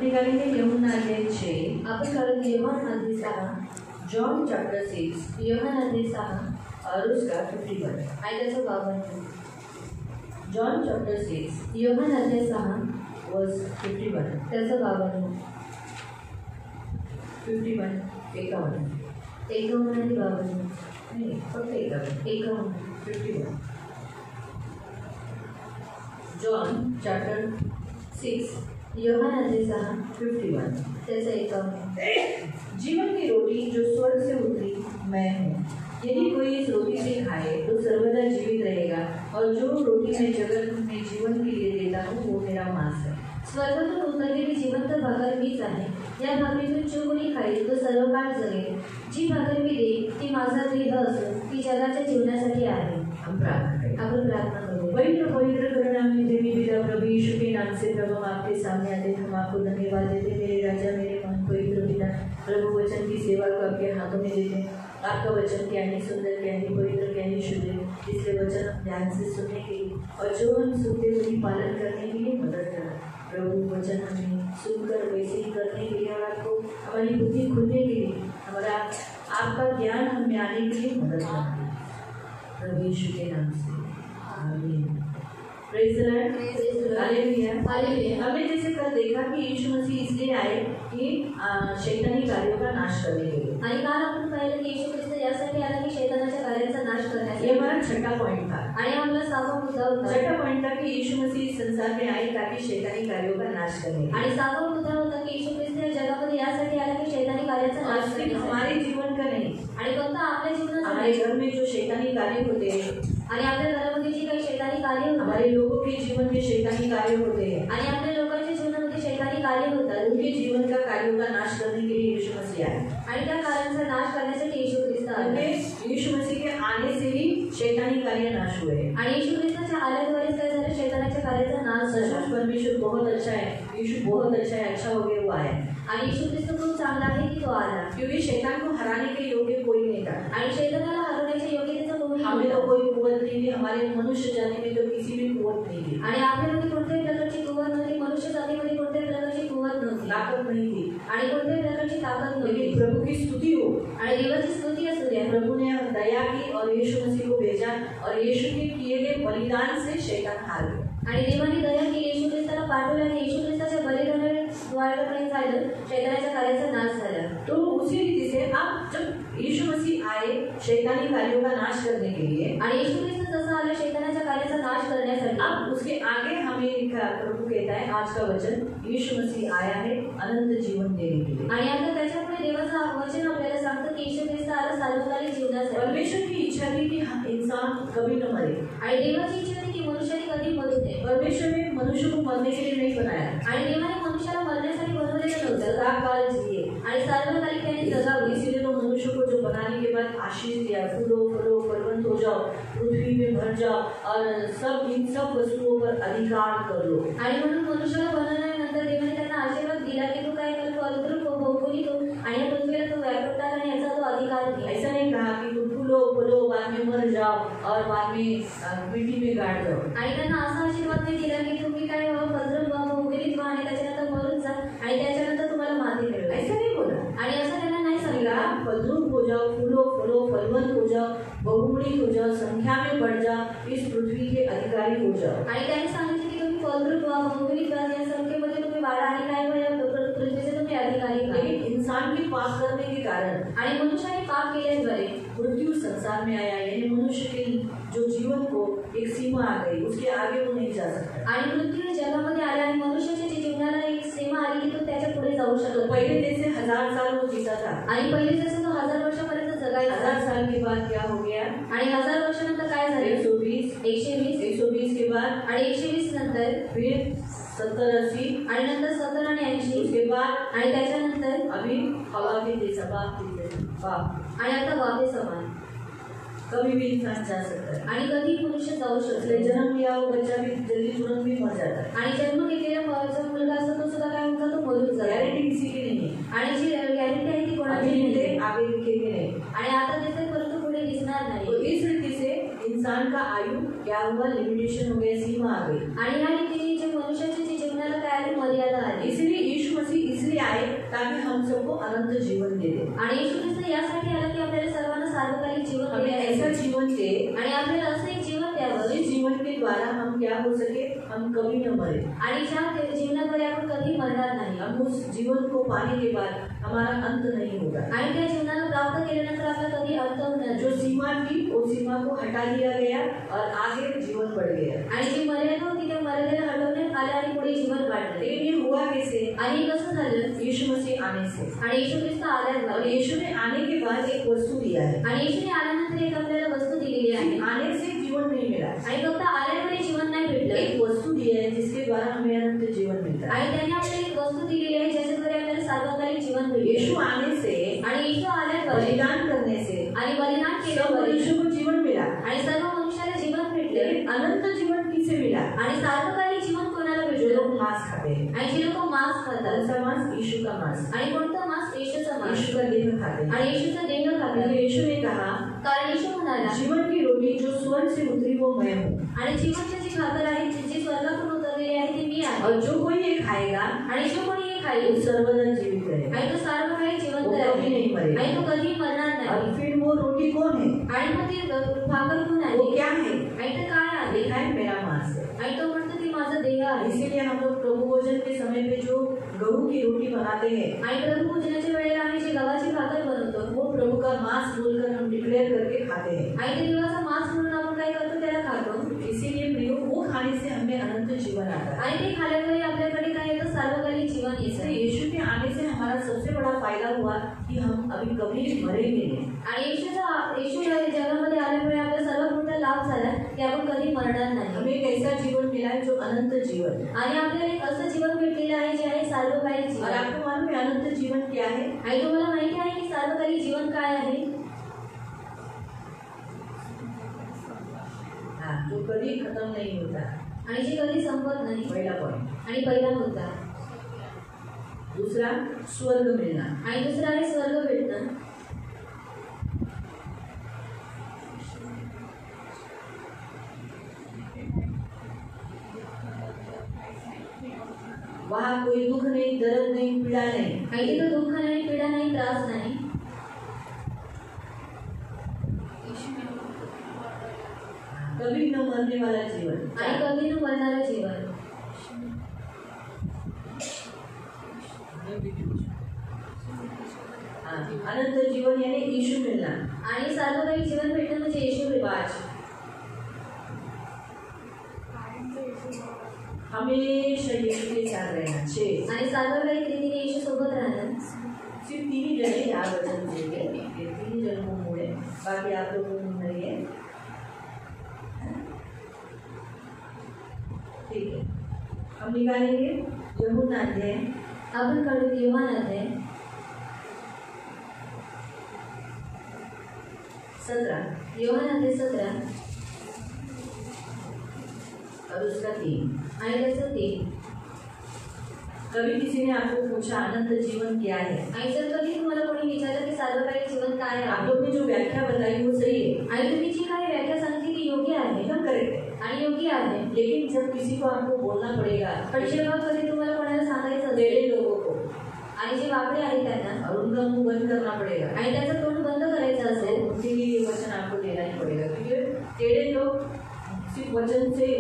निकालेंगे यूहन्ना अध्याय 6. आपण कारण यूहन्ना अध्याय 6, जॉन चैप्टर 6, यूहन्ना अध्याय 6 और उसका 51. आणि त्याचं 52. जॉन चैप्टर 6 यूहन्ना अध्याय 6 वर्स 51. त्याचं 52. 51 51 51 आणि 52 नहीं फक्त 51 51. जॉन चैप्टर 6 यूहन्ना अध्याय 6 51. त्याचं 51. जीवन की रोटी जो स्वर्ग से उतरी मैं हूँ. यदि कोई इस रोटी से खाए तो सर्वदा जीवित रहेगा, और जो रोटी मैं जगत में जीवन के लिए देता हूँ वो मेरा मांस है. स्वर्गातून उतरलेली जिवंत भाकर मीच आहे. या भाकरीतून जो कोणी खाईल तो सर्वकाळ जगेल. जी भाकर मी देईन ती माझा देह असून ती जगाच्या जीवनासाठी आहे. हम प्रार्थना करें. आपण प्रार्थना करू. पवित्र पवित्र करुणामय देवी पिता प्रभु यीशु के नाम से प्रभु हम आपके सामने आते, हम आपको धन्यवाद देते. मेरे राजा मेरे मन पवित्र पिता प्रभु वचन की सेवा को आपके हाथों में देते हैं. आपका वचन क्या ही सुंदर, क्या ही पवित्र, क्या ही शुद्ध है. इसलिए वचन हम ध्यान से सुनने के लिए और जो हम सुनते हुए पालन करने के लिए मदद करें. प्रभु वचन हमें सुनकर वैसे ही करने के लिए और आपको हमारी बुद्धि खुलने के लिए, हमारा आपका ज्ञान हमें आने के लिए मदद करें. प्रभु यीशु के नाम से आमीन. Praise the Lord. Hallelujah. Hallelujah. हमने जैसे कल देखा कि यीशु मसीह इसलिए आए कि शैतानी कार्यों का नाश करने के लिए. आणि काल आपण पाहिलं की येशू ख्रिस्त यासाठी आला की शैतानाच्या कार्यांचा नाश ये करण्यासाठी. हमारा छठा पॉइंट था. आणि आपला 6वा मुद्दा होता. छठा पॉइंट था कि यीशु मसीह इस संसार में आए ताकि शैतानी कार्यों का नाश करने के लिए. आणि 6वा मुद्दा होता की येशू ख्रिस्त या जगामध्ये यासाठी आला की शैतानी कार्याचा और नाश सिर्फ करण्यासाठी. हमारे जीवन का नहीं, आणि फक्त आपल्या जीवनात हमारे घर में जो शैतानी कार्य होते हैं, आणि आपल्या घरामध्ये जी काही शैतानी कार्य होतात, हमारे लोगों के जीवन में शैतानी कार्य होते हैं, आणि आपल्या लोकांच्या जीवनामध्ये शैतानी कार्य होतात, उनके जीवन का कार्यों का नाश करने के लिए यीशु मसीह आए. आणि त्या कार्यांचा नाश करण्यासाठी येशू ख्रिस्त आले. यीशु मसीह के आने से ही शैतानी कार्य नाश हुए. आणि येशू ख्रिस्ताच्या आल्याद्वारेच काय झालं, शैतानाच्या कार्याचा नाश झाला. सचमुच परमेश्वर बहुत अच्छा है, यीशु बहुत अच्छा है, अच्छा हो गया वो आया. आणि येशू ख्रिस्त खूप चांगला आहे की तो आला. क्योंकि शैतान को हराने के योग्य कोई नहीं था. आणि शैतानाला हरवण्याच्या योग्यतेचा कोणी हमें तो नव्हता. कोई कुवत नहीं थी, हमारे मनुष्य जाति में तो किसी भी कुवत नहीं थी, आणि आपल्यामध्ये कोणत्याही प्रकारची कुवत नव्हती. मनुष्य जातीमध्ये कोणत्याही प्रकारची कुवत नव्हती ताकत नहीं थी. आणि कोणत्याही प्रकारची ताकद नव्हती. लेकिन प्रभु की स्तुति हो, आणि देवाची स्तुती असू द्या. प्रभु ने दया की और यीशु मसीह को भेजा, और यीशु के किए गए बलिदान से शैतान हार गया. आणि देवाने दया केली, येशू ख्रिस्ताला पाठवले आणि येशू ख्रिस्ताच्या बलिदानाद्वारे काय झालं, शैतानाच्या कार्याचा नाश झाला. तो उसी रीति से अब जब यीशु मसीह आए शैतानी कार्यों का नाश करने के लिए, आणि येशू ख्रिस्त जसं आले शैतानाच्या कार्याचा नाश करण्यासाठी, अब उसके आगे हमें लिखा, प्रभु कहता है आज का वचन, यीशु मसीह आया है अनंत जीवन देने के लिए. आणि आता त्याच्यापुढे देवाचं वचन आपल्याला सांगतं की येशू ख्रिस्त आला सार्वकालिक जीवनासाठी. परमेश्वर की इच्छा थी कि इंसान कभी न मरे. आणि देवाची इच्छा होती की मनुष्याने कधी मरू नये. परमेश्वर ने मनुष्य को मरने के लिए नहीं बनाया, आणि देवाने मनुष्याला मरण्यासाठी बनवलेलं नव्हतं. सदाकाल जिए. आणि सार्वकालिक त्याने जगावे. इसीलिए तो मनुष्य को जो बनाने के बाद आशीष दिया, फूलो फलो फलवंत हो जाओ, पृथ्वी में भर जाओ और सब इन सब वस्तुओं पर अधिकार कर लो. आणि म्हणून मनुष्याला बनवल्यानंतर देवाने त्यांना आशीर्वाद दिला की तू काय कर, तू फलद्रूप हो, भौगोलिक हो आणि या पृथ्वीला तू व्यापक टाक आणि याचा तो अधिकार घे. ऐसा नहीं कहा कि तुम फूलो फलो बाद में मर जाओ और बाद में मिट्टी में गाड़ जाओ. आणि त्यांना असा आशीर्वाद नाही दिला की तुम्ही काय फलद्रूप व्हा, भौगोलिक व्हा आणि त्याच्यानंतर मरून जा आणि त्याच्यानंतर तुम्हाला माती मिळेल. ऐसा नहीं बोला. आणि असं त्यांना नाही सांगितलं. फलद्रूप हो जाओ, फूलो फलो फलवंत हो जाओ, बहुगुणी हो जाओ, संख्या में बढ़ जाओ, इस पृथ्वी के अधिकारी हो जाओ. आणि त्यांनी सांगितलं की तुम्ही फलद्रूप व्हा, भौगोलिक व्हा, या संख्येमध्ये तुम्ही वाढा आणि काय व्हा, या पृथ्वीचे तुम्ही अधिकारी व्हा. लेकिन इंसान के पाप करने के कारण आणि मनुष्याने पाप केल्याद्वारे मृत्यु संसार में आया, यानी मनुष्य के जो जीवन को एक सीमा आ गई, उसके आगे वो नहीं जा सकता. आणि मृत्यू जगामध्ये आला आणि मनुष्याच्या जी जीवनाला एक सीमा आली की तो त्याच्या पुढे जाऊ शकतो. पहले जैसे 1000 साल वो जीता था, आणि पहिले जसं तो 1000 वर्षापर्यंत जगायचा. 1000 साल के बाद क्या हो गया, आणि 1000 वर्षानंतर काय झाले, 120 के बाद आणि 120 नंतर फिर 70-80 आणि नंतर 70 आणि 80 उसके बाद आणि त्याच्यानंतर अभी हवा के जैसा बाप. आणि आता वापे समान. कभी भी इंसान जा सकता है. आणि कधी मनुष्य जाऊ शकतो. इसलिए जन्म लिया वो बच्चा भी जल्दी तुरंत भी मर जाता है. आणि जन्म घेतलेला जो मुलगा असतो तो सुद्धा काय होता, तो मरून जातो. गॅरंटी किसी की नहीं है. आणि जी गॅरंटी आहे ती कोणाची अभी नाही. नहीं, आगे दिखेंगे नहीं. आणि आता दिसते परंतु पुढे दिसणार नाही. तो इस रीति से इंसान का आयु क्या हुआ, लिमिटेशन हो गया, सीमा आ गई. आणि या रीतीने जे मनुष्याच्या जीवनाला काय आली, मर्यादा आली. इसलिए यीशु मसीह को अनंत जीवन दे दे। आणि येशू ख्रिस्त यासाठी आला की आपल्याला सर्वांना सार्वकालिक जीवन हमें ऐसा जीवन दे आणि आपल्याला असं एक जीवन द्यावं जिस जीवन के द्वारा हम क्या हो सके, हम कभी न मरे। आणि ज्या जीवनाद्वारे आपण कधी मरणार नाही। हम उस जीवन को पाने के बाद हमारा अंत नहीं होगा। आणि त्या जीवनाला प्राप्त केल्यानंतर आपला कधी अंत होणार। जो सीमा थी वो सीमा को हटा दिया गया और आगे जीवन बढ़ गया। आणि जी मर्यादा होती त्या मर्यादेला हटवण्यात आल्या आणि पुढे जीवन वाढलं। लेकिन ये हुआ कैसे? आणि कसं झालं? यीशु मसीह आने से। आणि येशू ख्रिस्त आल्यावर और यीशु ने आने के बाद एक वस्तु दिया है। आणि येशूने आल्यानंतर एक आपल्याला वस्तू दिलेली आहे। आने से जीवन नहीं मिला आणि फक्त आल्यामुळे जीवन नाही भेटलं, एक वस्तु दी है जिसके द्वारा हमें अनंत जीवन मिलता है। आणि त्याने आपल्याला एक वस्तू दिलेली आहे ज्याच्याद्वारे आपल्याला सार्वकालिक जीवन भेटते। यीशु आने से आणि येशू आल्यावर बलिदान करने से आणि बलिदान सब केल्यावर मनुष्य को जीवन मिला। आणि सर्व मनुष्याला जीवन भेटले। लेकिन अनंत जीवन किसे मिला? आणि सार्वकालिक जीवन कोणाला जो भेटलं? लोग मांस खाते हैं। आणि जे लोक मांस खातात। कौन सा मांस? यीशु का मांस। आणि कोणतं मांस? येशूचं मांस। यीशु का देह खाते हैं। आणि येशूचं देह खातात। यीशु ने कहा, कारण येशू म्हणाला, जीवन की रोटी जो स्वर्ग से उतरी वो मैं हूँ, आणि जीवनची जी भाकर आहे जी स्वर्गातून उतरलेली आहे ती मी आहे। और जो कोई ये खाएगा आणि जो कोणी हे वो खाईल सर्वदा जीवित रहेगा। आणि तो सार्वकालिक जिवंत वो कभी नहीं राहील मरेगा। आणि तो कधी मरणार नाही। और फिर वो रोटी कौन है? आणि मग ती भाकर कोण आहे? वो क्या है? आणि ते काय आहे? लिखा है मेरा मांस है। आणि तो म्हणतो ती माझा देह आहे। इसीलिए हम लोग प्रभु भोजन के समय पे जो गेहूं की रोटी बनाते हैं, आणि प्रभु पूजनाच्या वेळेला आम्ही जी गव्हाची भाकर बनवतो वो प्रभु का मांस बोलकर हम डिक्लेयर करके खाते हैं। आणि ते देवाचा मांस म्हणून आपण काय करतो? त्याला खातो। इसीलिए प्रियो, वो खाने से हमें अनंत जीवन आता है। आणि ते खाल्यामुळे आपल्याकडे काय येतं? सार्वकालिक जीवन इससे येतं। यीशु के आने से हमारा सबसे बड़ा फायदा हुआ कि हम अभी कभी मरेंगे नहीं। आणि येशू या जगामध्ये आल्यामुळे आपला सर्वात मोठा लाभ झाला की आपण कधी मरणार नाही। हमें एक ऐसा जीवन मिला है जो अनंत जीवन। आणि आपल्याला एक असं जीवन भेटलेलं आहे जे आहे सार्वकालिक और जीवन। आपको मालूम है अनंत जीवन क्या है? आणि तुम्हाला माहिती आहे की सार्वकालिक जीवन काय आहे? हाँ, जो कभी खत्म नहीं होता। आणि जे कधी संपत नाही। पहला पॉइंट। आणि पहिला मुद्दा। दूसरा, स्वर्ग मिलना। आणि दुसरा आहे स्वर्ग भेटणं। वहाँ कोई दुख नहीं, दर्द नहीं, पीड़ा नहीं। आणि तिथं दुःख नाही, पीडा नाही, त्रास नाही। कभी न मरने वाला जीवन। आणि कधी न मरणारं जीवन। हाँ, अनंत जीवन यानी यीशु मिलना। आणि सार्वकालिक जीवन भेटणं म्हणजे येशू रिवाज। हमेशा यीशु के साथ रहना। 6 आणि सार्वकालिक रीतीने येशू सोबत राहणं। सिर्फ 3 जन ही यहाँ वचन देंगे, ये 3 जनों मुझे, बाकी आप लोगों को नहीं है। ठीक है, हम निकालेंगे यूहन्ना अध्याय। आपण काढू योहान अध्याय 17 योहान अध्याय 17 और उसका 3। आणि त्याचं 3। कभी किसी ने आपको पूछा अनंत जीवन क्या है? आणि जर कधी तुम्हाला कोणी विचारलं की सार्वकालिक जीवन काय आहे, आप लोग ने जो व्याख्या बताई वो सही है, आणि तुम्ही जी काही व्याख्या सांगितली ती योग्य आहे एकदम करेक्ट है। आणि योग्य आहे। लेकिन जब किसी को आपको बोलना पड़ेगा, पण जेव्हा कधी तुम्हाला कोणाला सांगायचं टेढ़े असेल लोगों को, आणि जे वाकडे आहेत त्यांना, और उनका मुंह बंद करना पड़ेगा, आणि त्याचं तोंड बंद करायचं तो असेल, उनके लिए ये वचन आपको देना ही पड़ेगा। क्योंकि टेढ़े लोग सिर्फ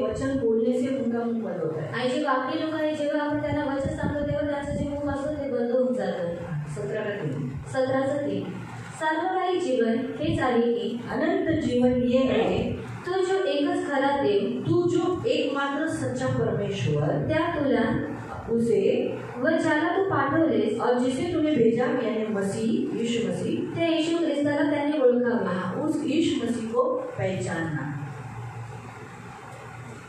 वचन बोलने से उनका मुंह बंद होता है। आणि जे वाकडी लोक आहेत जेव्हा आपण त्यांना वचन सांगतो तेव्हा त्यांचं जे मुख असतं ते बंद होऊन जातं। 17चं 3 सार्वकालिक जीवन हेच आहे की अनंत जीवन ये है, तो जो एकच खरा देव, तू जो एकमात्र सच्चा परमेश्वर, त्या तुला उसे व ज्याला तू पाठवलेस और जिसे तूने भेजा यानी मसीह, यीशु मसीह, त्या येशू ख्रिस्ताला त्याने ओळखावे। उस यीशु मसीह को पहचानना।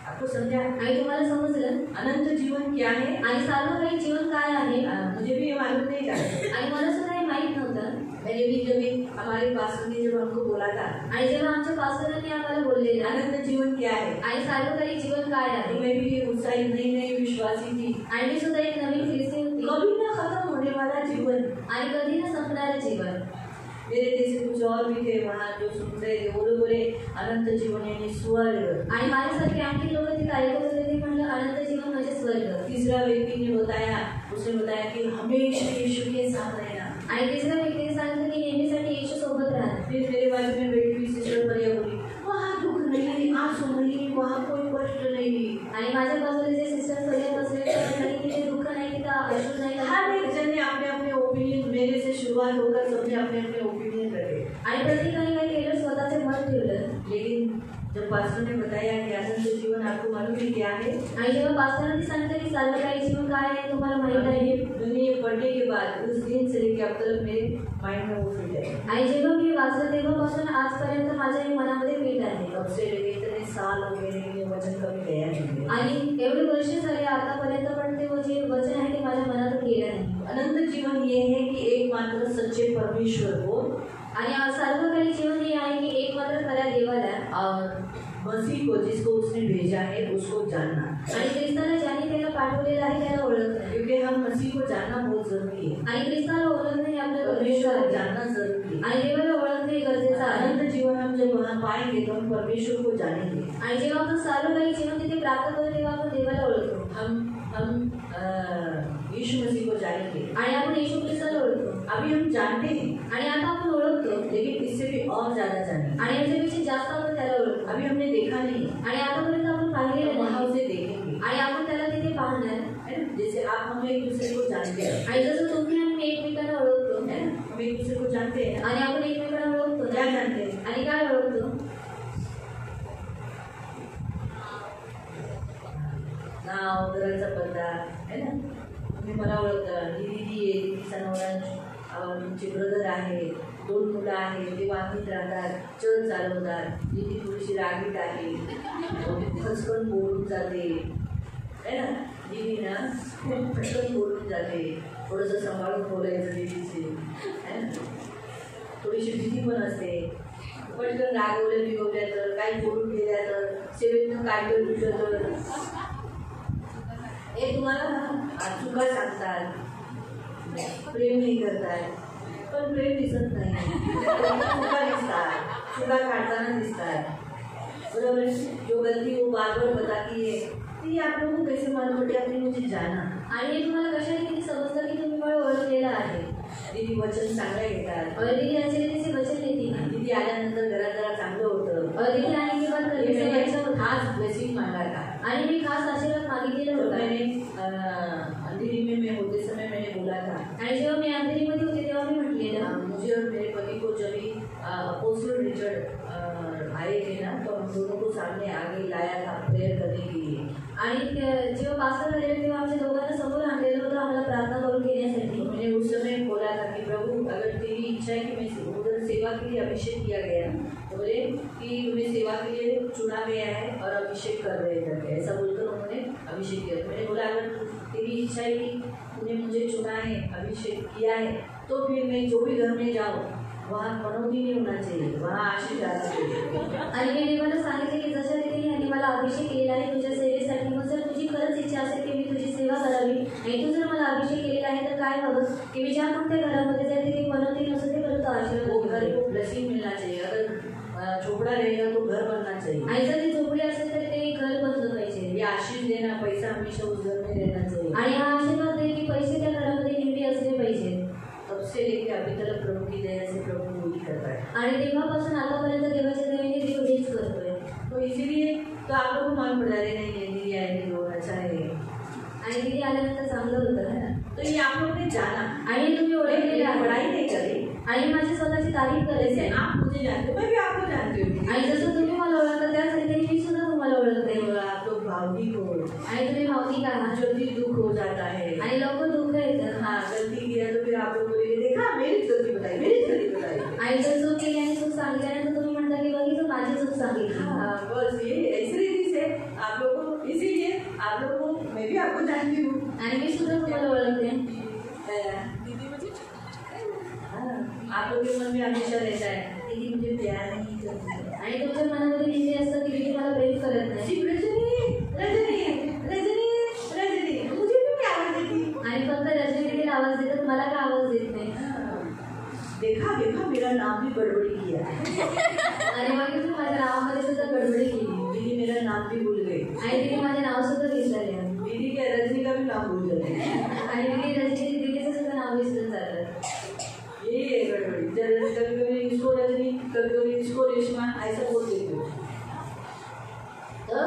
आपको समझा? आणि तुम्हाला समजलं अनंत जीवन क्या है? आणि सार्वकालिक जीवन काय आहे? मुझे भी ये मालूम नहीं था। आणि मला सुद्धा हे माहित नव्हतं। मैंने भी जब हमारे पास्टर ने जब हमको बोला था, आणि जेव्हा आमच्या पास्टरांनी आम्हाला बोललेलं अनंत जीवन क्या है, आणि सार्वकालिक जीवन काय तो आहे, मैं भी उत्साहित नई विश्वासी थी। आणि मी सुद्धा एक नवीन ख्रिस्ती होती। कभी ना खत्म होने वाला जीवन, आणि कधी न संपणारं जीवन। मेरे जैसे कुछ और भी थे वहाँ जो सुन रहे थे, वो लोग बोले अनंत जीवन यानी स्वर्ग। आणि माझ्यासारखे आणखी लोक तिथे ऐकत होते, ते म्हणलं अनंत जीवन म्हणजे स्वर्ग। तीसरा व्यक्ति ने बताया, उसने बताया कि हमेशा यीशु के साथ रहना। आणि तिसऱ्या व्यक्तीने सांगितलं की नेहमीसाठी येशू सोबत राहा. फिर मेरे बाजू में बैठी हुई सिस्टर मरिया बोली, वहाँ दुख नहीं, आंसू नहीं, वहाँ कोई कष्ट नहीं. आणि माझ्या बाजूला जे सिस्टर फरिया बसले त्यांनी तिथे दुःख नाही, तिथं अश्रू नाही. हर एक जन ने अपने अपने ओपिनियन, मेरे से शुरुआत होकर सबने अपने अपने ओपिनियन रखे. आणि प्रत्येकाने काय केलं, स्वतःचे मत ठेवलं. लेकिन जब पास्टर ने बताया कि आनंद जीवन आपको मालूम है क्या है, आणि जेव्हा पास्टरांनी सांगितलं की सार्वकालिक जीवन काय आहे तुम्हाला माहित आहे, दुनिया पढ़ने के बाद उस दिन से लेकर अब तक मेरे माइंड में वो फिट है. आणि जेव्हा मी वाचलं तेव्हापासून आजपर्यंत माझ्या मनामध्ये फिट आहे. तब से लेकर इतने साल हो गए लेकिन ये वचन कभी गया नहीं. आणि एवढे वर्ष झाले आतापर्यंत पण ते जे वचन आहे ते माझ्या मनात गेलं नाही. अनंत जीवन ये है कि एकमात्र सच्चे परमेश्वर को आणि सार्वकालिक जीवन हे आहे की एक मात्र खऱ्या देवाला और मसीह को जिसको उसने भेजा है उसको जानना. आणि ख्रिस्ताला ज्याने त्याला पाठवलेलं आहे त्याला ओळखणं. क्योंकि हम मसीह को जानना बहुत जरूरी है. आणि ख्रिस्ताला ओळखणं हे आपल्याला परमेश्वर गरजेचं को आहे. जानना जरूरी है. आणि देवाला ओळखणं हे गरजेचं आहे. अनंत जीवन हम जब वहाँ पाएंगे तो हम परमेश्वर को जानेंगे. आणि जेव्हा आपण सार्वकालिक जीवन तिथे प्राप्त करू तेव्हा आपण देवाला ओळखतो. हम यीशु मसीह को जानेंगे. आणि आपण येशू ख्रिस्ताला ओळखतो. अभी हम जानते हैं आणि आता आपण ओळखतो, लेकिन इससे भी और ज्यादा जानेंगे. आणि याच्यापेक्षा जास्त आपण त्याला ओळखतो. अभी हमने देखा नहीं, आणि आतापर्यंत आपण पाहिलेलं वहाँ नाही उसे देखेंगे. आणि आपण त्याला तिथे पाहणार. है ना? जैसे आप हम एक दूसरे को जानते हैं, आणि जसं तुम्ही आणि मी एकमेकांना ओळखतो है ना? हम एक दूसरे को जानते हैं. आणि आपण एकमेकांना ओळखतो क्या ना? जानते हैं? आणि काय ओळखतो? नाव, घराचा पत्ता, है ना? तुम्ही मला ओळखता, ही दीदी आहे, तिचा नवरा, तुमचे ब्रदर आहे, 2 मुलं आहेत, ते वाहनीत राहतात, चल चालवतात, दीदी थोडीशी रागीट आहे, खचकन बोलून जाते, है ना? दीदी ना खूप खचकन बोलून जाते, थोडंसं सांभाळून बोलायचं दीदीचे, है ना? थोडीशी भीती पण असते, पटकन रागवल्या बिगवल्या तर, काही बोलून गेल्या तर, सेवेतनं काय तर तुझं तर हे तुम्हाला चुका सांगतात, प्रेम नाही करतात, पण प्रेम दिसत नाही, चुका दिसतात, चुका काढताना दिसतात. बरोबर, जो गलती वो बार बार बताती है, तो ये आप लोगों को कैसे मालूम पड़े आपने मुझे जाना. आणि हे तुम्हाला कशाने किती समजतं की तुम्ही मला ओळखलेलं आहे. दीदी वचन चांगलं घेतात, और दीदी अच्छे तिचे वचन देती है. दीदी आल्यानंतर घरात जरा चांगलं होतं, और दीदी आने के बाद घर में सब अच्छा होता. खास ब्लेसिंग मांगा था. आणि मी खास आशीर्वाद मागितलेला तो होता. मैंने अंधेरी में मैं होते समय मैंने बोला था, आणि जेव्हा मी अंधेरीमध्ये होते तेव्हा मी म्हटलेलं, मुझे और मेरे पति को जब भी अपोस्टल रिचर्ड आए थे ना, तो हम दोनों को सामने आगे लाया था प्रेयर करने के लिए. आणि जेव्हा पास्टर आलेले तेव्हा आमच्या दोघांना समोर आणलेलं होतं आम्हाला प्रार्थना करून घेण्यासाठी. तो मैंने उस समय बोला था कि प्रभु अगर तेरी इच्छा है कि मैं उधर सेवा के लिए अभिषेक किया गया, तो बोले कि तुम्हें सेवा के लिए चुना गया है और अभिषेक कर रहे थे, ऐसा बोलकर उन्होंने अभिषेक किया. मैंने बोला अगर तेरी इच्छा है कि तूने मुझे चुना है, अभिषेक किया है, तो फिर मैं जो भी घर में जाऊँ वहाँ मनोदी नहीं होना चाहिए, वहाँ आशीष आना चाहिए. आणि मी देवाला सांगितले की जशा रीतीने यांनी मला अभिषेक केलेला आहे तुझ्या सेवेसाठी, मग जर तुझी खरंच इच्छा असेल की मी तुझी सेवा करावी आणि तू जर मला अभिषेक केलेला आहे तर काय हवं की मी ज्या कोणत्या घरामध्ये जाईल तिथे मनवती नसते ते परंतु वो आशीर्वाद घर करेल. को ब्लेसिंग मिलना चाहिए. अगर झोपड़ा रहेगा तो घर बनना चाहिए. आणि जर ती झोपडी असेल तर ते घर बनलं पाहिजे. ये आशीष देना, पैसा हमेशा उस घर में रहना चाहिए. आणि हा आशीर्वाद आहे की पैसे त्या घरामध्ये नेहमी असले पाहिजे. तब से लेकर अभी तक प्रभु की दया से प्रभु वही करता है. आणि तेव्हापासून आतापर्यंत देवाच्या दयेने देव हेच करतोय. तो इसीलिए तो आप लोग को मालूम पड़ जा रहे नहीं दीदी आएगी वो अच्छा है. आणि तिथे आल्यानंतर चांगलं होतं है ना? तो ये आप लोग ने जाना, आणि तुम्ही ओळखलेलं आहे पढ़ाई नहीं करी, आणि माझी स्वतःची तारीफ करायची जैसे आहे. आप मुझे जानते हो मैं भी आपको जानती हूँ. आणि जसं तुम्ही मला ओळखता त्याच रीतीने मी सुद्धा तुम्हाला ओळखते. आप तो भावनिक हो, आणि तुम्ही भावनिक आहात जल्दी दुख हो जाता है. आणि लवकर दुःख येतं. हाँ, गलती किया तो फिर आप लोग बोलेंगे देखा मेरी गलती बताई, मेरी गलती बताई. आणि जर चूक केली आणि चूक सांगितल्यानंतर तुम्ही म्हणता की बघितलं माझी चूक सांगितली. हाँ, बस ये ऐसे रीति से आप लोगों को, इसीलिए आप लोगों को मैं भी आपको जानती हूँ. आणि मी सुद्धा तुम्हाला ओळखते. हाँ, आप लोग के मन में हमेशा रहता है दीदी मुझे प्यार नहीं करती. आणि तुमच्या मनामध्ये नेहमी असतं की मी मला प्रेम करत नाही. सिर्फ रजनी रजनी रजनी रजनी मुझे भी प्यार देती. आणि फक्त रजनी देखील आवाज देतात, मला का आवाज देत नाही. देखा देखा मेरा नाम भी गड़बड़ी किया. आणि मग तुम्ही माझ्या नावामध्ये सुद्धा गडबडी केली. दीदी मेरा नाम भी भूल गई. आणि तिने माझे नाव सुद्धा विसरले. दीदी क्या रजनी का भी नाम भूल गई. आणि मी रजनी दीदीचं सुद्धा नाव विसरून जातात. कभी कभी इसको रजनी, कभी कभी इसको रेशमा, ऐसा बोल देती हूँ। तो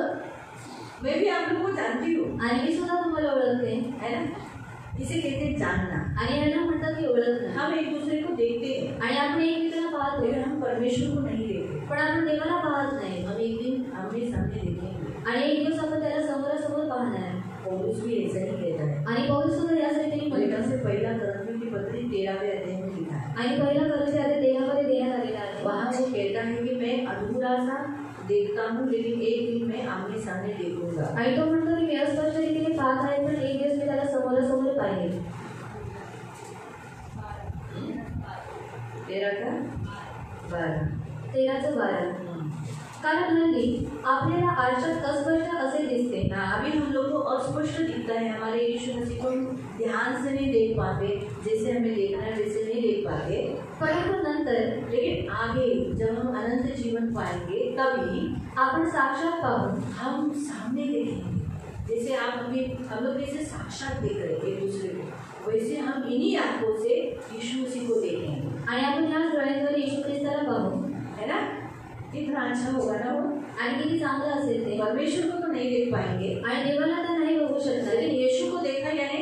मैं भी आप लोगों को जानती हूँ आणि मी सुद्धा तुम्हाला ओळखते, है ना। इसे कहते हैं जानना। आणि यांना म्हणतात की ओळखणं। हम एक दूसरे को देखते हैं आणि आपण एकमेकांना पाहतो, लेकिन हम परमेश्वर को नहीं देखते। पण आपण देवाला पाहत नाही। हम एक दिन आमने सामने देखेंगे आणि एक दिवस आपण त्याला समोरासमोर पाहणार आहे। पौलुस भी ऐसा ही कहता है। आणि पौलुस सुद्धा याच रीतीने लेखन से पहला करंथियों की पत्री 13वें अध्याय में लिखा है। आणि पहिला करंथी अध्याय 13 देण्यात आलेला आहे। वहाँ वो कहता है कि मैं अधूरा सा देखता हूँ, लेकिन एक दिन मैं आमने सामने देखूंगा। आणि तो म्हणतो की मी अस्पष्ट रीतीने पाहत आहे, पण एक दिवस मी त्याला समोरासमोर पाहिल। 13:12 कारण हल्ली आपल्याला आरशात अस्पष्ट असे दिसते। अभी हम लोग को अस्पष्ट दिखता है, हमारे यीशु मसीह को ध्यान से नहीं देख पाते, जैसे हमें देखना है वैसे नहीं देख पाते। परंतु नंतर, लेकिन आगे जब हम अनंत जीवन पाएंगे तभी आपण साक्षात पाहू, हम सामने देखेंगे। जैसे आप अभी हम लोग जैसे साक्षात देख रहे हैं एक दूसरे को, वैसे हम इन्हीं आंखों से यीशु मसीह को देखेंगे। आणि आपण ह्याच डोळ्यांद्वारे येशू ख्रिस्ताला पाहू, है ना। कितना अच्छा होगा ना वो। आणि किती चांगलं असेल ते। परमेश्वर को तो नहीं देख पाएंगे आणि देवाला तर नाही बघू शकणार, लेकिन यीशु को देखा यानी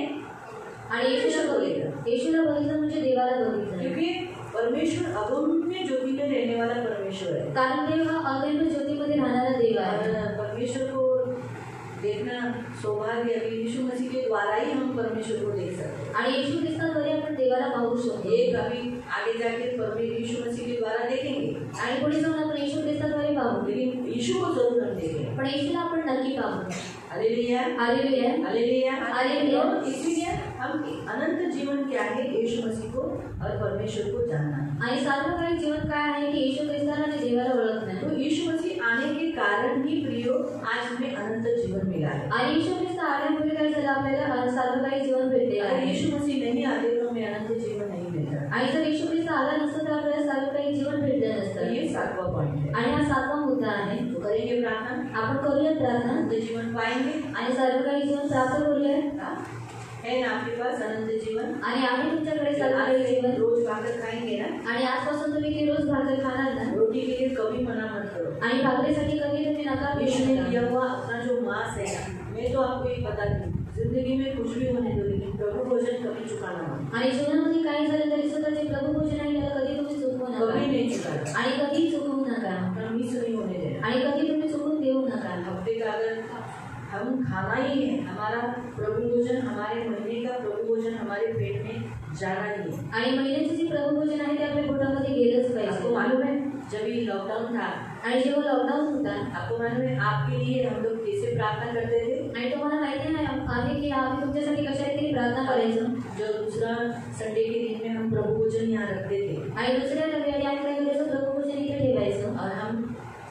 आणि येशूला बघितलं म्हणजे देवाला बघितलं। क्योंकि परमेश्वर अगम्य ज्योति में रहने वाला परमेश्वर है। कारण देव हा अगम्य ज्योतीमध्ये राहणारा देव आहे। परमेश्वर को देखना सौभाग्य अभी यीशु मसीह के द्वारा ही हम परमेश्वर को देख सकते हैं। आणि येशू ख्रिस्ताद्वारे आपण देवाला पाहू शकतो। एक अभी आगे जाके परमेश्वर यीशु मसीह के द्वारा देखेंगे आणि पुढे जाऊन आपण येशू ख्रिस्ताद्वारे पाहू, लेकिन यीशु को जरूर हम देखेंगे। पण येशूला आपण नक्की पाहू। Hallelujah hallelujah hallelujah hallelujah. इसीलिए हम अनंत जीवन क्या है, यीशु मसीह को और परमेश्वर को जानना है। आणि सार्वकालिक जीवन काय आहे की येशू ख्रिस्ताला आणि देवाला ओळखणं। तो यीशु मसीह आने के कारण ही प्रियो आज हमें अनंत जीवन मिला है। आणि येशू ख्रिस्त आल्यामुळे काय झालं, आपल्याला सार्वकालिक जीवन भेटलेलं अगर आहे। यीशु मसीह नहीं आते तो हमें अनंत जीवन नहीं मिलता। आणि जर येशू ख्रिस्त आला नसता तर आपल्याला सार्वकालिक जीवन भेटलं तो नसतं। ये 7वां पॉइंट है। आणि हा 7वा मुद्दा आहे। तो करेंगे प्रार्थना, आपण करूया प्रार्थना अनंत जीवन पाएंगे। आणि सार्वकालिक जीवन प्राप्त करूया। है ना आपके पास अनंत जीवन? आणि आहे तुमच्याकडे सार्वकालिक जीवन। रोज भाकर खाएंगे ना, आणि आजपासून तुम्ही ती रोज भाकर खाणार ना। रोटी के लिए कभी मना मत करो। आणि भाकरीसाठी कधी तुम्ही नकार यीशु ने दिया देऊ हुआ अपना जो मांस है ना, मैं तो आपको एक बता दूं, जिंदगी में कुछ भी होने दो, लेकिन प्रभु भोजन कभी चुकाना मत। आणि जीवनामध्ये काही झालं तरी सुद्धा जे प्रभु भोजन आहे त्याला कधी तुम्ही चुकवू नका, कभी नहीं चुकाना आणि कधी चुकवू नका, मिस नहीं होने देना। आणि कधी तुम्ही चुकून देऊ नका। हफ्ते का अगर हम खाना ही है, हमारा प्रभु भोजन, हमारे महीने का प्रभु भोजन हमारे पेट में जाना ही है। आणि महिन्याचे जे प्रभु भोजन आहे ते आपल्या पोटामध्ये गेलंच आपको पाहिजे। मालूम है जब ये लॉकडाउन था, आणि जेव्हा लॉकडाऊन होता, आपको मालूम है आपके लिए हम लोग कैसे प्रार्थना करते थे? आणि तुम्हाला माहिती आहे की आम्ही तुमच्यासाठी कशा रीतीने प्रार्थना करायचो। जो दूसरा संडे के दिन में हम प्रभु भोजन यहाँ रखते थे, आणि दुसऱ्या रविवारी आम्ही काय करायचो, प्रभु भोजन इथे ठेवायचो। और हम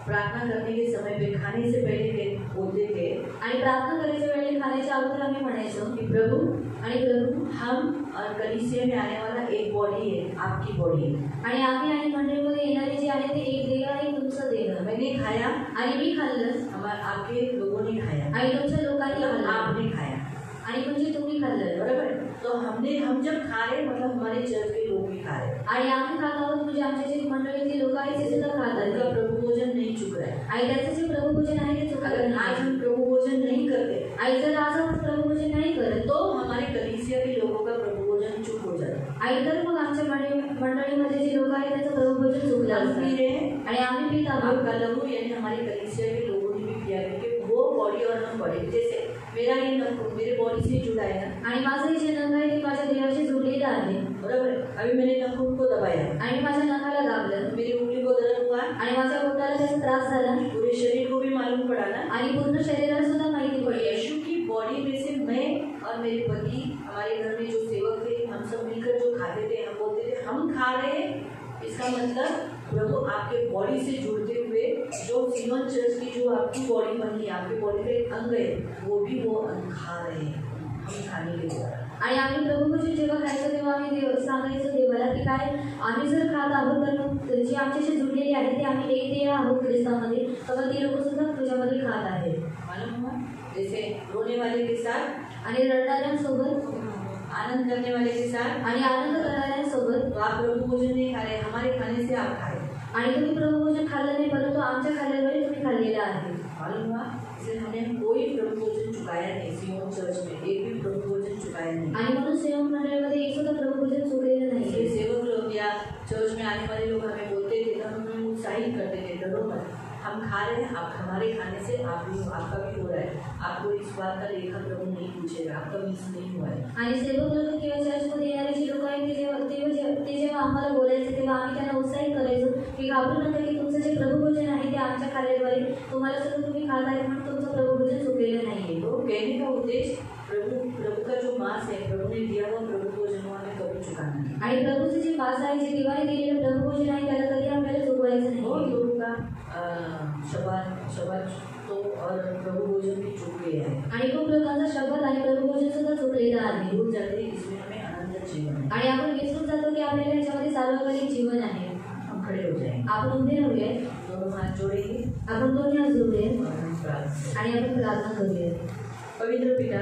प्रार्थना करने के समय पे खाने से पहले बोलते थे, आणि प्रार्थना करायच्या वेळी खाण्याच्या अगोदर आम्ही म्हणायचो कि प्रभु आणि प्रभु हम और कलीसिया में आने वाला एक बॉडी है, आपकी बॉडी है। आणि आम्ही आणि मंडळीमध्ये येणारे जे आहे ते एक देव आहे, तुमचं देव आहे। मैंने खाया, आणि मी खाल्लं, हमारे आपके लोगों ने खाया, आणि तुमच्या लोकांनी खाल्लं, आपने खाया, आणि म्हणजे तुम्ही खाल्लं, बराबर। तो हम जब खा रहे मतलब हमारे चर्च के लोग भी खा रहे, आणि आम्ही खात आहोत म्हणजे आमचे जे मंडळीतले लोक आहेत ते सुद्धा खात उनका आहेत, प्रभु भोजन नहीं चुक रहा है। आणि त्याचं जे प्रभु भोजन आहे ते चुकत अगर आज नाही। हम प्रभु भोजन नहीं करते, आणि जर आज आपण प्रभु भोजन नाही करत तो हमारे कलीसिया के लोगों का प्रभु भोजन चुक हो जाता। आणि तर मग आमच्या मंडळीमध्ये जे लोक आहेत त्यांचं प्रभु भोजन चुकलं हम असतं। पी रहे हैं, आणि आम्ही पीत आहोत, आपका लहू यानी हमारे कलीसिया के लोगों ने भी किया, क्योंकि वो बॉडी और हम बॉडी, जैसे मेरा ये नखून मेरे बॉडी से जुड़ा है ना, आणि माझं जे नख आहे ते माझ्या देवाशी जुडलेलं आहे। बराबर। अभी मैंने नखून को दबाया, आणि माझ्या नखाला दाबलं, मेरी उंगली को दर्द हुआ, आणि माझ्या बोटाला त्याचा त्रास झाला, पूरे शरीर को भी मालूम पड़ा ना। आणि पूर्ण शरीराला सुद्धा माहिती और पडली। यीशु की बॉडी में से मैं और मेरे पति, हमारे घर में जो सेवक थे, हम सब मिलकर जो खाते थे, हम बोलते थे हम खा रहे हैं, इसका मतलब प्रभु आपके बॉडी से जुड़ते हुए जो सीमन चर्च की जो आपकी बॉडी बनी है, आपकी बॉडी का एक अंग है, वो भी वो अंग खा रहे हैं हम खाने के द्वारा। आणि आम्ही प्रभु भोजन जेव्हा खायचं तेव्हा आम्ही सांगायचं देवाला की काय आम्ही जर खात आहोत तर मग जे आमच्याशी जुडलेले आहेत ते आम्ही एक देव आहोत ख्रिस्तामध्ये, तर मग ती लोक सुद्धा तुझ्यामध्ये खात आहेत। मालूम हुआ? जैसे रोने वाले के साथ आणि रडणाऱ्यांसोबत आनंद करने वाले के साथ, आणि आनंद करणाऱ्यांसोबत तो आप प्रभु भोजन नहीं खा रहे, हमारे खाने से आप खाए। आणि तुम्ही प्रभू भोजन खाल्लं नाही, परंतु आमच्या खाल्ल्याद्वारे तुम्ही खाल्लेलं आहे। मालूम हुआ, इसलिए हमने कोई प्रभु भोजन चुकाया नहीं। सियोन चर्च में एक भी प्रभु भोजन चुकाया नहीं। आणि म्हणून सियोन मंडळामध्ये एक सुद्धा प्रभू भोजन चुकलेलं नाही। इसलिए सेवक लोग या चर्च में आने वाले लोग हमें बोलते थे, हम हमें उत्साहित करते थे, डरो मत, हम खा रहे हैं, आप हमारे खाने से आपका भी हो रहा है, आपको इस बात का लेखा प्रभु नहीं पूछेगा, आपका मिस नहीं हुआ है। आणि सेवक लोक किंवा चर्चमध्ये येणारे जे लोक आहेत ते जेव्हा आम्हाला बोलायचे तेव्हा आम्ही त्यांना उत्साहित करायचो की घाबरू नका, की तुमचं जे प्रभुभोजन आहे ते आमच्या खाल्ल्याद्वारे तुम्हाला सगळं तुम्ही खात आहे, म्हणून तुमचं प्रभुभोजन चुकलेलं नाहीये। तो कहने का उद्देश्य प्रभु का जो मांस है, प्रभु ने दिया हुआ प्रभु भोजन हमें कभी चुकाना नहीं। आणि प्रभूचं जे मांस आहे, जे देवाने दिलेलं प्रभुभोजन आहे, त्याला कधी आपल्याला चुकवायचं नाही। और लोगों का शब्द तो और प्रभु भोजन भी चूक गए हैं। आणि खूप लोकांचा शब्द आणि प्रभुभोजन सुद्धा चुकलेलं आहे। भूल जाते इसमें हमें अनंत जीवन है। आणि आपण विसरून जातो की आपल्याला याच्यामध्ये सार्वकालिक जीवन आहे। हम खड़े हो जाएंगे, आपण उभे राहूया, दोनों हाथ जोड़ेंगे, आपण दोन्ही हात जोडूया और हम प्रार्थना आणि आपण प्रार्थना करूया। पवित्र पिता,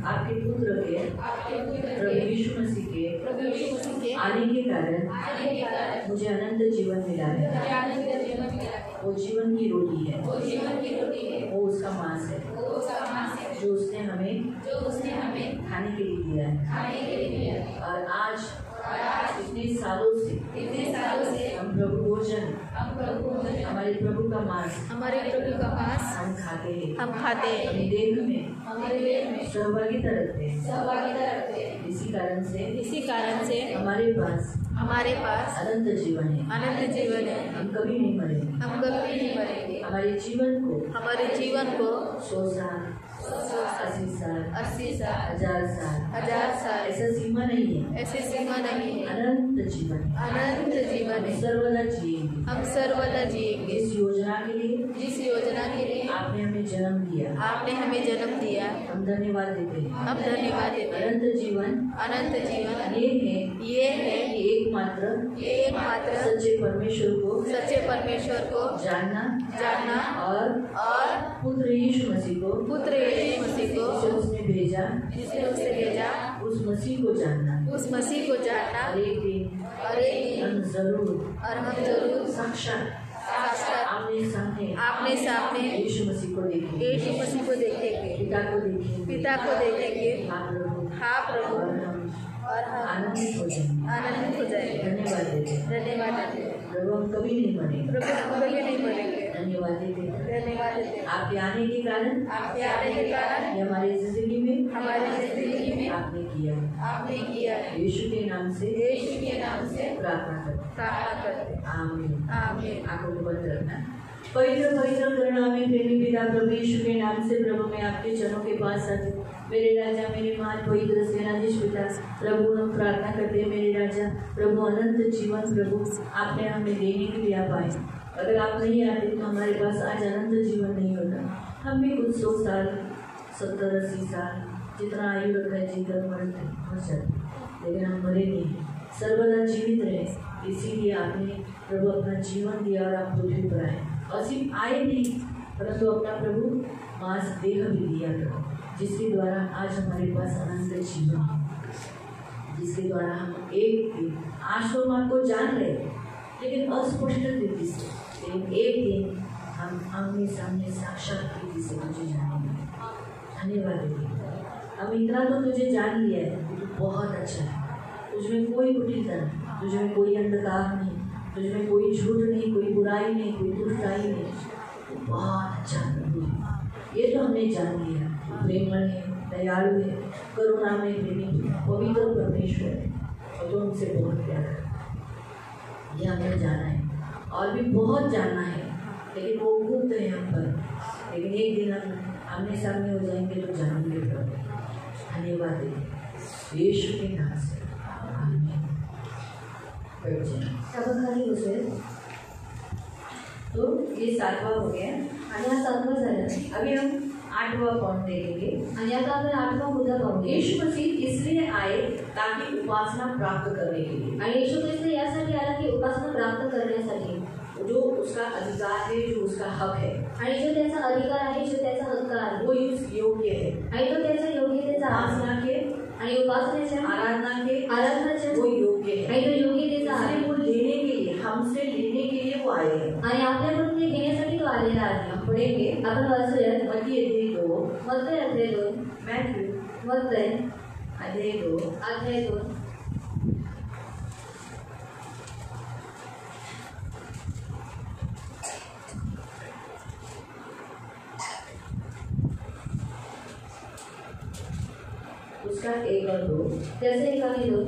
आपके पुत्र के प्रभु यीशु मसीह के आने के कारण मुझे अनंत जीवन मिला है। वो जीवन की रोटी है, वो उसका मांस है जो उसने हमें खाने के लिए दिया है। और आज इतने सालों से हम प्रभु भोजन, हमारे प्रभु का मांस हम खाते हैं, अपने देह में सहभागिता रखते हैं। इसी कारण से हमारे पास अनंत जीवन है। हम कभी नहीं मरेंगे। हमारे जीवन को 100 साल, 80 साल, 1000 साल ऐसा सीमा नहीं है। अनंत जीवन हम सर्वदा जिएंगे। इस योजना के लिए आपने हमें जन्म दिया। हम धन्यवाद देते हैं। अनंत जीवन ये है कि एकमात्र सच्चे परमेश्वर को जानना और पुत्र यीशु मसीह को जिसे उसने भेजा उस मसीह को जानना। और एक दिन हम जरूर साक्षात आमने सामने यीशु मसीह को देखेंगे, पिता को देखेंगे। हाँ प्रभु, और हम आनंदित हो जाएंगे। धन्यवाद देते प्रभु, हम कभी नहीं मरेंगे। धन्यवाद देते आपके आने के कारण हमारी जिंदगी में आपने किया। यीशु के नाम से प्रार्थना करते। आमीन। आंखों को बंद रखना। पवित्र करुणामय प्रेमी पिता प्रभु यीशु के नाम से प्रभु मैं आपके चरणों के पास आती हूँ। मेरे राजा, मेरे महान पवित्र सेनाधीश पिता प्रभु, हम प्रार्थना करते हैं मेरे राजा प्रभु, अनंत जीवन प्रभु आपने हमें देने के लिए आप आए। अगर आप नहीं आते तो हमारे पास आज अनंत जीवन नहीं होता। हम भी कुछ 100 साल, 70-80 साल जितना आयु रखा है जीकर मर जाते, लेकिन हम मरे नहीं, सर्वदा जीवित रहे। इसीलिए आपने प्रभु अपना जीवन दिया और आप पृथ्वी पर आए। और सिर्फ आए नहीं, परंतु अपना प्रभु मांस देह भी दिया प्रभु, जिसके द्वारा आज हमारे पास अनंत जीवन है, जिसके द्वारा हम एक दिन, आज तो हम आपको जान रहे लेकिन अस्पष्ट रीति से, लेकिन एक दिन हम आमने सामने साक्षात रीति से तुझे जानेंगे। धन्यवाद देते। हम इतना तो तुझे जान लिया है, तू बहुत अच्छा है। तुझमें कोई कुटिलता नहीं, तुझमें कोई अंधकार नहीं, तुझमें कोई झूठ नहीं, कोई बुराई नहीं, कोई दुष्टाई नहीं। तू बहुत अच्छा प्रभु है, ये तो हमने जान लिया। प्रेमल है, दयालु है, करुणामय प्रेमी, पवित्र परमेश्वर है, और तो हमसे बहुत प्यार है। ये हमें जाना है और भी बहुत जानना है, लेकिन वो गुप्त है हम पर। लेकिन एक दिन हम आमने सामने हो जाएंगे तो जानेंगे प्रभु। धन्यवाद दें यीशु के नाम से, आमीन। खाली बसेल। तो ये 7वां हो गया आणि हा 7वां झाला। अभी हम 8वां पॉइंट देखेंगे। आणि आता आपण 8वां मुद्दा पाहू। यीशु मसीह इसलिए आए ताकि उपासना प्राप्त करने के लिए। आणि येशू ख्रिस्त यासाठी आला की उपासना प्राप्त करण्यासाठी, जो उसका अधिकार है, जो उसका हक है, आणि जो त्याचा अधिकार आहे, जो त्याचा हक्क आहे, वो योग्य है। आणि तो त्याच्या योग्यतेचा उपासना के आणि उपासनेच्या आराधना के वो योग्य है. आणि तो योग्यतेचा आहे. इसलिए वो लेने के लिए, हमसे लेने के लिए वो आए हैं. आणि आपल्याकडून ते घेण्यासाठी तो आलेला आहे. हम पढ़ेंगे आपण वाचूया मत्ती अध्याय 2, मत्तई अध्याय 2, मत्ती मत्तई अध्याय 2 अध्याय 2. उसका 1 और 2. त्याचे 1 आणि 2.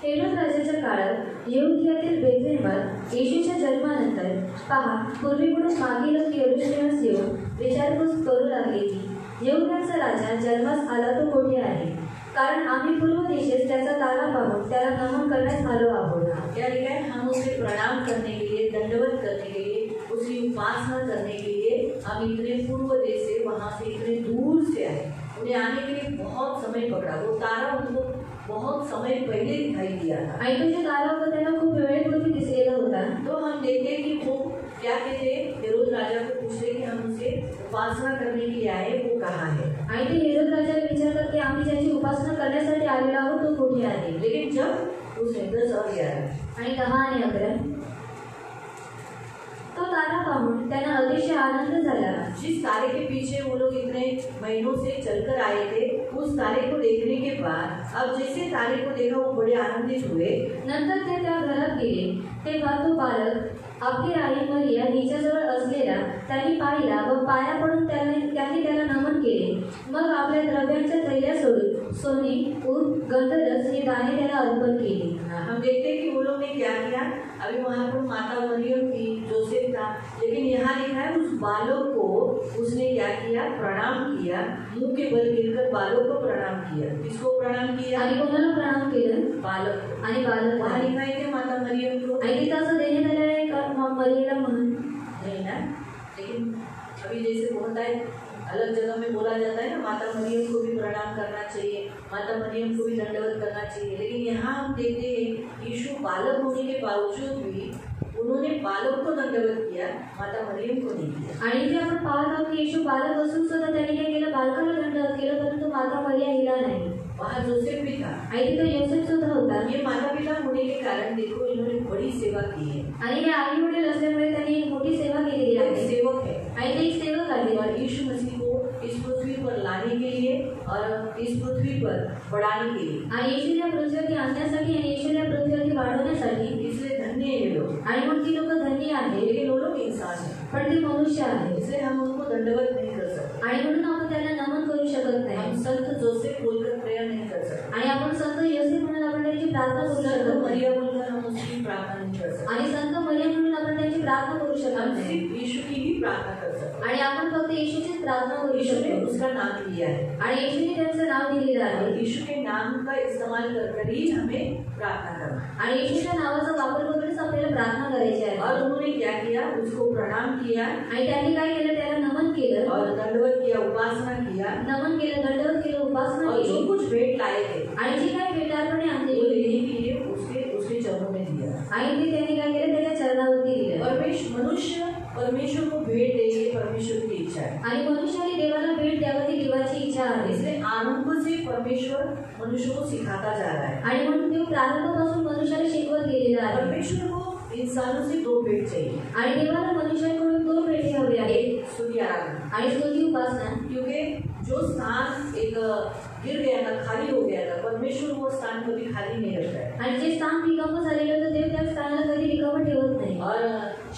हेरोद राजाच्या काळात यहुदियातील बेथलेहमात येशूच्या जन्मानंतर पहा, पूर्वीकडून मागे लोक यरूशलेमास येऊन विचारपूस करू लागले की यहुद्याचा राजा जन्मास आला तो कोठे आहे, कारण आम्ही पूर्व दिशेस त्याचा तारा पाहून त्याला नमन करण्यास आलो आहोत. क्या लिखा है? हम उसे प्रणाम करने के लिए, दंडवत करने के लिए, उसकी उपासना करने के लिए हम इतने पूर्व देश से, वहाँ से इतने दूर से आए. उन्हें आने के लिए बहुत समय पकड़ा. वो तारा उनको बहुत समय पहले दिखाई दिया था. आणि तो जो तारा होता त्याला खूप वेळेपूर्वी दिसलेला होता. तो हम देखते कि वो क्या कहते, हेरोद राजा को पूछते कि हम उसे उपासना करने के लिए आए, वो कहाँ है. आणि ते हेरोद राजाला विचारतात की आम्ही ज्याची उपासना करण्यासाठी आलेलो आहोत तो कुठे आहे. लेकिन जब उसने 10 और 11 आणि 10 आणि 11 तो तारा पाहून त्यांना अतिशय आनंद झाला. जिस तारे के पीछे वो लोग इतने महीनों से चलकर आए थे, उस तारे को देखने के बाद अब जैसे तारे को देखा वो बड़े आनंदित हुए. नंतर ते त्या घरात गेले. तेव्हा तो बालक आपली आई मरिया हिच्याजवळ असलेला त्यांनी पाहिला व पाया पडून त्यांनी त्याला नमन केले. मग आपल्या द्रव्यांच्या थैल्या सोडून सोने, ऊद, गंधरस ही दाणे त्याला अर्पण केली. हम देखते हैं कि वो लोग ने क्या किया. अभी वहाँ पर माता मरियम थी, जोसेफ था, लेकिन यहाँ लिखा है उस बालक को उसने क्या किया, प्रणाम किया. मुंह के बल गिरकर बालक को प्रणाम किया. किसको प्रणाम किया? आणि कोणाला प्रणाम केलं? बालक. आणि बालक वहाँ लिखा है कि माता मरियम को आणि तिथं असं देण्यात आलं आहे का मरियला म्हणून नहीं ना. लेकिन अभी जैसे होता है अलग जगह में बोला जाता है ना, माता मरियम को भी प्रणाम करना चाहिए, माता मरियम को भी दंडवत करना चाहिए. लेकिन यहाँ हम देखते हैं यीशु बालक होने के बावजूद भी उन्होंने बालक को दंडवत किया, माता मरियम को नहीं किया. आणि जे आपण पाहत आहोत की येशू बालक असून सुद्धा त्यांनी काय केलं, बालकाला दंडवत केलं, परंतु माता मरिया हिला नाही. वहाँ जोसेफ भी था. आणि तिथं योसेफ सुद्धा होता. ये माता पिता होने के कारण देखो इन्होंने बड़ी सेवा की है. आणि हे आई वडील असल्यामुळे त्यांनी एक मोठी सेवा केलेली एक आहे. सेवक है आणि ते एक सेवक आहे. और यीशु मसीह को इस पृथ्वी पर लाने के लिए और इस पृथ्वी पर बढ़ाने के लिए, आणि येशूला पृथ्वीवरती आणण्यासाठी आणि येशूला पृथ्वीवरती वाढवण्यासाठी. इसलिए धन्य है ये लोग. आणि मग ती लोक धन्य आहे, लेकिन वो लोग इंसान है, पण ते मनुष्य आहे. इसलिए हम उनको दंडवत नहीं कर सकते. आणि म्हणून आपण त्यांना नमन करू शकत नाही. हम संत जोसेफ बोलकर प्रेयर नहीं कर सकते. आणि आपण संत योसेफ म्हणून आपण त्यांची प्रार्थना करू संत शकत नाही. मरिया बोलकर हम उसकी प्रार्थना नहीं कर सकते. आणि संत मरियम म्हणून आपण त्यांची प्रार्थना करू शकत हम नाही. सिर्फ यीशु की ही प्रार्थना कर सकते. आणि आपण फक्त येशूचीच प्रार्थना करू यीशु ने शकतो. उसका नाम लिया है आणि येशूने त्यांचं नाव दिलेलं आहे. और यीशु के नाम का इस्तेमाल कर ही हमें प्रार्थना करना. आणि येशूच्या नावाचा वापर करूनच आपल्याला प्रार्थना करायची आहे. और उन्होंने क्या किया, उसको प्रणाम किया आणि त्यांनी काय केलं, त्याला नमन केलं, और दंडवत किया, उपासना किया नमन केलं, दंडवत केलं, उपासना और जो केली. कुछ भेंट लाए थे आणि जी काही भेटार्पणे आणलेली वो होती देने के लिए उसके चरणों में दिया. आणि ती त्यांनी काय केलं, त्याच्या चरणावरती दिलं. मनुष्य परमेश्वर को भेंट दे, ये परमेश्वर की इच्छा है. आणि मनुष्याने देवाला भेट द्यावी ती देवाची इच्छा आहे. इसलिए आरंभ से परमेश्वर मनुष्य को सिखाता जा रहा है. आणि म्हणून देव प्रारंभापासून मनुष्याला शिकवत गेलेला आहे. परमेश्वर को इंसानों से 2 भेंट चाहिए. आणि देवाला मनुष्याकडून 2 भेटी हवी आहेत. एक स्तुति आराधना, आणि स्तुती उपासना. क्योंकि जो स्थान एक गिर गया था, खाली हो गया था, परमेश्वर वो स्थान कभी खाली नहीं रखता है. आणि जे स्थान रिकामं झालेलं होतं देव त्या स्थानाला कधी रिकामं ठेवत नाही. और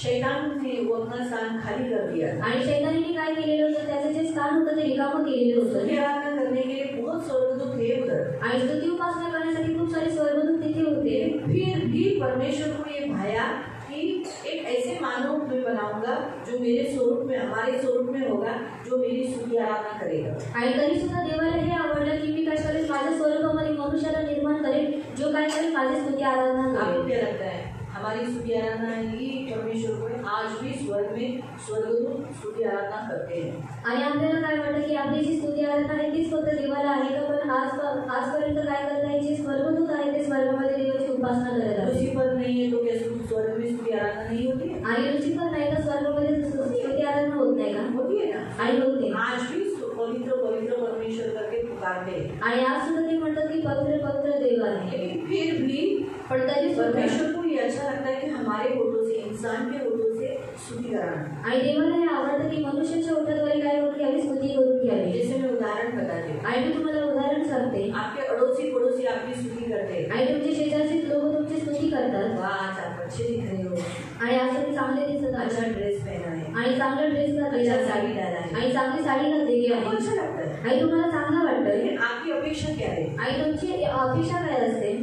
शैतान ने वो अपना स्थान खाली कर दिया. आणि शैतानाने काय केलेलं होतं, त्याचं जे स्थान होतं ते रिकामं केलेलं होतं. स्तुति आराधना करने के लिए बहुत स्वर्गदूत थे उधर. आणि स्तुती उपासना करण्यासाठी खूप सारे स्वर्गदूत तिथे होते. फिर भी परमेश्वर को ये भाया कि एक ऐसे मानव मैं बनाऊंगा जो मेरे स्वरूप में, हमारे स्वरूप में होगा, जो मेरी स्तुति आराधना करेगा. आणि तरी सुद्धा देवाला हे आवडलं की मी काय करेल, माझ्या स्वरूपामध्ये मनुष्याला निर्माण करेल जो काय करेल माझी स्तुती आराधना आपको करेल. क्या लगता है हमारी स्तुति आराधना ही परमेश्वर को आज भी स्वर्ग में स्वर्गदूत स्तुति आराधना करते हैं. आणि आपल्याला काय वाटतं की आपली जी स्तुती आराधना आहे तीच फक्त देवाला आहे का, पण आजपर्यंत काय करत आहे, जे स्वर्गदूत आहे ते स्वर्गामध्ये देवाची उपासना करत आहेत. लुसीफर नहीं है तो क्या स्वर्ग में स्तुति आराधना नहीं होती है? आणि लुसिफर नाही तर स्वर्गामध्ये स्तुती आराधना होत नाही का? होती है ना. आणि होते. आज भी पवित्र पवित्र परमेश्वर करके पुकारते हैं। आणि आज सुद्धा ते म्हणतात की पवित्र पवित्र देव आहे. लेकिन फिर भी पण तरी सुद्धा परमेश्वर को ये अच्छा लगता है कि हमारे होठों से, इंसान के होठों से स्तुति कराना. आणि देवाला हे आवडतं की मनुष्याच्या ओठाद्वारे काय करून घ्यावी, स्तुती करून घ्यावी. जैसे मैं उदाहरण बताती हूँ. आणि मी तुम्हाला उदाहरण सांगते. आपके अड़ोसी पड़ोसी आपकी स्तुति करते हैं. आणि तुमचे शेजारचे लोक तुमची स्तुती करतात. वाह, आज आप अच्छे दिख रहे हो. आणि आज तुम्ही चांगले दिसत आहात. अच्छा ड्रेस पहना है. आणि चांगला ड्रेस घातलेला अच्छा आहे. साड़ी डाला है. आणि चांगली साडी घातलेली आपको आहे. अच्छा लगता है. आणि तुम्हाला चांगलं वाटतं. लेकिन आपकी अपेक्षा क्या है? आणि तुमची अपेक्षा काय असते?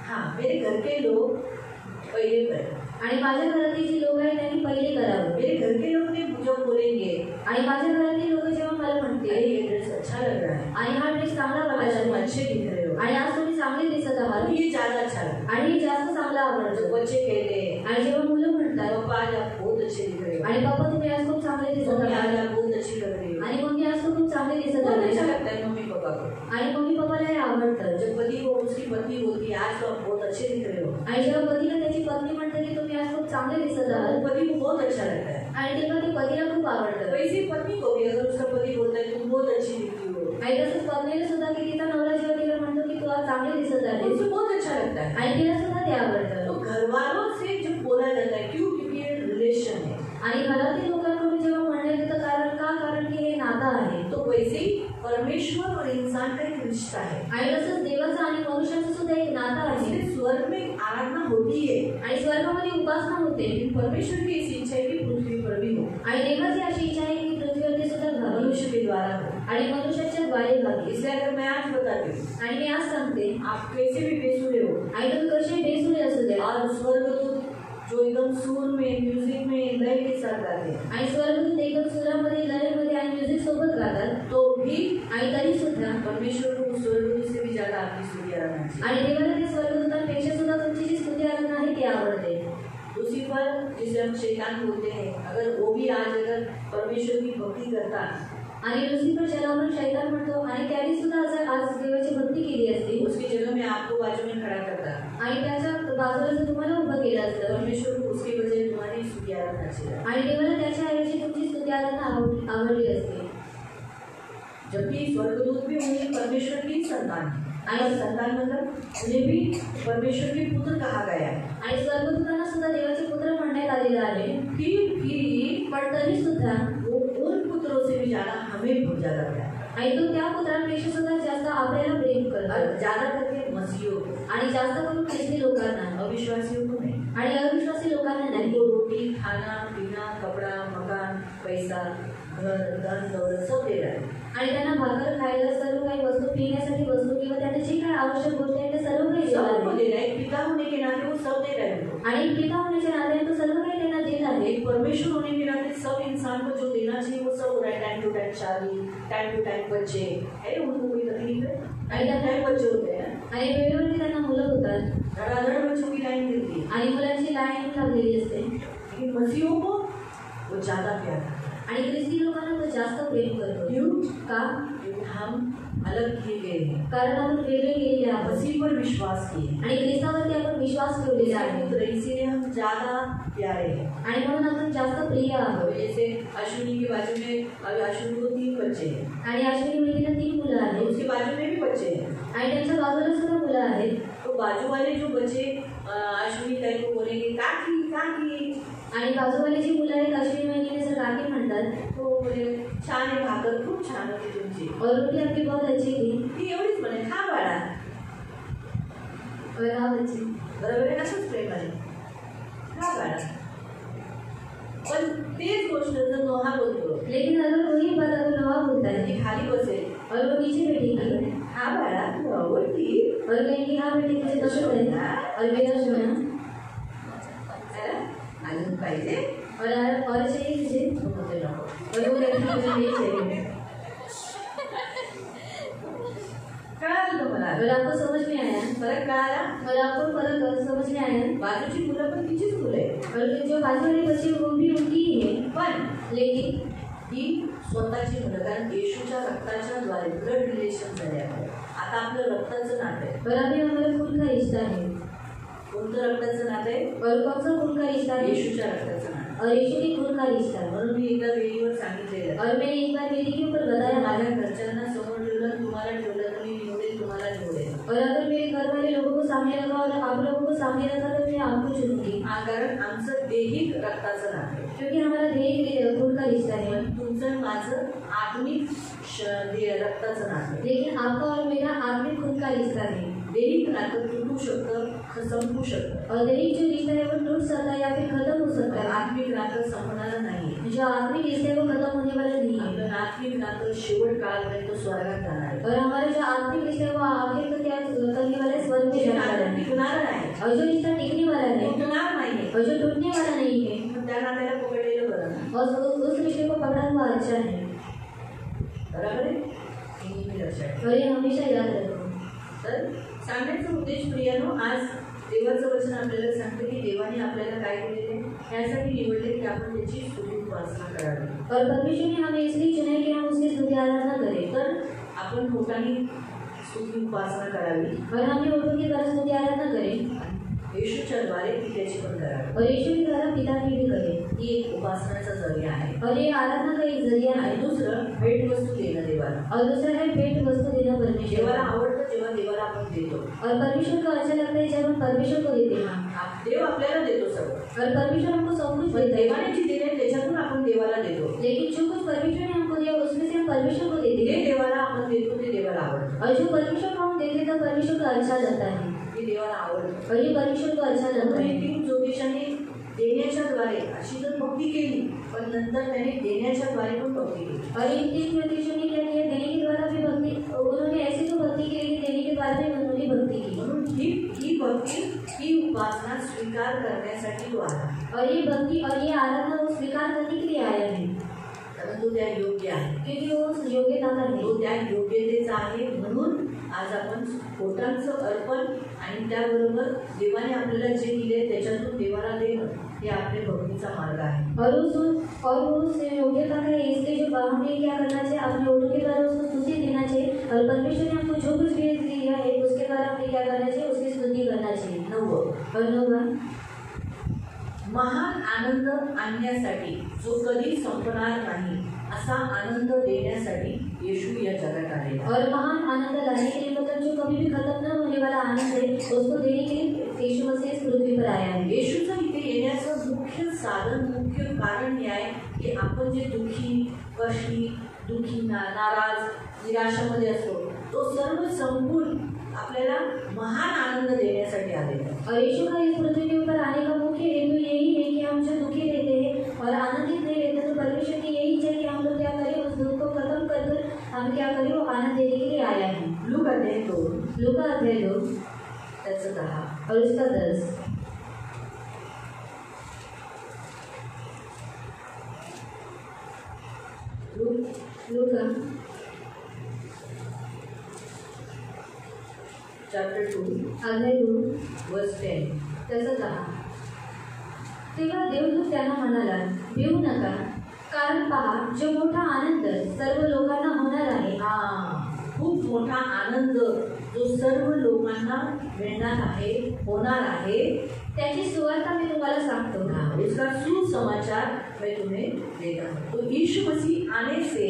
हाँ, मेरे घर के लोग पहले करें. आणि माझ्या घरातील जी लोक आहेत त्यांनी पहिले करावं. मेरे घर के लोग ने जब बोलेंगे, आणि माझ्या घरातील लोक जेव्हा मला अरे म्हणतील ये ड्रेस अच्छा लग रहा है, आणि हा ड्रेस चांगला आज वाटत तुम आहे अच्छे दिख रहे हो, आणि आज तुम्ही चांगले दिसत आहात, तो ये ज्यादा अच्छा लगता है. आणि हे जास्त चांगलं जब आवडतं. बच्चे कहते हैं, आणि जेव्हा मुलं म्हणतात पापा आज आप बहुत अच्छे दिख रहे हो, आणि पप्पा तुम्ही आज खूप चांगले दिसत मम्मी आज आहात आप बहुत अच्छी लग रही हो, आणि मम्मी आज खूप चांगले दिसत बहुत अच्छा आहात लगता है मम्मी पापा को. आणि मम्मी पप्पाला हे आवडतं. जब पति को उसकी पत्नी बोलती है आज तो आप बहुत अच्छे दिख रहे हो, आणि जेव्हा पतीला त्याची पत्नी म्हणते की तुम्ही आज खूप चांगले दिसत तो आहात पति को बहुत अच्छा लगता है. आणि तेव्हा ते पतीला खूप आवडतं. वैसे ही पत्नी को भी अगर उसका पति बोलता है तुम बहुत अच्छी दिखती हो, आणि तसंच पत्नीला सुद्धा की तिचा नवरा जेव्हा तिला म्हणतो की तू आज चांगले दिसत तो आहेस उसे बहुत अच्छा लगता है. आणि तिला सुद्धा ते आवडतं. तो घर वालों से जब बोला जाता है, क्यों? क्योंकि ये रिलेशन है. आणि घरातील लोकांकडून जेव्हा म्हणण्यात येतं कारण की हे नातं आहे. तो वैसे ही परमेश्वर और इंसान का एक रिश्ता है. आणि तसंच देवाचं आणि मनुष्याचं सुद्धा एक नातं आहे. इसलिए स्वर्ग में आराधना होती है, आणि स्वर्गामध्ये उपासना होते. लेकिन परमेश्वर की इस इच्छा है कि पृथ्वी पर भी हो, आणि देवाची अशी इच्छा आहे की पृथ्वीवरती सुद्धा घावी मनुष्य के द्वारा हो. आणि मनुष्याच्या द्वारे घावी. इसलिए अगर मैं आज बताती हूँ, आणि मी आज सांगते आप कैसे भी बेसुरे हो आणि तुम्ही कसे बेसुरे असू द्या और स्वर्गदूत जो एकदम सुर में, म्यूजिक में, लय के साथ गाते हैं, आणि स्वर्गदूत एकदम सुरामध्ये, लयमध्ये आणि म्युझिक सोबत गातात, तो भी आणि तरी सुद्धा परमेश्वर को स्वर्गदूत से भी ज्यादा आपकी स्तुति आराधना चाहिए. आणि देवाला ते स्वर्गदूतांपेक्षा सुद्धा तुमची जी स्तुती आराधना आहे ती आवडते. लूसीफर जिसे हम शैतान बोलते हैं, अगर वो भी आज अगर परमेश्वर की भक्ति करता, आणि लुसिफर ज्याला आपण शैतान म्हणतो आणि त्याने सुद्धा आज देवाची भक्ती केली असती उसकी जगह में आपको बाजू में खड़ा करता आणि त्याच्या बाजूला जर तुम्हाला उभं केलं असतं, परमेश्वर को उसके बजाय तुम्हारी स्तुति आराधना चाहिए. आणि देवाला त्याच्याऐवजी तुमची स्तुती आराधना आवडली असते. जबकि स्वर्गदूत भी उन्हें परमेश्वर की संतान है. और संतान मतलब उन्हें भी परमेश्वर के पुत्र कहा गया है. आणि स्वर्गदूतांना सुद्धा देवाचे पुत्र म्हणण्यात आलेलं आहे. फिर पण तरी सुद्धा वो उन पुत्रों से भी ज्यादा हमें बहुत ज्यादा प्यार करता है. आणि तो त्या पुत्रांपेक्षा सुद्धा जास्त आपल्याला प्रेम करतो. और ज्यादा करके मसीहों को, आणि जास्त करून ख्रिस्ती लोकांना, अविश्वासियों को नहीं. आणि अविश्वासी लोकांना नाही. तो रोटी, खाना, पीना, कपड़ा, मकान, पैसा, घर, धन, दौलत सब दे रहा है. आणि त्यांना भाकर खायला, सर्व काही वस्तू, पिण्यासाठी वस्तू किंवा त्यांना जे काही आवश्यक गोष्टी आहेत ते सर्व काही देत सबको आहे. दे रहा है. पिता होने के नाते वो सब दे रहा है उनको. आणि पिता होण्याच्या नात्याने तो सर्व काही त्यांना देत आहे. एक परमेश्वर होने के नाते सब इंसान को जो देना चाहिए वो सब हो रहा है. टाइम टू टाइम शादी, टाइम टू टाइम बच्चे है, उनको कोई तकलीफ है? टाइम टू टाइम बच्चे होते हैं आणि वेळेवरती त्यांना मुलं होतात धड़ाधड़ बच्चों की लाइन मिलती है. आणि मुलांची लाईन लागलेली असते. लेकिन मसीहों को वो ज्यादा प्यार करता है. आणि ख्रिस्ती लोकांना तो जास्त प्रेम करतो. क्यों? का? क्योंकि हम अलग किए गए हैं, कारण आपण वेगळे केलेले आहोत मसीह पर विश्वास किए आणि ख्रिस्तावरती आपण विश्वास ठेवलेला आहे पुत्र, इसीलिए हम ज्यादा प्यारे हैं. आणि म्हणून आपण जास्त प्रिय अब आहोत. जैसे अश्विनी के बाजू में, अभी अश्विनी को 3 बच्चे हैं, आणि अश्विनी मुलीला 3 मुलं और आहेत उसके बाजू में भी बच्चे हैं. आणि त्यांच्या बाजूला सुद्धा मुलं आहेत. तो बाजू वाले जो बच्चे अश्विनी ताई को बोलेंगे काकी काकी, आणि बाजूवाली जी मुलं आहेत अश्विनी वहिनीने जर काकी म्हणतात तो बोले छान आहे भाकर, खूप छान होती तुमची. और रोटी आपकी बहुत अच्छी थी. ती एवढीच म्हणे खा बाळा. और हाँ बच्ची. बरोबर आहे, असंच प्रेम आहे, खा बाळा. पण तेच गोष्ट जर नोहा बोलतो, लेकिन अगर वही बात अगर नवा बोलता है ती खाली बसेल, और वो नीचे बैठेगी हा बाळा तू आवडती, और कहेंगी हाँ बेटी मुझे पसंद है और मेरा सोना अजून पाहिजे, और चाहिए मुझे तो मुझे नको. और वो कहती मुझे नहीं चाहिए. कळालं तुम्हाला? और आपको समझ में आया फरक कळाला? और आपको फर्क समझ में आया. बाजूची मुलं पण तिचीच मुलं आहे, और जो बाजू वाले बच्चे वो भी उनकी ही है. पण लेकिन ही स्वतःची मुलं, कारण येशूच्या रक्ताच्या द्वारे ब्लड रिलेशन झाले आहे. आता आपलं रक्ताचं नातं आहे. और अभी हमारा खून का रिश्ता है. कोणतं रक्ताचं नातं आहे? और कौन सा खून का रिश्ता है? येशूच्या रक्ताचं नातं. और यीशु के खून का रिश्ता है. म्हणून मी एकदा वेळीवर सांगितलेलं, और मैंने एक बार वेदी के ऊपर बताया माझ्या घरच्यांना समोर ठेवलं सामने रखा और आप लोगों को सामने रखा तो मैं आपको चुनूंगी। कारण आमचं देहिक रक्ताचं नातं आहे, क्योंकि हमारा देह खून का रिश्ता है, पण तुमचं माझं आत्मिक रक्ताचं नातं आहे। लेकिन आपका और मेरा आत्मिक खून का रिश्ता है। देहिक नातं तुटू शकतं, संपू शकतं, और दैहिक जो रिश्ता है वो टूट सकता है या फिर खत्म हो सकता है। आत्मिक नातं संपणारं नाहीये। जो आत्मिक रिश्ता है वो खत्म होने वाला नहीं है। आपलं आत्मिक नातं शेवट काळापर्यंत स्वर्गात जाणार आहे, और हमारा जो आत्मिक रिश्ता है वो आखिर तक क्या करने वाला है, स्वर्ग में जाने वाला है। टिकणारं आहे, और जो रिश्ता टिकने वाला है तुटणार नाहीये, और जो टूटने वाला नहीं है, मग त्या नात्याला पकडलेलं बरं, और उस रिश्ते को पकड़ा हुआ अच्छा है। बरोबर आहे, हे नेहमी लक्षात ठेवा। और ये हमेशा याद रखो। तर सांगण्याचा उद्देश प्रियानो, आज देवाचं वचन आपल्याला सांगतं की देवाने आपल्याला काय केलेले, यासाठी निवडले की आपण त्याची स्तुती उपासना करावी। और परमेश्वर ने हमें इसलिए चुना है कि हम उसकी स्तुति आराधना करें। तर आपण होतानी स्तुती उपासना करावी और हमने उठो की तरह स्तुति आराधना करें येशूच्या द्वारे पित्याची पण करावी। और यीशु के द्वारा पिता की भी करें। ही एक उपासनाचा जरिया आहे। और ये आराधना का एक जरिया है। आणि दुसरं भेट वस्तू देणं देवाला। और दूसरा है भेंट वस्तु देना परमेश्वर। देवाला आवडतं जेव्हा देवाला आपण देतो, और परमेश्वर को अच्छा लगता है जब हम परमेश्वर को देते हैं। देव आपल्याला देतो सगळं, और परमेश्वर हमको सब कुछ पण देता है। देवाने जी दिले त्याच्यातून आपण देवाला देतो, लेकिन जो कुछ परमेश्वर ने हमको दिया उसमें से हम परमेश्वर को देते ते हैं। देवाला आपण देतो ते देवाला आवडतं, और जो परमेश्वर को हम देते हैं तो परमेश्वर को अच्छा लगता है। ते देवाला आवडतं। और ये परमेश्वर को अच्छा लगता है। तीन ज्योतिषांनी देण्याच्या द्वारे अशी जर भक्ती केली, पण नंतर त्याने देण्याच्या द्वारे पण भक्ती केली। और इन तीन ज्योतिषों ने क्या किया, देने के द्वारा भी भक्ति, उन्होंने ऐसी तो भक्ति की कि देने के द्वारा भी उन्होंने भक्ति की। म्हणून ही भक्ती, ही उपासना स्वीकार करण्यासाठी तो आला, और ये भक्ति और ये आराधना वो स्वीकार करने के लिए आया है, कारण तो त्या योग्य आहे, क्योंकि वो उस योग्यता का है। तो त्या योग्यतेचा आहे। म्हणून आज आपण पोटांचं अर्पण आणि त्याबरोबर देवाने आपल्याला जे दिले त्याच्यातून देवाला देणं, हे आपले भक्तीचा मार्ग आहे। और उस योग्यता का है, इसलिए जो हमें क्या करना चाहिए, अपने ओठों के द्वारा उसको स्तुति देना चाहिए। और परमेश्वर ने हमको जो कुछ भी दिया है उसके द्वारा हमें क्या करना चाहिए, उसकी स्तुति करना चाहिए। 9 और 9 महान आनंद आणण्यासाठी जो कधी संपणार नाही असा आनंद देण्यासाठी येशू या जगात आलेला। और महान आनंद लाने के लिए, मतलब जो कभी भी खत्म न होने वाला आनंद है उसको देने के लिए यीशु मसीह इस पृथ्वी पर आया है। येशूचं इथे येण्याचं मुख्य साधन, मुख्य कारण हे आहे की आपण जे दुःखी नाराज निराशामध्ये असतो, तो सर्व संपूर्ण आपल्याला महान आनंद देण्यासाठी आलेला आहे। और यीशु का इस पृथ्वी के ऊपर आने का मुख्य हेतु यही है कि हम जो दुखी रहते हैं और आनंदित नहीं रहते, तो परमेश्वर की यही इच्छा है कि हम लोग क्या करें, उस दुख को खत्म कर हम क्या करें, वो आनंद देने के लिए आया है। लूका अध्याय 2 त्याचं 10 और उसका 10। लूका चॅप्टर 2 अध्याय 2 वर्स 10 त्याचं 10। तेव्हा देवदूत त्यांना म्हणाला, भिवू नका, कारण पहा जो मोठा आनंद सर्व लोकांना होणार आहे। खूप मोठा आनंद जो सर्व लोकांना मिळणार आहे, होणार आहे, त्याची सुवार्ता मी तुम्हाला सांगतो। इसका सुसमाचार मैं तुम्हें देता हूँ। तो यीशु मसीह आने से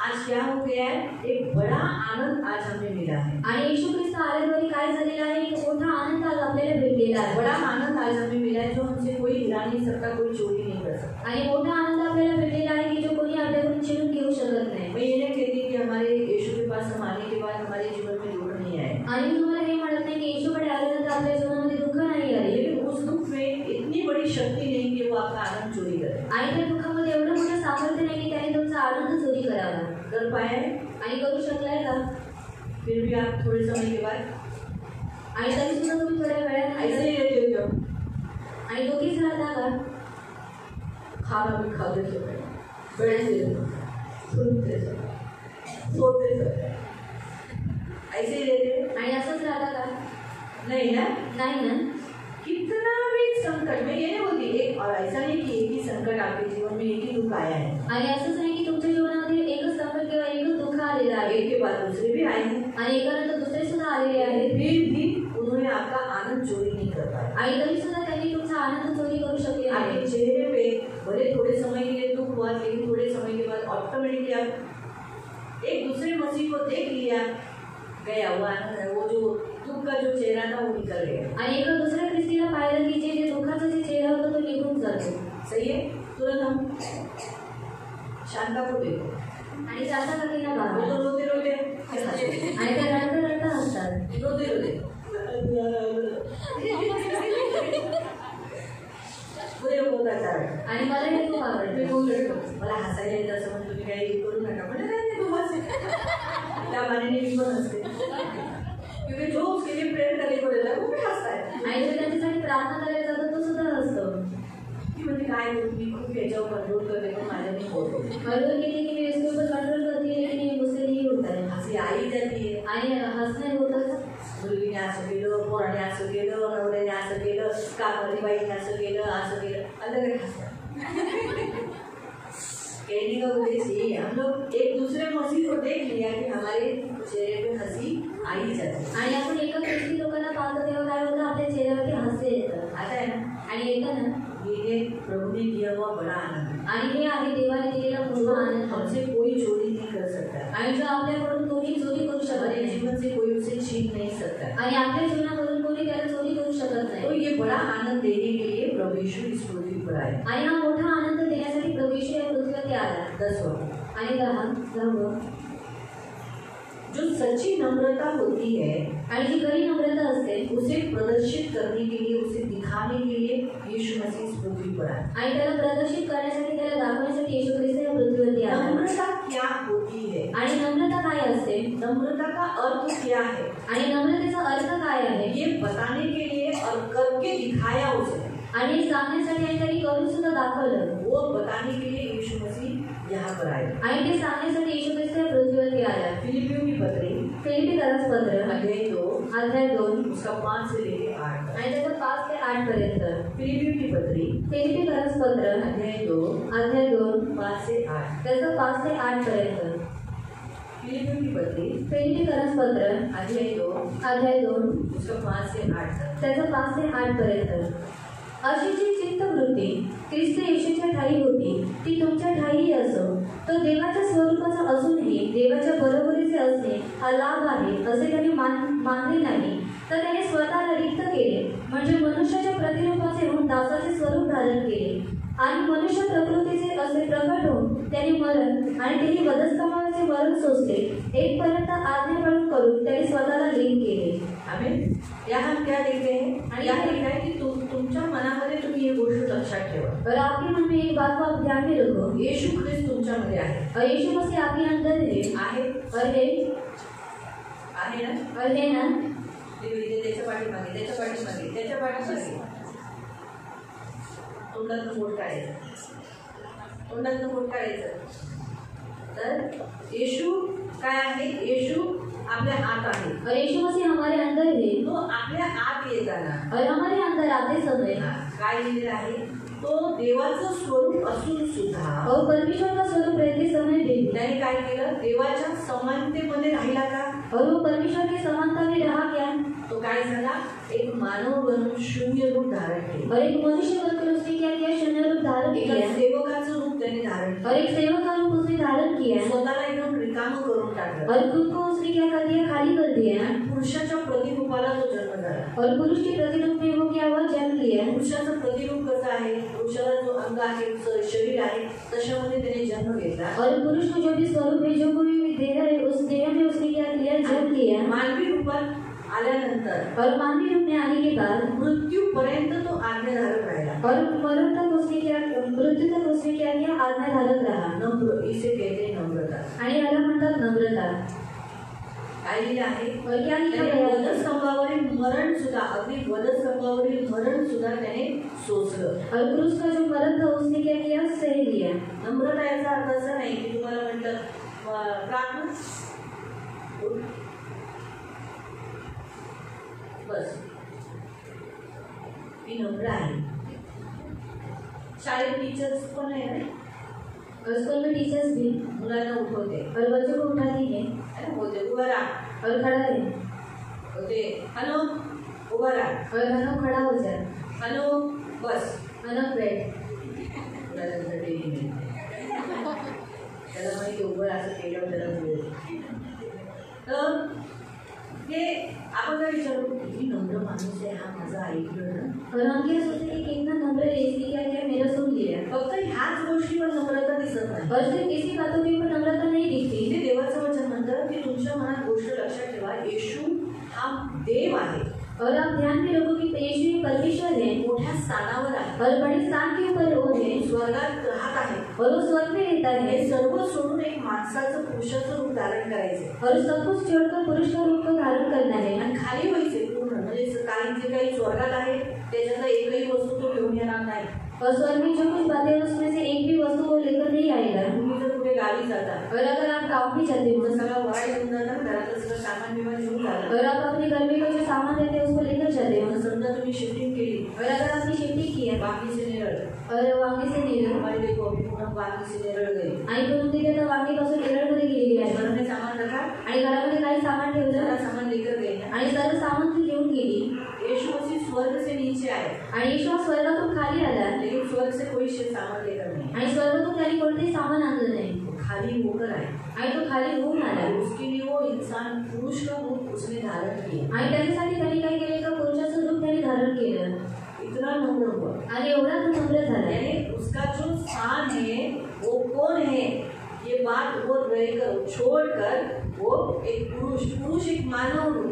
आज क्या हो गया है, एक बड़ा आनंद आज हमें मिला है। आणि येशू ख्रिस्त आल्याद्वारे काय झालेला आहे, एक मोठा आनंद आज आपल्याला भेटलेला आहे। बड़ा आनंद आज हमें मिला है जो हमसे कोई हिरा नहीं सकता, कोई चोरी नहीं कर सकता। आणि मोठा आनंद आपल्याला भेटलेला आहे की जो कोणी आपल्याकडून छिनून घेऊ शकत नाही। मैं ये नहीं कहती कि हमारे यीशु के पास हम आने के बाद हमारे जीवन में दुख नहीं आए, आणि मी तुम्हाला हे म्हणत नाही की येशूकडे आल्यानंतर आपल्या जीवनामध्ये दुःख नाही आले, लेकिन उस दुख में इतनी बड़ी शक्ति नहीं कि वो आपका आनंद चोरी करे। आणि त्या दुःखामध्ये एवढं मोठं सामर्थ्य नाही की त्याने तुमचा आनंद चोरी करावा। कर पाया है आणि करू शकलाय का? फिर भी आप थोड़े समय के बाद आणि तरी सुद्धा तुम्ही थोड्या वेळात ऐसे ही रहते हो क्या? आणि दोघीच राहता का? खाना भी खाते समय बैठते समय सुनते समय सोते समय ऐसे ही रहते आणि असंच राहता का? नहीं ना? नाही ना? कितना भी संकट में ये नहीं बोलती एक, और ऐसा नहीं कि एक ही संकट आपके जीवन में एक ही दुख आया है, आणि असंच नाही की तुमच्या जीवनामध्ये एकच संकट किंवा एकच दुःख आलेलं आहे, एक के बाद दूसरे भी आए हैं, आणि एकानंतर दुसरे सुद्धा आलेले आहेत, फिर भी उन्होंने आपका आनंद चोरी नहीं कर पाया। आणि तरी सुद्धा त्यांनी तुमचा आनंद चोरी करू शकले आपके नाही। चेहरे पे भले थोड़े समय के लिए दुख हुआ, लेकिन थोड़े समय के बाद ऑटोमेटिकली आप एक दूसरे मसीह को देख लिया, गया हुआ आनंद, वो जो दुख का जो चेहरा था वो निकल गया। आणि एका दुसऱ्या ख्रिस्तीला पाहिलं की जे दुःखाचा जे चेहरा होता तो निघून जातो. सही है. तुरंत हम शांता को देखो आणि शांता काकींना वो बघा तो रोते रोते हंसते. आणि त्या रडता रडता हसतात. रोते रोते पुढे होत आहे. आणि मला हे खूप मी आवडलं. खूप रडतो. मला हसायला येतं असं म्हणून तुम्ही काही करू नका. म्हणजे नाही तू हस. त्या मानेने मी पण हसते. क्योंकि जो उसके लिए प्रेयर करने को देता है वो भी हंसता है. आणि जो त्यांच्यासाठी प्रार्थना करायला जातो तो सुद्धा हसतो. की म्हणजे काय मी खूप याच्यावर कंट्रोल करते पण माझ्याने होतो. हळूहळू किती की मी इसके ऊपर कंट्रोल करती है लेकिन ये मुझसे नहीं होता है. हसी आई जाती है. आणि हसणे होतं. मुलगीने असं केलं, पोराने असं केलं, नवऱ्याने असं केलं, कामारी बाईने असं केलं, असं केलं, अलग हसतात. कहने का उद्देश्य ये है, हम लोग एक दूसरे मसीह को देख लिया कि हमारे चेहरे पे हंसी आ ही जाती है. आणि आपण एका ख्रिस्ती लोकांना पाहतो तेव्हा काय होतं आपल्या चेहऱ्यावरती हास्य येतं. आता है ना, आणि येतं ना ये प्रभु ने दिया हुआ बड़ा आनंद. आणि हे आहे देवाने दिलेला मोठा आनंद. हमसे कोई चोरी नहीं कर सकता. आणि जो आपल्याकडून कोणी चोरी करू शकत हमारे नाही जीवन से कोई उसे छीन नहीं सकता. आणि आपल्या जीवनामधून कोणी त्याला चोरी करू शकत तो नाही. ये बड़ा आनंद देने के लिए प्रभु यीशु इस पृथ्वी पर आए. आणि हा मोठा आनंद देण्यासाठी प्रभू येशू या पृथ्वीवरती आला. 10 वर्ष. आणि 10 जो सच्ची नम्रता होती है आणि जी खरी नम्रता असते उसे प्रदर्शित करने के लिए, उसे दिखाने के लिए यीशु मसीह इस पृथ्वी पर आए. आणि त्याला प्रदर्शित करण्यासाठी त्याला दाखवण्यासाठी येशू ख्रिस्त या पृथ्वीवरती आला. नम्रता क्या होती है? आणि नम्रता काय असते नम्रता का अर्थ क्या है? आणि नम्रतेचा अर्थ काय आहे ये बताने के लिए और करके दिखाया उसे. आणि सांगण्यासाठी आणि त्यांनी करून सुद्धा दाखवलं. वो बताने के लिए यीशु मसीह यहाँ पर आए. आणि ते सांगण्यासाठी येशू ख्रिस्त या पृथ्वीवरती आला. फिलिपियों की पत्री फिलिप्पीकरास पत्र अध्याय 2 2 उसका 5 से लेकर 8. आणि त्याचं 5 ते 8 पर्यंत. फिलिपियों की पत्री फिलिप्पीकरास पत्र अध्याय 2 5 से 8. त्याचं 5 ते 8 पर्यंत. फिलिपियों की पत्री फिलिप्पीकरास पत्र अध्याय 2 2 उसका 5 से 8 तक. त्याचं 5 ते 8 पर्यंत. अशी जी चित्तवृत्ती ख्रिस्त येशूच्या ठायी होती ती तुमच्या ठायी असो. तो देवाच्या स्वरूपाचा असूनही देवाच्या बरोबरीचे असणे हा लाभ आहे असे त्यांनी मानले नाही, तर त्याने स्वतःला रिक्त केले, म्हणजे मनुष्याच्या प्रतिरूपाचे होऊन दासाचे स्वरूप धारण केले. आणि मनुष्य प्रकृतीचे असे प्रकट होऊन त्यांनी मरण आणि त्यांनी वधस्तंभाचे मरण सोसले. एकपर्यंत आज्ञा पालन करून त्यांनी स्वतःला लीन केले. आमेन. यहाँ क्या देखते हैं? आणि यहाँ लिखा है कि तुमच्या मनामध्ये तुम्ही ये गोष्ट लक्षात ठेवा. और आपके मन में एक बात को आप ध्यान में रखो. येशू ख्रिस्त तुमच्यामध्ये आहे. और यीशु मसीह आपके अंदर है. और है ना? और है ना. त्याच्या पाठीमागे तोंडातनं बोट काढायचं. तर येशू काय आहे? येशू आपल्या आत आहे. और यीशु मसीह हमारे अंदर है. तो आपल्या आत येताना और हमारे अंदर आते समय काय लिहिलेलं आहे? तो देवाचं स्वरूप असून सुद्धा और परमेश्वर का स्वरूप रहते समय भी त्याने काय केलं? देवाच्या समानतेमध्ये राहिला का? और वो परमेश्वर की समानता में रहा क्या? तो काय झाला? एक मानव बनून शून्य रूप धारण केले. और एक मनुष्य बनकर उसने क्या किया? शून्य रूप धारण एक किया. सेवकाचं रूप त्याने धारण केलं. और एक सेवक का रूप उसने धारण किया. स्वतःला एकदम रिकामं करून टाकलं. और खुद को उसने क्या कर दिया? खाली कर दिया. आणि पुरुषाच्या प्रतिरूपाला तो जन्म झाला. और पुरुष के प्रतिरूप में वो क्या हुआ? जन्म लिया. पुरुषाचं प्रतिरूप कसं आहे? पुरुषाला जो अंग आहे, शरीर आहे, तशामध्ये त्याने जन्म घेतला. और पुरुष को जो भी स्वरूप है, जो कोई भी देह है, उस देह में उसने क्या किया? जन्म लिया. मानवी रूपात आल्यानंतर और मानवी रूप में आने के बाद मृत्यूपर्यंत तो आज्ञाधारक राहिला. और मरण तक उसने क्या? मृत्यु तक उसने क्या किया? आज्ञाधारक रहा. नम्र, इसे कहते हैं नम्रता. आणि याला म्हणतात नम्रता. काय लिहिलं आहे? और क्या लिखा गया? वधस्तंभावरील मरण सुद्धा, अगदी वधस्तंभावरील मरण सुद्धा त्याने सोसलं. और क्रूस का जो मरण था उसने क्या किया? सह लिया. नम्रता याचा अर्थ असा नाही की तुम्हाला म्हटलं प्रार्थना बस मी नम्र आहे. शाळेत टीचर्स पण आहे ना, और स्कूल में टीचर्स भी मुलांना उठवते और बच्चों को उठाती है होते उभं राहा, और खड़ा रहे. होते हॅलो उभं राहा, और हनो खड़ा हो जाए. हॅलो बस, हनो बैठ. मुलांना डेली मिळते. त्याला माहिती उभं असं केल्यावर त्याला मिळेल. तर हे आपण जर विचारू किती नम्र माणूस आहे हा, माझा ऐकलं ना. और हम क्या सोचते हैं कि कितना नम्र है, इसलिए क्या क्या मेरा सुन लिया। फक्त ह्याच गोष्टीवर नम्रता दिसत नाही. और सिर्फ इसी बातों के ऊपर नम्रता नहीं दिखती। इथे देवाचं वचन म्हणतं की तुमच्या मनात गोष्ट लक्षात ठेवा, येशू हा देव आहे और आप ध्यान में रखो कि यीशु परमेश्वर है, मोठ्या स्थानावर आहे और बड़े स्थान के ऊपर वो है, स्वर्गात राहत आहे. और वो स्वर्ग में रहता है। हे सर्व सोडून एक माणसाचं पुरुषाचं रूप धारण करायचे और सब कुछ छोड़कर पुरुष का रूप को धारण करना है आणि खाली व्हायचे पूर्ण. म्हणजे काही जे काही स्वर्गात आहे त्याच्यातलं एकही वस्तू तो घेऊन येणार नाही. और स्वर्ग में जो कुछ बातें हैं उसमें से एक भी वस्तु वो लेकर नहीं आएगा। तुम्ही जर कुठे गावी जाता और अगर आप गाँव भी जाते हो तर सगळं वराड घेऊन जाता, घरातलं सगळं सामान बिमान घेऊन जाता. और आप अपने घर में कोई जो सामान रहते हैं उसको लेकर जाते हो। समजा तुम्ही शिफ्टिंग केली और अगर आपने शिफ्टिंग की है वांगी से नेरळ, और वांगी से नेरळ, हमारी देखो अभी पूर्ण वांगी से नेरळ गई आणि करून तिथे तर वांगीपासून नेरळमध्ये गेलेली आहे। घरामध्ये सामान रखा आणि घरामध्ये काही सामान सारा ठेवलं सामान लेकर गई आणि सर्व सामान ती घेऊन गेली। यीशु मसीह स्वर्ग से नीचे आए आणि येशू स्वर्गातून खाली आला लेकिन स्वर्ग से कोई सामान लेकर नहीं. आणि स्वर्गातून त्याने कोणतेही सामान आणलं नाही खाली होकर आए आणि तो खाली होऊन आला। उसके लिए वो इंसान पुरुष का रूप उसने धारण किया आणि त्याच्यासाठी त्याने काय केलं, का पुरुषाचं रूप त्याने धारण केलं इतना नम्र हुआ. आणि एवढा तो नम्र झाला। यानी उसका जो स्थान है वो कौन है ये बात वो रहकर छोड़कर वो एक पुरुष एक मानव वो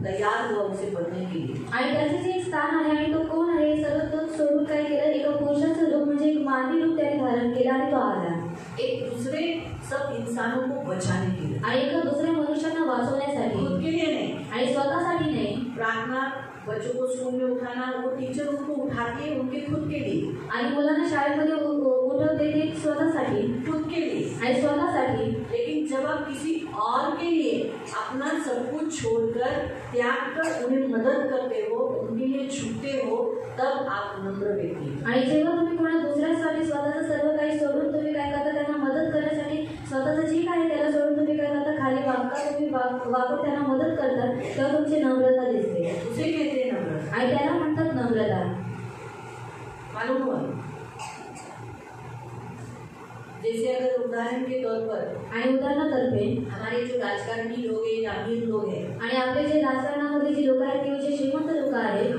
तैयार हुआ उसे बनने के लिए. आणि त्याचे जे एक स्थान आहे आणि तो कोण आहे हे सर्व तो स्वरूप काय केलं, एका पुरुषाचं रूप म्हणजे एक मानवी रूप त्याने धारण केलं आणि तो आला एक दूसरे सब इंसानों को बचाने के लिए आणि एका दुसऱ्या मनुष्यांना वाचवण्यासाठी, खुद के लिए नहीं. आणि स्वतःसाठी नाही। प्रार्थना बच्चों को स्कूल में उठाना वो टीचर उनको उठाते उनके खुद के लिए आणि मुलांना शाळेमध्ये उठवते ते स्वतःसाठी खुद के लिए आणि स्वतःसाठी। लेकिन जब आप किसी और के लिए अपना सब कुछ छोड़कर त्याग कर उन्हें मदद करते हो, उनके लिए झुकते हो, तब आप नम्र व्यक्ति. आणि जेव्हा तुम्ही कोणा दुसऱ्यासाठी स्वतःचं सर्व काही सोडून तुम्ही काय करता, त्यांना मदत करण्यासाठी स्वतःचं जे काही त्याला सोडून तुम्ही काय करता, खाली वागता, तुम्ही वागून त्यांना मदत करता, तेव्हा तुमची नम्रता दिसते उसे कहते हैं नम्र. आणि त्याला म्हणतात नम्रता। मालूम हुआ? जैसे अगर उदाहरण के तौर पर आणि उदाहरणातर्फे हमारे जो राजकारणी लोग हैं, अमीर लोग हैं, आणि आपले जे राजकारणामध्ये जे लोक आहेत किंवा जे श्रीमंत लोक आहेत,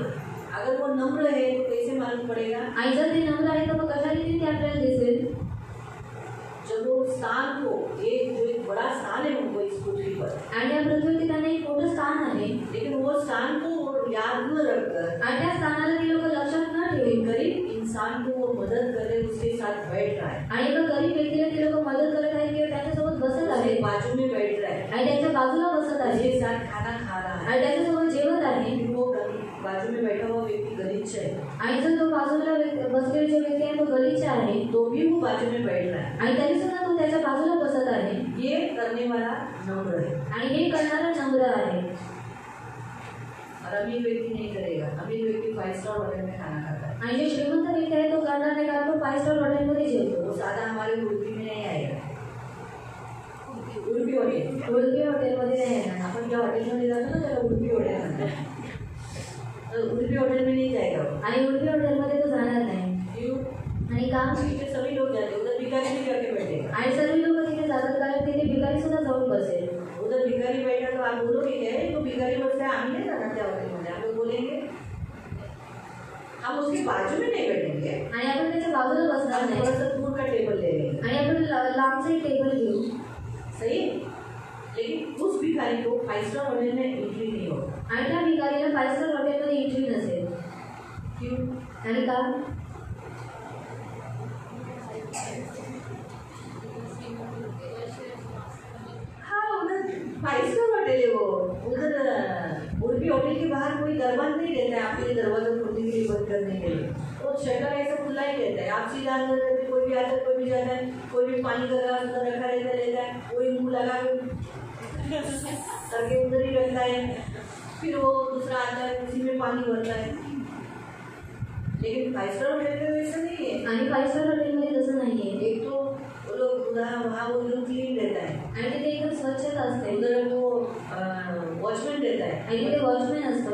अगर वो नम्र है तो कैसे मालूम पड़ेगा? आणि जर ते नम्र आहे तर मग कशा रीतीने ते आपल्याला दिसेल? जब वो स्थान को एक बड़ा स्थान है उनको इस पृथ्वी पर, आणि या पृथ्वीवरती त्यांना एक मोठं स्थान आहे लेकिन वो स्थान को याद न रखकर आणि त्या स्थानाला ते लोक लक्षात न ठेवून गरीब इंसान को वो मदद कर रहे उसके साथ बैठ रहा है आणि एका गरीब व्यक्तीला ते लोक मदत करत आहेत किंवा त्याच्यासोबत बसत आहेत बाजू में बैठ रहा है आणि त्याच्या बाजूला बसत आहे उसके साथ खाना खा रहा है आणि त्याच्यासोबत जेवत आहे, वो बाजू में बैठा हुआ व्यक्ति गरीब है आणि जर तो बाजूला बसलेला जो व्यक्ती आहे तो गलिच्छ आहे, तो भी वो बाजू में बैठ रहा है आणि तरी सुद्धा तो त्याच्या बाजूला बसत आहे, ये करने वाला नम्र है. आणि हे करणारा नम्र आहे। और अमीर व्यक्ति नहीं करेगा. अमीर व्यक्ति 5 स्टार होटल में खाना खाता है. आणि जो श्रीमंत व्यक्ती आहे तो करणार नाही, कारण तो 5 स्टार हॉटेलमध्ये जेवतो। वो सादा हमारे उडुपी में नहीं आएगा. उडुपी हॉटेल हॉटेलमध्ये नाही येणार। आपण ज्या हॉटेलमध्ये जातो ना त्याला उडुपी हॉटेल म्हणतात. उडुपी होटल में नहीं जाएगा वो. आणि उडुपी हॉटेलमध्ये तो जाणार नाही। क्यों? आणि काम क्योंकि सभी लोग जाते हैं उधर भिखारी भी जाके बैठेगा. आणि सर्व लोक तिथे जातात कारण तिथे भिकारी सुद्धा जाऊन बसेल। उधर भिखारी बैठा तो आप बोलोगे क्या तो भिखारी बसता है, हम नहीं जाना त्या हॉटेल में. आप लोग बोलेंगे हम उसके बाजू में नहीं बैठेंगे आणि आपण त्याच्या बाजूला बसणार हम नाही थोड़ा सा दूर का टेबल ले लेंगे. आणि आपण लांबचा एक टेबल घेऊ, सही. लेकिन उस भिखारी को 5 स्टार होटल में एंट्री नहीं होगा. आणि त्या भिकारीला 5 स्टार हॉटेलमध्ये एंट्री नसेल। क्यों? आणि का? हाँ उधर 5 स्टार होटल है वो. उधर उडुपी होटल के बाहर कोई दरवाजा नहीं रहता है आपके लिए दरवाजा खोलने के लिए, बंद करने के लिए. वो शटर ऐसा खुला ही रहता है. आप सीधा अंदर रहते, कोई भी आता है कोई भी जाता है, कोई भी पानी का ग्लास उधर रखा रहता है, कोई मुँह लगा करके उधर ही रखता है, फिर वो दूसरा आता है उसी में पानी भरता है. लेकिन 5 स्टार होटल में वैसा नहीं है. आणि 5 स्टार हॉटेलमध्ये तसं नाहीये। एक तो वो लोग वहाँ वो एकदम क्लीन रहता है. आणि तिथे एकदम स्वच्छता असते, उधर वो वॉचमैन रहता है. आणि तिथे वॉचमॅन असतो,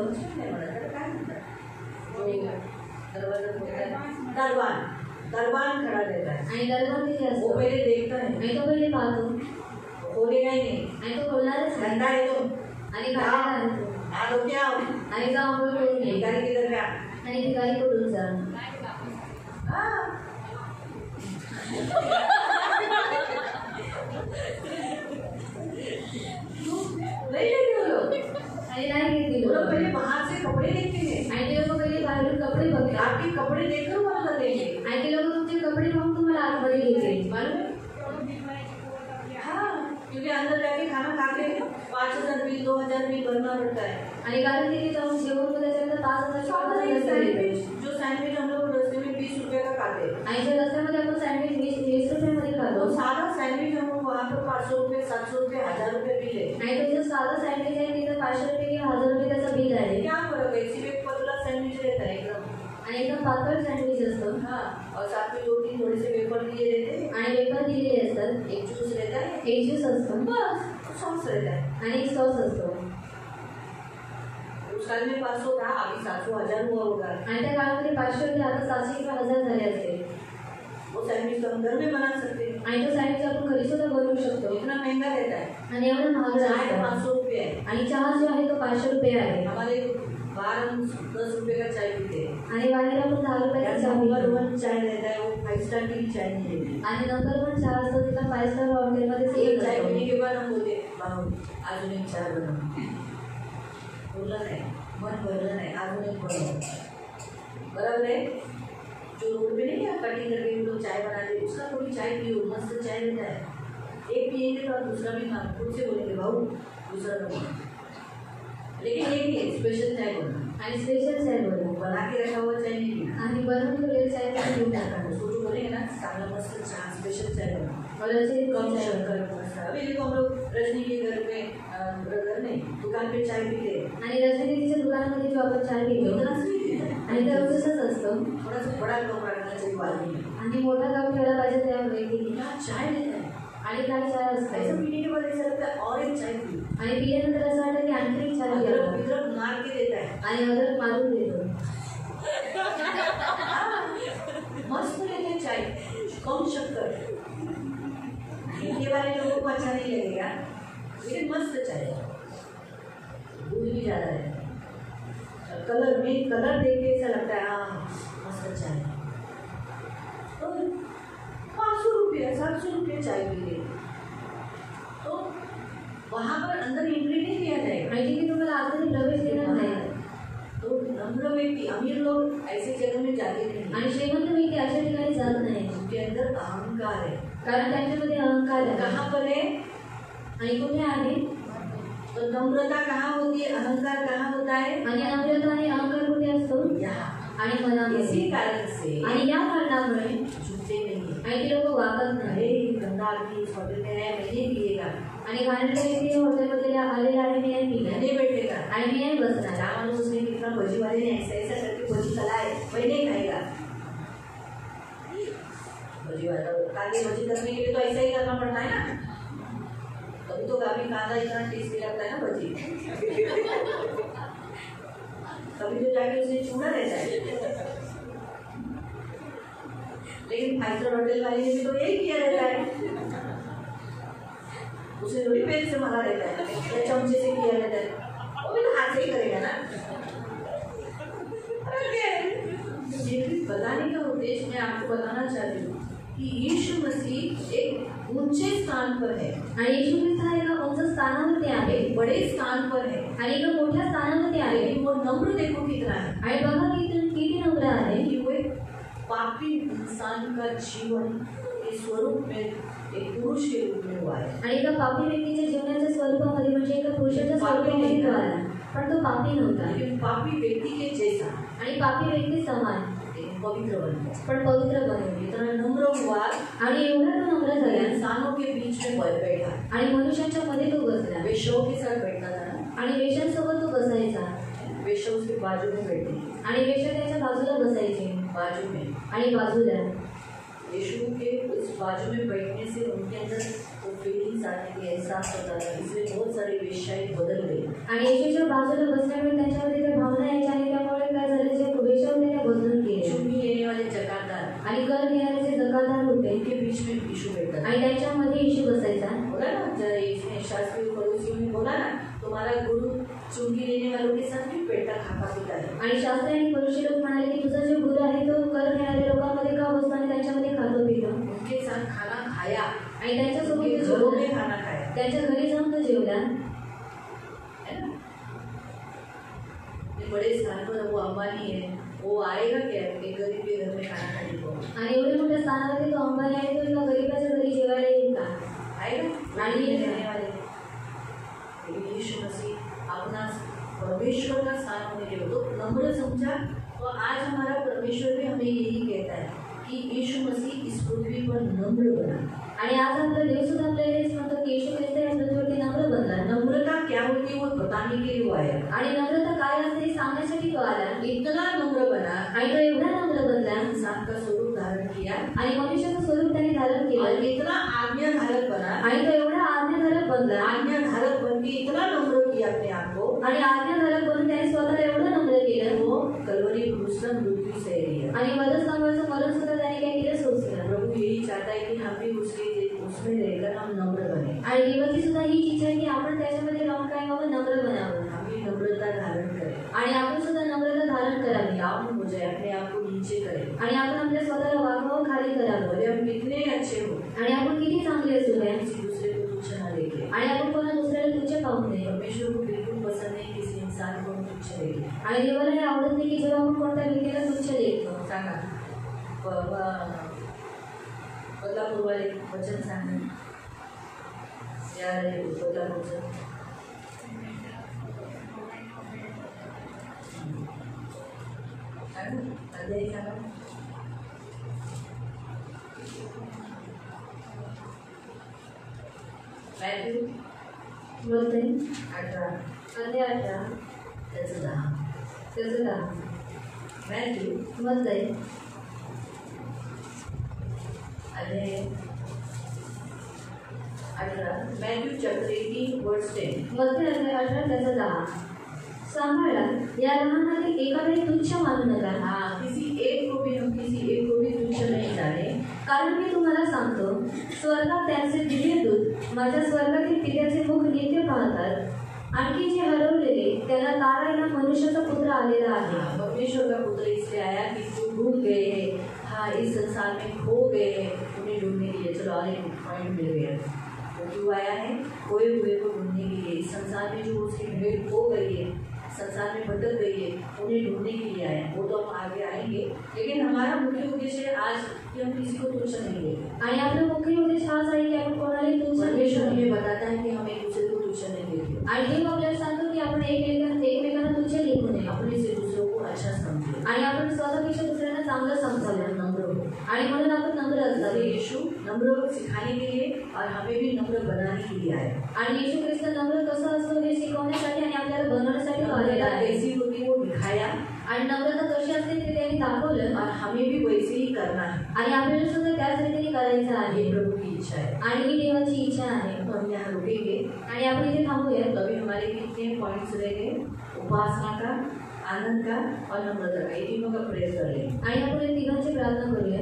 दरवाजा खोलता है, दरबान खड़ा रहता है. आणि दरबार तिथे वो असतो पहले देखता है, आणि तो पहिले पाहतो खोलेगा ही नहीं. आणि तो खोलणारच नाही ठंडा है तो आणि बाहेर आणतो. आलो क्या आणि जा आंघोळ करून ये भिखारी किधर गया आणि भिकारी कडून जा. नहीं लेते वो लोग आणि नाही घेतली वो लोग लोक. पहले बाहर से कपड़े देखते हैं आणि ते लोक पहिले बाहेरून कपडे बघतात आपके कपड़े देखकर वो अंदर देंगे आणि ते लोक तुमचे कपडे पाहून तुम्हाला आतमध्ये घेतील. मालूम है हाँ क्योंकि अंदर जाके खाना खा के 5,000 बिल 2,000 बिल भरना पड़ता है आणि कारण तिथे जाऊन जेवण मध्ये त्याच्यानंतर 5,000 जो सैंडविच हम लोग रस्ते में 20 रुपए का खाते हैं आणि जे रस्त्यामध्ये आपण सँडविच 20 रुपयामध्ये तो खातो सादा सैंडविच हम लोग वहाँ पर 500 रुपए 700 रुपए 1,000 रुपए बिल है आणि तो जो साधा सँडविच आहे तिथे 500 रुपये किंवा 1,000 रुपये त्याचं बिल आहे. क्या फर्क है सिर्फ एक पतला सैंडविच रहता है एकदम आणि एकदम पातळ सँडविच असतं हाँ और साथ में 2-3 थोड़े से वेफर दिए रहते हैं आणि वेफर दिलेले असतात. एक जूस रहता है एक ज्यूस असतो बस सॉस रहता है आणि एक सॉस असतो. उस साल में 500 था अभी 700 1,000 हुआ होगा आणि त्या काळामध्ये 500 रुपये आता 700 किंवा 1,000 झाले असते. वो सैंडविच तो हम घर में बना सकते हैं आणि तो सँडविच आपण घरी सुद्धा बनवू शकतो. इतना महंगा रहता है आणि एवढं महाग चाय असतं. 500 रुपये है आणि चहा जो आहे तो 500 रुपये आहे. हमारे बाहर हम 10 रुपए का चाय पीते हैं आणि बाहेर आपण 10 रुपयाचा चहा नंबर पितो. 1 चाय रहता है वो 5 स्टार की भी चाय नहीं रहती आणि नंतर पण चहा असतो तिला 5 स्टार हॉटेलमध्ये एक चाय एक पीने के बाद हम बोलते बाबू अजून एक चाय बनव बोललं नाही मन भरलं नाही अजून एक बनव बराबर है जो रोड पे नहीं क्या कटिंग करके लोग चाय बनाते हैं उसका थोड़ी चाय पियो मस्त चाय रहता है एक पिएंगे तो आप दूसरा भी मांग खुद से बोलेंगे भाऊ दूसरा बनवा लेकिन ये नहीं स्पेशल चाय बनना आणि स्पेशल चाय बनव. बना के रखा हुआ चाय नहीं पीना आणि बनवून ठेवलेली चाय पण घेऊन टाका. उसको जो बोलेंगे ना चांगला मस्त चाय स्पेशल चाय बना और ऐसे ही कम चाय शक्कर मस्त अभी देखो हम लोग रजनी के घर में घर नहीं दुकान पे चाय पीते हैं आणि रजनीच्या दुकानामध्ये जो आपण चाय पितो इतना सी आणि त्या तसंच असतं. थोड़ा सा बड़ा कप रखना चाहिए बाजू में आणि मोठा कप ठेवला पाहिजे त्या व्यक्तीने. क्या चाय लेता है आणि काय चाय ऐसा असतं पीने के बाद ऐसा लगता है और एक चाय पी आणि पिल्यानंतर असं वाटतं की आणखी एक चाय अदरक घ्यावं. विदरक मार के देता है आणि अदरक मारून देतो. मस्त रहता है चाय कम शक्कर हिंदी वाले लोगों को अच्छा नहीं लगेगा लेकिन मस्त चाय है दूध भी ज़्यादा है कलर में कलर देख के ऐसा लगता है हाँ मस्त चाय तो 500 रुपये 700 रुपये चाय पी रहे तो वहाँ पर अंदर एंट्री नहीं दिया जाएगा आणि तिथे तुम्हाला आतमध्ये प्रवेश देणार नाही. तो नम्र व्यक्ति अमीर लोग ऐसे जगह में जाते नहीं आणि श्रीमंत व्यक्ती अशा ठिकाणी जात नाही उनके अंदर अहंकार है कारण त्यांच्यामध्ये अहंकार आहे. कहाँ पर है आणि कुठे आहे तो नम्रता कहाँ होती है अहंकार कहाँ होता है आणि नम्रता आणि अहंकार कुठे असतो यहाँ आणि मनामध्ये. इसी कारण से आणि या कारणामुळे झूठे नहीं है आणि ते लोक वागत नाही. अरे गंदा आदमी इस होटल में है मैं नहीं पिएगा आणि घाणेरडे व्यक्ती हॉटेलमध्ये आलेले आहे मी नाही मैं पिणार नहीं बैठेगा आणि मी नाही बसणार. जहाँ मानो उसने कितना भजी वाले ने ऐसा ऐसा करके भजी खिलाए मैं नहीं खाएगा भजी वाला काली भजी करने के लिए तो ऐसा ही करना पड़ता है ना तभी तो काफी कांदा इतना टेस्टी लगता है ना भजी तभी तो जाके उसे चूड़ा रहता है लेकिन 5 होटल वाले ने भी तो यही किया रहता है उसे थोड़ी पेन से मारा रहता है या चमचे से किया रहता है वो भी तो हाथ से ही करेगा ना ये बताने का उद्देश्य मैं आपको बताना चाहती हूँ कि यीशु मसीह एक ऊंचे स्थान पर है आणि येशू ख्रिस्त हा एका उंच स्थानावरती आहे एक बड़े स्थान पर है आणि एका मोठ्या स्थानावरती आहे. लेकिन वो नम्र देखो कितना है आणि बघा किती नम्र आहे कि वो एक पापी इंसान का जीवन के स्वरूप में एक पुरुष के रूप में हुआ है आणि एका पापी व्यक्तीच्या जीवनाच्या स्वरूपामध्ये म्हणजे एका पुरुषाच्या स्वरूपामध्ये तो आला. पण तो पापी नव्हता लेकिन पापी व्यक्ति के जैसा आणि पापी व्यक्ती समान लेकिन पवित्र बन गया पण पवित्र बनवली. इतना नम्र हुआ आणि एवढा तो नम्र झाला इंसानों के बीच में बैठा आणि मनुष्यांच्या मध्ये तो बसला वेश्याओं के साथ बैठता था ना आणि वेश्यांसोबत तो बसायचा वेश्या उसके बाजू में बैठी आणि वेश्या त्याच्या बाजूला बसायचे बाजू में आणि बाजूला यीशु के उस बाजू में बैठने से उनके अंदर वो फीलिंग्स आने की एहसास होता था इसलिए बहुत सारी वेश्याएं बदल गई आणि येशूच्या बाजूला बसल्यामुळे त्यांच्यामध्ये त्या भावना यायच्या आणि त्यामुळे काय झाले जे वेश्या होते त्या बदलून गेले चुंगी लेने वाले जकादार आणि कर घेणारे जे जकादार होते उनके बीच में यीशु बैठा था आणि त्यांच्यामध्ये येशू बसायचा. बोला ना जरा इसमें शास्त्री फरूस फरीसियों ने बोला ना, तुम्हारा गुरु चुंगी लेने वालों के साथ भी पेटा खाता पीता है। आणि शास्त्री आणि फरीसी लोक म्हणाले की तुझा जो गुरु आहे तो कर घेणाऱ्या लोकांमध्ये का बसतो आणि त्यांच्यामध्ये खातो पितो। उनके साथ खाना खाया आणि त्यांच्यासोबत घरों में खाना खाया, त्यांच्या घरी जाऊन तो जेवला। है ना? ये बड़े स्थान पर वो अंबानी है, वो आएगा क्या एक गरीब के घर में खाना खाने को? आणि एवढे मोठ्या स्थानावरती तो अंबानी आहे तो एका गरीबाच्या घरी जेवायला येईल का? आएगा आणि नहीं रहने वाले। लेकिन यीशु मसीह अपना परमेश्वर का स्थान होने के तो नम्र समझा। तो आज हमारा परमेश्वर भी हमें यही कहता है कि यीशु मसीह इस पृथ्वी पर नम्र बना। आणि आज आपला देव सुद्धा आपल्याला हेच म्हणतो की येशू ख्रिस्त या पृथ्वीवरती नम्र बनला। नम्रता क्या होती है वो बताने के लिए वो आया, आणि नम्रता काय असते हे सांगण्यासाठी तो आला। इतना नम्र बना आणि तो एवढा नम्र बनला, इंसान का स्वरूप धारण किया आणि मनुष्याचं स्वरूप त्याने धारण और केलं, इतना आज्ञाधारक बना, आणि तो एवढा आज्ञाधारक बनला, आज्ञाधारक बन के इतना नम्र किया अपने आप को, आणि आज्ञाधारक बनून त्याने स्वतःला एवढं नम्र केलं, वो कलवरी क्रूस पर मृत्यू सह लिया। आणि वधस्तंभाचं मरण सुद्धा त्याने काय केलं, सोसलं। प्रभु यही चाहता है कि हम भी उसमें रहकर हम नम्र बने। आणि देवाची सुद्धा हीच इच्छा आहे की आपण त्याच्यामध्ये राहून काय व्हावं, नम्र बनावं, हम भी नम्रता धारण करें आणि आपण सुद्धा नम्रता धारण करावी, डाउन हो जाए, अपने आप को नीचे करें आणि आपण आपल्या स्वतःला वागवावं, खाली करावं, और हम कितने अच्छे हो आणि आपण किती चांगले असू द्या, किसी दूसरे को तुच्छ न लेके। आणि आपण कोणा दुसऱ्याला तुच्छ पाहू नये। परमेश्वर को बिल्कुल पसंद नहीं किसी इंसान को हम तुच्छ लेके। आणि देवाला हे आवडत नाही की जेव्हा आपण कोणत्या व्यक्तीला तुच्छ लेखतो। सांगा बदलापूर वाले वचन सांगा यार, बदलापूरचं अध्याय सांगा। मॅथ्यू बोलते 18 अध्याय 18 त्याचं 10 त्याचं 10 मॅथ्यू बोलते अध्याय 18 मॅथ्यू चॅप्टर 18 वर्स 10 बोलते अध्याय 18 त्याचं 10 सांभाळा या लहानातील एकालाही तुच्छ मानू नका। हाँ, किसी एक को भी तुच्छ नहीं जाने, कारण मी तुम्हाला सांगतो स्वर्गात त्यांचे दिव्य दूत माझ्या स्वर्गातील पित्याचे मुख नित्य पाहतात। आणखी जे हरवलेले त्याला तारायला मनुष्याचा पुत्र आलेला आहे। परमेश्वर का पुत्र इसलिए आया कि जो भूल गए हैं, हाँ इस संसार में खो गए हैं, उन्हें ढूंढने के लिए। चलो और एक पॉइंट मिल गया। वो क्यों आया है? खोए हुए को ढूंढने के लिए। इस संसार में जो उसकी भेंट खो गई है, संसार में भटक गई है, उन्हें ढूंढने के लिए आए। वो तो हम आगे आएंगे, लेकिन हमारा मुख्य उद्देश्य आज कि हम किसी को तुच्छ नहीं लेंगे। आणि आपला मुख्य उद्देश हाच आहे की आपण कोणालाही तुच्छ परमेश्वर हमें बताता है कि हम एक दूसरे को तुच्छ नहीं लेंगे। आणि देव आपल्याला सांगतो की आपण एकमेकांना तुच्छ लेखू नये, अपने से दूसरों को अच्छा समझे आणि आपण स्वतःपेक्षा दुसऱ्यांना चांगलं समजावं, नम्र हो। आणि म्हणून आपण नम्र असावे। यीशु नम्र सिखाने के लिए और हमें भी नम्र बनाने के लिए आए। आणि येशू ख्रिस्त नम्र कसं असतो हे शिकवण्यासाठी आणि आपल्याला बनवण्यासाठी आलेला आहे। कैसी होती वो दिखाया आणि नम्रता कशी असते ते त्यांनी दाखवलं, और हमें भी वैसे ही करना है। आणि आपल्याला सुद्धा त्याच रीतीने करायचं आहे। ये प्रभु की इच्छा है आणि ही देवाची इच्छा आहे। तो हम यहाँ रुकेंगे। आणि आपण इथे थांबूया। तो अभी हमारे कितने पॉइंट्स रह गए? उपासना का, आनंद का और नम्रता का, ये तीनों का प्रयास कर लेंगे। आणि आपण या तिघांची प्रार्थना करूया।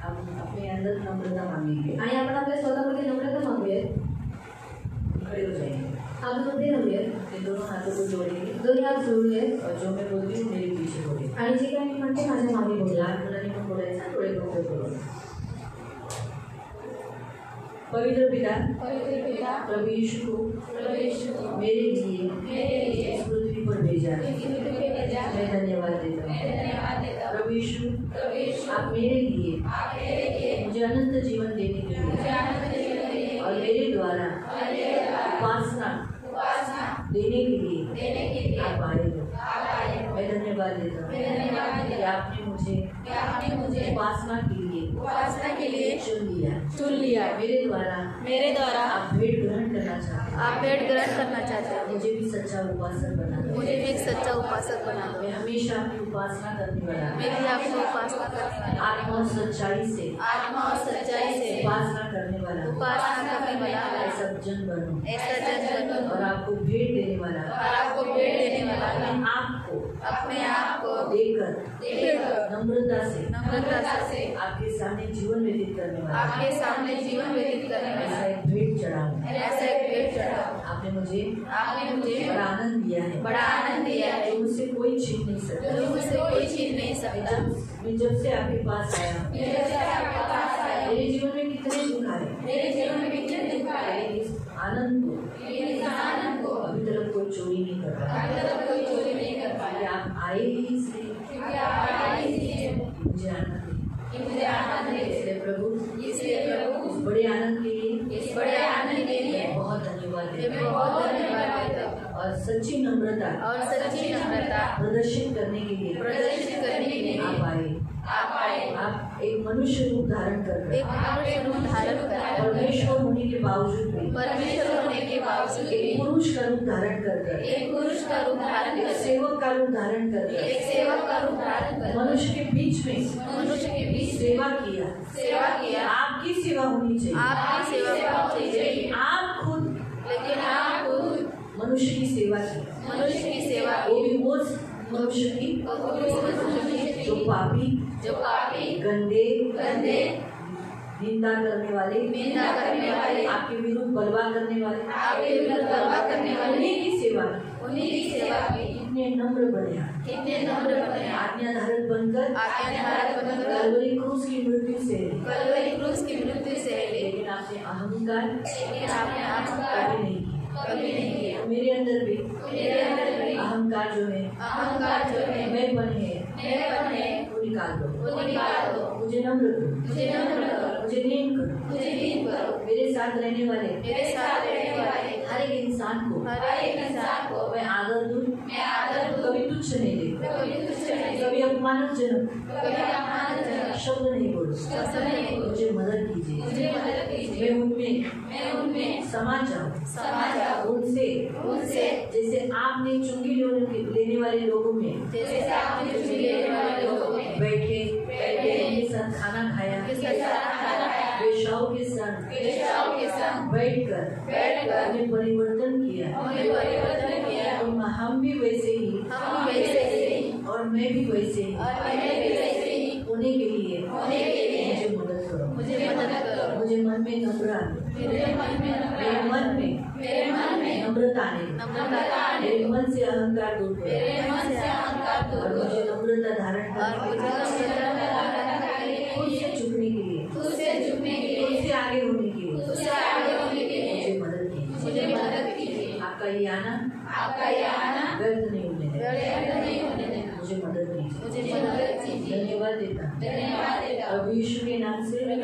हम अपने अंदर नम्रता मांगेंगे। आणि आपण आपल्या स्वतःमध्ये नम्रता मागूया। खड़े हो जाएंगे, आपण उभे राहूया, फिर दोनों हाथों को जोड़ेंगे दोन्ही हात जोडूया और जो मैं बोलती हूँ मेरे पीछे बोले। आणि जे काही मी म्हणते माझ्या मागे बोला। लहान मुलांनी पण बोलायचं, थोडे मोठे बोलून। पवित्र पिता प्रभु यीशु को मेरे लिए इस पृथ्वी पर भेजा, मैं धन्यवाद देता हूँ। प्रभु यीशु आप मेरे लिए मुझे अनंत जीवन देने के लिए और मेरे द्वारा उपासना देने के लिए आप आए हो। मैं धन्यवाद देता हूँ कि आपने मुझे उपासना के लिए चुन लिया। मेरे द्वारा आप भेंट ग्रहण करना चाहते हैं। मुझे भी सच्चा उपासक बना दो। मैं हमेशा आपकी उपासना करने वाला, आत्मा और सच्चाई से उपासना करने वाला ऐसा जन बनूं और आपको भेंट देने वाला, अपने आप को देकर नम्रता से आपके सामने जीवन व्यतीत करने वाला ऐसा एक भेंट चढ़ाऊं। आपने मुझे बड़ा आनंद दिया है, जो मुझसे कोई छीन नहीं सकता। मैं जब से आपके पास आया, मेरे जीवन में कितने दुख आए, इस आनंद को अभी तक कोई चोरी नहीं कर रहा। आप आए ही इसलिए मुझे आनंद है। इसलिए प्रभु इस बड़े आनंद के लिए बहुत धन्यवाद देता और सच्ची नम्रता प्रदर्शित करने के लिए आप आए। आप एक मनुष्य रूप धारण कर परमेश्वर होने के बावजूद भी एक पुरुष का रूप धारण कर एक सेवक का रूप धारण कर मनुष्य के बीच में सेवा किया। आपकी सेवा होनी चाहिए, आप खुद मनुष्य की सेवा की, वो भी वो मनुष्य की जो पापी गंदे निंदा करने वाले आपके विरुद्ध बलवा करने वाले उन्हीं की सेवा कितने नम्र बने, आज्ञाधारक बनकर कलवरी क्रूस की मृत्यु से लेकिन आपने अहंकार कभी नहीं किया। मेरे अंदर भी अहंकार जो है मैं बने वो निकाल दो, मुझे नम्र करो, मुझे दीन करो। मेरे साथ रहने वाले हर एक इंसान को मैं आदर दूं, कभी तुच्छ नहीं देखूं, कभी अपमानजनक शब्द नहीं बोलूं। मुझे मदद कीजिए, मैं उनमें समा जाऊं, उनसे जैसे आपने चुंगी लेने वाले लोगों में बैठे उनके साथ खाना खाया, वेश्याओं के संग बैठकर उन्हें परिवर्तन किया। तो हम भी वैसे ही और मैं भी वैसे ही होने के लिए मुझे मदद करो। मुझे मन में नम्रता, मेरे मन में नम्रता आने, मेरे मन से अहंकार दूर करो और मुझे नम्रता धारण करके खुद से झुकने के लिए, खुद से आगे होने के लिए मुझे मदद कीजिए। आपका ये आना व्यर्थ नहीं होने देना, मुझे मदद कीजिए। धन्यवाद देता प्रभु यीशु के नाम से मैं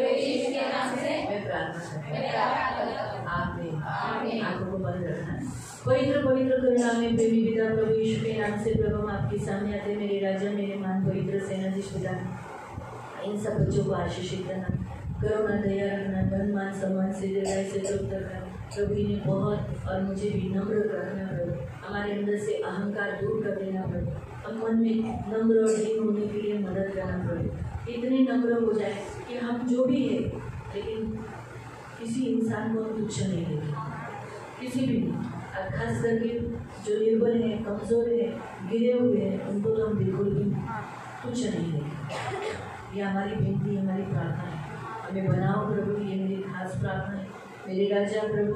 प्रार्थना करता हूँ। आमीन। आंखों को बंद रखना। पवित्र करुणा में प्रेमी पिता प्रभु यीशु के नाम से प्रभु हम आपके सामने आते, मेरे राजा मेरे मान पवित्र सेनाधीश पिता, इन सब बच्चों को आशीषित करना, करुणा दया रखना, धन मान सम्मान से दीर्घायु से तृप्त करना। प्रभु इन्हें बहुत और मुझे भी नम्र रखना प्रभु, हमारे अंदर से अहंकार दूर कर देना प्रभु, हम मन में नम्र और दीन होने के लिए मदद करना प्रभु। इतने नम्र हो जाए कि हम जो भी है लेकिन किसी इंसान को हम तुच्छ नहीं देते, किसी भी नहीं, और खास करके जो निर्बल है, कमजोर है, गिरे हुए हैं, उनको तो हम बिल्कुल भी तुच्छ नहीं देते। ये हमारी विनती, हमारी प्रार्थना है, हमें बनाओ प्रभु। ये मेरी खास प्रार्थना है मेरे राजा प्रभु।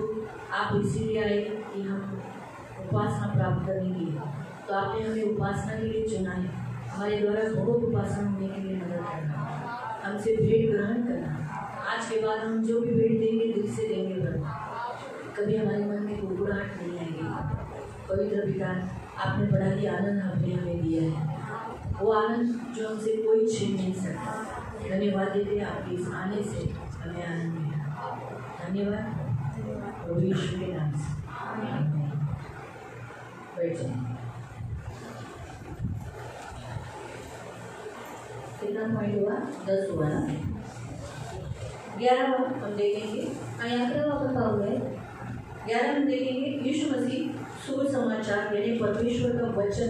आप इसीलिए आए कि हम उपासना प्राप्त करने के लिए, तो आपने हमें उपासना के लिए चुना है, हमारे द्वारा बहुत उपासना होने के लिए मदद करना, हमसे भेंट ग्रहण करना। आज के बाद हम जो भी भेंट देंगे दिल से देंगे प्रभु, कभी हमारे मन में कुड़कुड़ाहट नहीं आएगी। पवित्र पिता, आपने बड़ा ही आनंद हमें दिया है, वो आनंद जो हमसे कोई छीन नहीं सकता। धन्यवाद देते आपके इस आने से हमें आनंद मिला। धन्यवाद प्रभु यीशु के नाम से। बैठ जाए। कितना पॉइंट हुआ? 10 हुआ ना। 11 हम देखेंगे, 11 हम देखेंगे यीशु मसीह सुसमाचार यानी परमेश्वर का वचन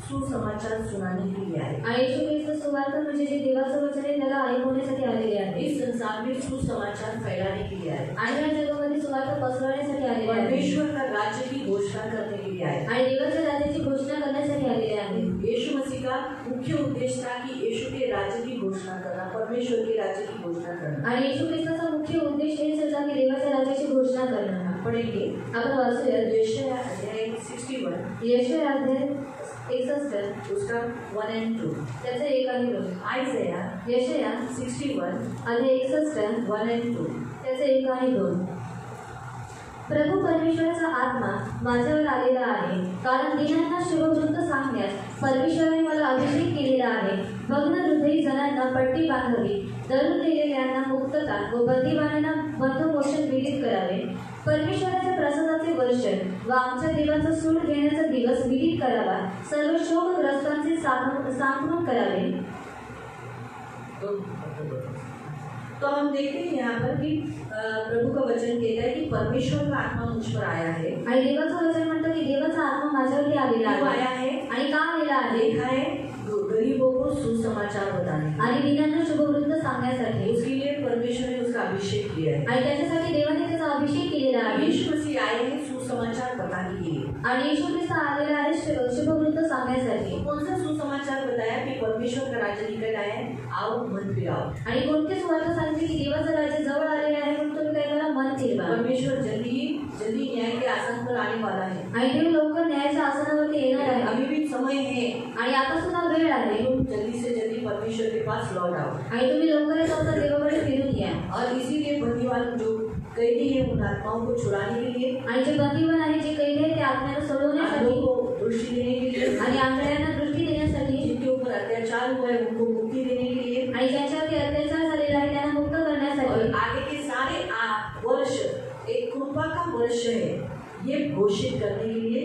सुसमाचार सुनाने के लिए आए। येशू ख्रिस्त सुवार्ता म्हणजे जे देवाचं वचन आहे त्याला ऐकवण्यासाठी आलेले आहे। इस संसार में सुसमाचार फैलाने के लिए आए आणि या जगामध्ये सुवार्ता पसरवण्यासाठी आलेले आहे। परमेश्वर का राज्य की घोषणा करने के लिए आए आणि देवाच्या राज्याची घोषणा करण्यासाठी आलेले आहे। यीशु मसीह का मुख्य उद्देश्य था कि यीशु के राज्य की घोषणा करना, परमेश्वर के राज्य की घोषणा करना। आणि येशू ख्रिस्ताचा मुख्य उद्देश हेच होता की देवाच्या राज्याची घोषणा करणे। पढ़ेंगे। आपण वाचूया यशाया अध्याय 61 यशाया अध्याय 61 उसका 1 and 2। त्याचे 1 आणि 2। आयसाया यशाया 61 अध्याय 61 1 and 2। त्याचे 1 आणि 2। प्रभू परमेश्वराचा आत्मा माझ्यावर आलेला आहे, कारण दीनांना शुभवृत्त सांगण्यास परमेश्वराने मला अभिषेक केलेला आहे। भग्न हृदयी जणांना पट्टी बांधावी, दरून गेलेल्यांना मुक्तता व बंदीवानांना बंधमोचन विदित करावे। परमेश्वराच्या प्रसादाचे वर्षण व आमच्या देवाचा सूड घेण्याचा दिवस विदित करावा। सर्व शोकग्रस्तांचे सांत्वन करावे। तो हम देखते हैं यहाँ पर कि प्रभु का वचन कहता है कि परमेश्वर का आत्मा मुझ पर आया है। आणि देवाचं वचन म्हणतं की देवाचा आत्मा माझ्यावरती आलेला आहे। आया है आणि का आलेला आहे? देखा है गरीबों को सुसमाचार बताने आणि दीनांना शुभवृत्त सांगण्यासाठी। उसके लिए परमेश्वर ने उसका अभिषेक किया है आणि त्याच्यासाठी देवाने त्याचा अभिषेक केलेला आहे। यीशु मसीह आए हैं सुसमाचार बताने के लिए। आणि येशू ख्रिस्त आलेला आहे शुभवृत्त सांगण्यासाठी। कौन सा सुसमाचार बताया कि परमेश्वर का राज्य निकट आया है, आओ मन फिराओ। आणि कोणते सुवार्ता सांगते की देवाचं राज्य जवळ आलेले आहे, म्हणून तुम्ही काय करा, मन फिरवा। परमेश्वर जल्दी न्याय के आसन पर आने वाला है। आणि देव लवकर न्यायाच्या आसनावरती येणार आहे। अभी भी समय है आणि आता सुद्धा वेळ आहे। तुम जल्दी से जल्दी परमेश्वर के पास लौट आओ। आणि तुम्ही लवकरच आता देवाकडे फिरून या। और इसीलिए बंदीवान जो कैदी है उन आत्माओं को छुड़ाने के लिए, आणि जे बंदीवान आहे, जे कैदी आहे, ते आत्म्याला सोडवण्यासाठी, दृष्टि देने के लिए, आणि आंधळ्यांना दृष्टी देण्यासाठी, जिनके ऊपर अत्याचार हुआ है उनको मुक्ति देने के लिए, आणि ज्यांच्यावरती अत्याचार झालेला आहे त्यांना मुक्त करण्यासाठी, और आगे के सारे वर्ष एक कृपा का वर्ष है ये घोषित करने के लिए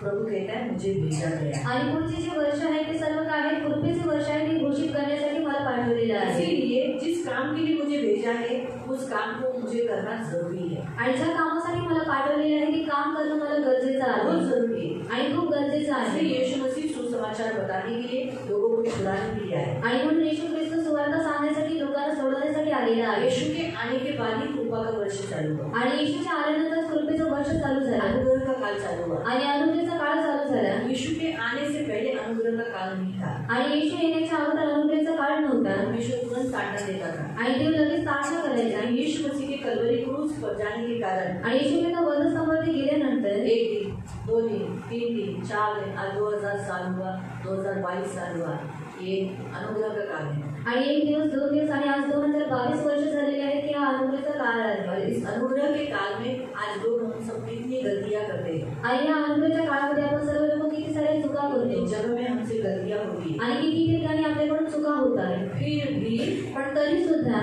प्रभु कहता है मुझे भेजा गया। आणि पुढचे जे वर्ष आहे ते सर्व काय आहे, कृपेचे वर्ष आहे, ते घोषित करण्यासाठी मला पाठवलेलं आहे। इसीलिए जिस काम के लिए मुझे भेजा है उस काम को मुझे करना जरूरी है। आणि ज्या कामासाठी मला पाठवलेलं आहे ते काम करणं मला गरजेचं आहे, बहुत जरूरी है आणि खूप गरजेचं आहे। यीशु मसीह सुसमाचार बताने के लिए लोगों को छुड़ाने के लिए आए। आणि म्हणून येशू ख्रिस्त सुवार्ता सांगण्यासाठी, लोकांना सोडवण्यासाठी आलेला आहे। यीशु के आने के बाद ही कृपा का वर्ष चालू हुआ, आणि येशूच्या आल्यानंतर कृपेचं वर्ष चालू झालं, अनुग्रह का काल चालू हुआ। आणि अनुग्रहाचा काळ चालू झाला। यीशु के आने से पहले अनुग्रह का काल नहीं था। आणि येशू येण्याच्या अगोदर अनुग्रहाचा काळ नव्हता। परमेश्वर तुरंत ताड़ना देता था। आणि देव लगेच ताडना करायचा। आणि यीशु मसीह के कलवरी क्रूस पर जाने के कारण, आणि येशू ख्रिस्त वधस्तंभावरती गेल्यानंतर 1 दिन 2 दिन 3 दिन 4 दिन आज 2000 साल हुआ, 2022 साल हुआ, ये अनुग्रह का काल है। आणि 1 दिवस 2 दिवस आणि आज 2022 वर्ष झालेले आहेत की हा अनुग्रहाचा काळ आहे। और इस अनुग्रह के काल में आज लोग हम सब कितनी गलतियां करते हैं। आणि या अनुग्रहाच्या काळामध्ये आपण सर्व लोक किती साऱ्या चुका करतो, जगह में हमसे गलतियां होती आणि किती ठिकाणी आपल्याकडून चुका होत आहेत, फिर भी पण तरी सुद्धा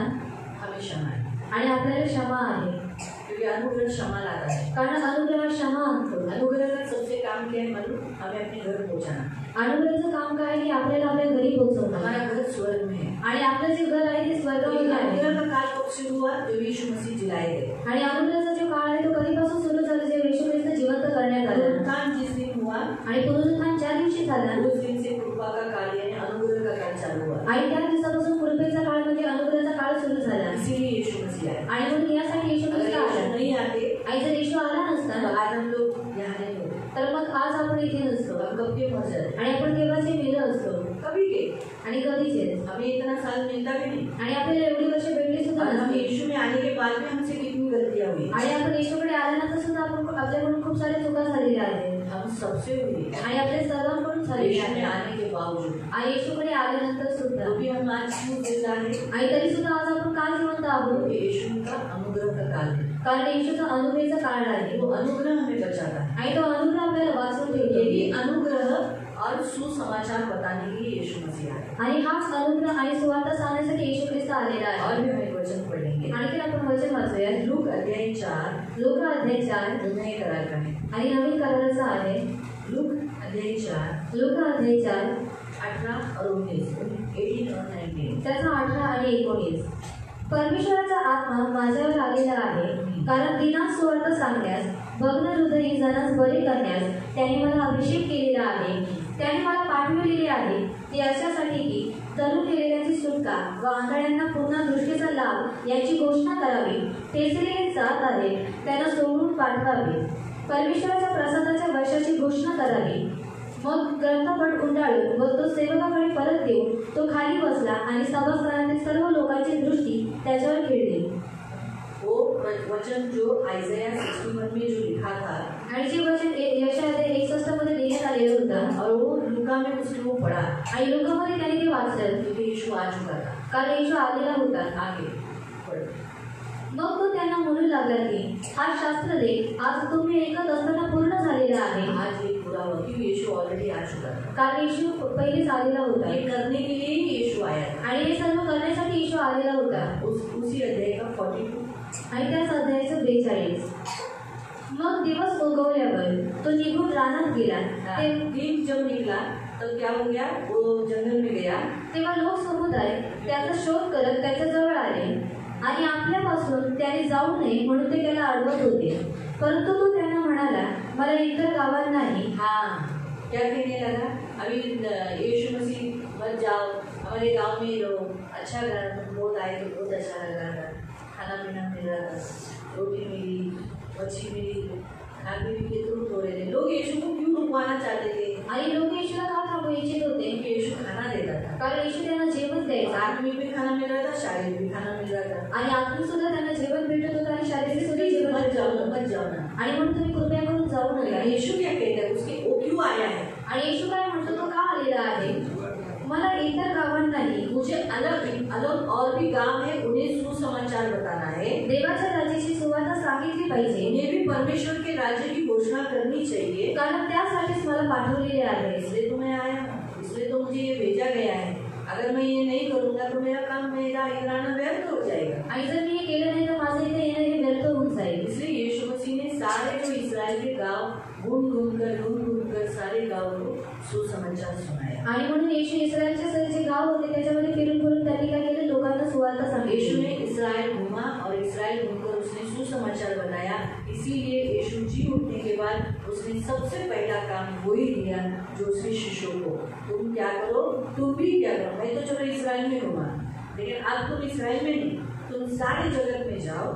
हमें क्षमा है, आणि आपल्याला क्षमा आहे, क्योंकि अनुग्रह क्षमा लाता है। कारण अनुग्रह क्षमा आणतो। अनुग्रह का सबसे काम क्या है मालूम? हमें अपने घर पहुंचाना। अनुग्रहाचं काम काय आहे की आपल्याला आपल्या घरी पोहोचवणं। हमारा घर स्वर्ग में है, आणि आपलं जे घर आहे ते स्वर्गामध्ये आहे। अनुग्रह का काल कब शुरू हुआ? जब यीशु मसीह जिलाए गए। आणि अनुग्रहाचा जो काळ आहे तो कधीपासून सुरू झाला? जेव्हा येशू ख्रिस्त जिवंत करण्यात आला। पुनरुत्थान जिस दिन हुआ, आणि पुनरुत्थान ज्या दिवशी झाला, उस दिन से कृपा का काल यानी अनुग्रह का काल चालू हुआ। आणि त्या दिवसापासून कृपेचा काळ म्हणजे अनुग्रहाचा काळ सुरू झाला। इसीलिए यीशु मसीह आए। आणि म्हणून यासाठी येशू ख्रिस्त आला। नहीं आते आणि जर येशू आला नसता तो आज हम लोग यहाँ नहीं होते, तर मग आज आपण इथे नसतो, हम कब के मर जाते, आणि आपण केव्हाचे मेलो असतो, कभी के। आणि कधीचेच। हमें इतना साल मिलता भी नहीं, आणि आपल्याला एवढी वर्ष भेटली सुद्धा और हम नसती। यीशु में आने के बाद में हमसे कितनी गलतियां हुई, आणि आपण येशूकडे आल्यानंतर सुद्धा आपल्याकडून खूप साऱ्या चुका झालेल्या आहेत, हम सबसे हुई। आणि आपल्या सर्वांकडून झालेल्या यीशु में आहेत। आने के बावजूद आणि येशूकडे आल्यानंतर सुद्धा, तो भी हम आज क्यों जिंदा है? आणि तरी सुद्धा आज आपण काय जिवंत आहोत? यीशु का अनुग्रह का काल है, कारण येशूचा अनुग्रहाचा काळ आहे। वो अनुग्रह हमें बचाता है। आणि तो अनुग्रह आपल्याला वाचवून ठेवतो। यही अनुग्रह और सुसमाचार बताने के लिए यीशु मसीह आए। आणि हाच अनुग्रह आणि सुवार्ता सांगण्यासाठी येशू ख्रिस्त आलेला आहे। और भी हम एक वचन पढ़ेंगे, आणखी आपण वचन वाचूया। लूक अध्याय 4 लूक अध्याय 4 जो नए करार का है। आणि नवीन कराराचा आहे। लूक अध्याय 4 लूक अध्याय 4 18 और 19 18 और 19 त्याचा 18 आणि 19। परमेश्वराचा आत्मा माझ्यावर आलेला आहे, कारण दिनात सुवार्ता सांगण्यास, भग्न हृदयी जनास बरे करण्यास त्याने मला अभिषेक केलेला आहे। त्याने मला पाठविलेले आहे ते अशासाठी की तरुण केलेल्याची सुटका व आंधळ्यांना पुन्हा दृष्टीचा लाभ याची घोषणा करावी। ठेचलेले जात आहेत त्यांना सोडून पाठवावे। परमेश्वराच्या प्रसादाच्या वर्षाची घोषणा करावी। मग ग्रंथपट गुंडाळून व तो सेवकाकडे परत देऊन तो खाली बसला आणि सभास्थानातील सर्व लोकांची दृष्टी त्याच्यावर खिळली। वो वचन जो आइज़ाया 61 में जो लिखा था, आणि जे वचन यशायाह 61 मध्ये देण्यात आलेलं होतं और वो लूका में उसने वो पढ़ा आणि लोकांमध्ये त्याने ते वाचलं क्योंकि यीशु आ चुका था। कारण येशू आलेला होता। आगे पढ़ो। मग तो त्यांना म्हणू लागला की हा शास्त्रलेख आज तुम्ही ऐकत असताना पूर्ण झालेला आहे। आज ये पूरा हुआ क्योंकि यीशु ऑलरेडी आ चुका था। कारण येशू पहिलेच आलेला होता ये करने के लिए ही यीशु आया था। आणि हे सर्व करण्यासाठी येशू आलेला होता। उसी अध्याय का 42 आणि त्याच अध्यायाचं 42। मग दिवस उगवल्यावर तो निघून रानात गेला। ते दिन जब निकला तो क्या हो गया, वो जंगल में गया। तेव्हा लोक समुदाय त्याचा शोध करत त्याच्या जवळ आले आणि आपल्यापासून त्याने जाऊ नये म्हणून ते त्याला अडवत होते, परंतु तो त्यांना म्हणाला, मला इतर गावात नाही। हाँ, क्या कहने लगा, अभी यीशु मसीह मत जाओ, हमारे गांव में रहो, अच्छा घर बहुत आए तो बहुत अच्छा लगा था, खाना पीना मिल रहा था, रोटी मिली, मच्छी मिली, खा पी के तुम हो रहे थे। लोग यीशु को क्यों रुकवाना चाहते थे? आणि लोक येशूला का थांबवू इच्छित होते? क्योंकि यीशु खाना देता था। कारण येशू त्यांना जेवण द्यायचा। आत्मिक भी खाना मिल रहा था, शारीरिक भी खाना मिल रहा था। आणि आत्मिक सुद्धा त्यांना जेवण भेटत होतं आणि शारीरिक सुद्धा जेवण मत भेटत जाओ होतं। मत जाओ ना। आणि म्हणून तुम्ही कृपया करून जाऊ नका। यीशु क्या कहता है, उसके वो क्यों आया है? आणि येशू काय म्हणतो, तो का आलेला आहे? मला इतर गावात नाही, मुझे अलग और भी गांव है, उन्हें सुसमाचार बताना है। देवाच्या राज्याची सुवार्ता सांगितली पाहिजे। उन्हें भी परमेश्वर के राज्य की घोषणा करनी चाहिए, कारण त्यासाठीच मला पाठवलेले आहे। इसलिए तो मैं आया हूँ, इसलिए तो मुझे ये भेजा गया है। अगर मैं ये नहीं करूँगा तो मेरा काम, मेरा इराना व्यर्थ हो जाएगा। आणि जर मी हे केलं नाही तर माझं इथे येणं हे व्यर्थ होऊन जाईल। इसलिए यीशु मसीह ने सारे जो इस्राएल के गांव घूम कर सारे गाँव को सुसमाचार सुनाया। आणि म्हणून येशू इस्रायलचे जे गाव होते त्याच्यामध्ये फिरून त्यांनी काय केलं, लोकांना सुवार्ता सांगितली। यीशु ने इस्राएल घूमा और इस्राएल घूमकर उसने सुसमाचार बनाया। इसीलिए यीशु जी उठने के बाद उसने सबसे पहला काम वही दिया जो उसके शिष्यों को, तुम क्या करो, तुम भी क्या करो। मैं तो चलो इस्राएल में घूमा, लेकिन अब तुम इस्राएल में नहीं, तुम सारे जगत में जाओ,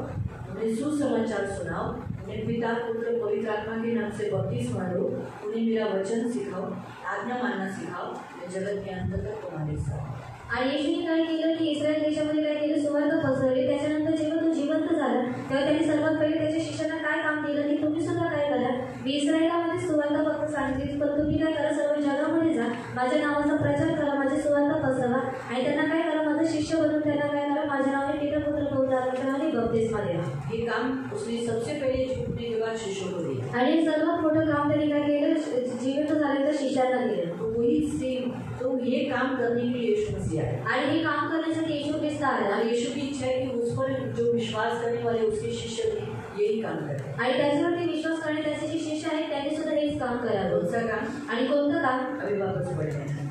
उन्हें सुसमाचार सुनाओ, उन्हें पिता पुत्र पवित्र आत्मा के नाम से बपतिस्मा दो, उन्हें मेरा वचन सिखाओ, आज्ञा मानना सिखाओ, मैं जगत के अंत तक तुम्हारे साथ। आणि येशूने काय केलं की इस्रायल देशामध्ये काय केलं, सुवार्ता पसरली। त्याच्यानंतर जेव्हा तो जिवंत झाला तेव्हा त्यांनी सर्वात पहिले त्याच्या शिष्यांना काय काम केलं की तुम्ही सुद्धा काय करा, मी इस्रायलामध्ये सुवार्ता फक्त सांगितली, पण तुम्ही काय करा, सर्व जगामध्ये जा, माझ्या नावाचा प्रचार करा, माझी सुवार्ता पसरवा आणि त्यांना काय करा, माझं शिष्य बनून त्यांना काय करा, माझ्या नावाने पिता पुत्र पवित्र आत्म्याने बपतिस्मा द्या। ये काम उसने सबसे पहले छूटने के बाद शिष्यों को दिया आणि सर्वात मोठं काम त्यांनी काय केलं, जिवंत झाल्यानंतर शिष्यांना दिलं। तो वही सेम, तो ये काम करने के लिए यीशु मसीह आया। आणि हे काम करण्यासाठी येशू ख्रिस्त आला। और यीशु की इच्छा है कि उस पर जो विश्वास करने वाले उसके शिष्य भी यही काम करें। आणि त्याच्यावरती विश्वास करणे त्याचे जे शिष्य आहेत त्यांनी सुद्धा हेच काम करावं। कौन सा काम? आणि कोणतं काम? अभी वापस पढ़ते हैं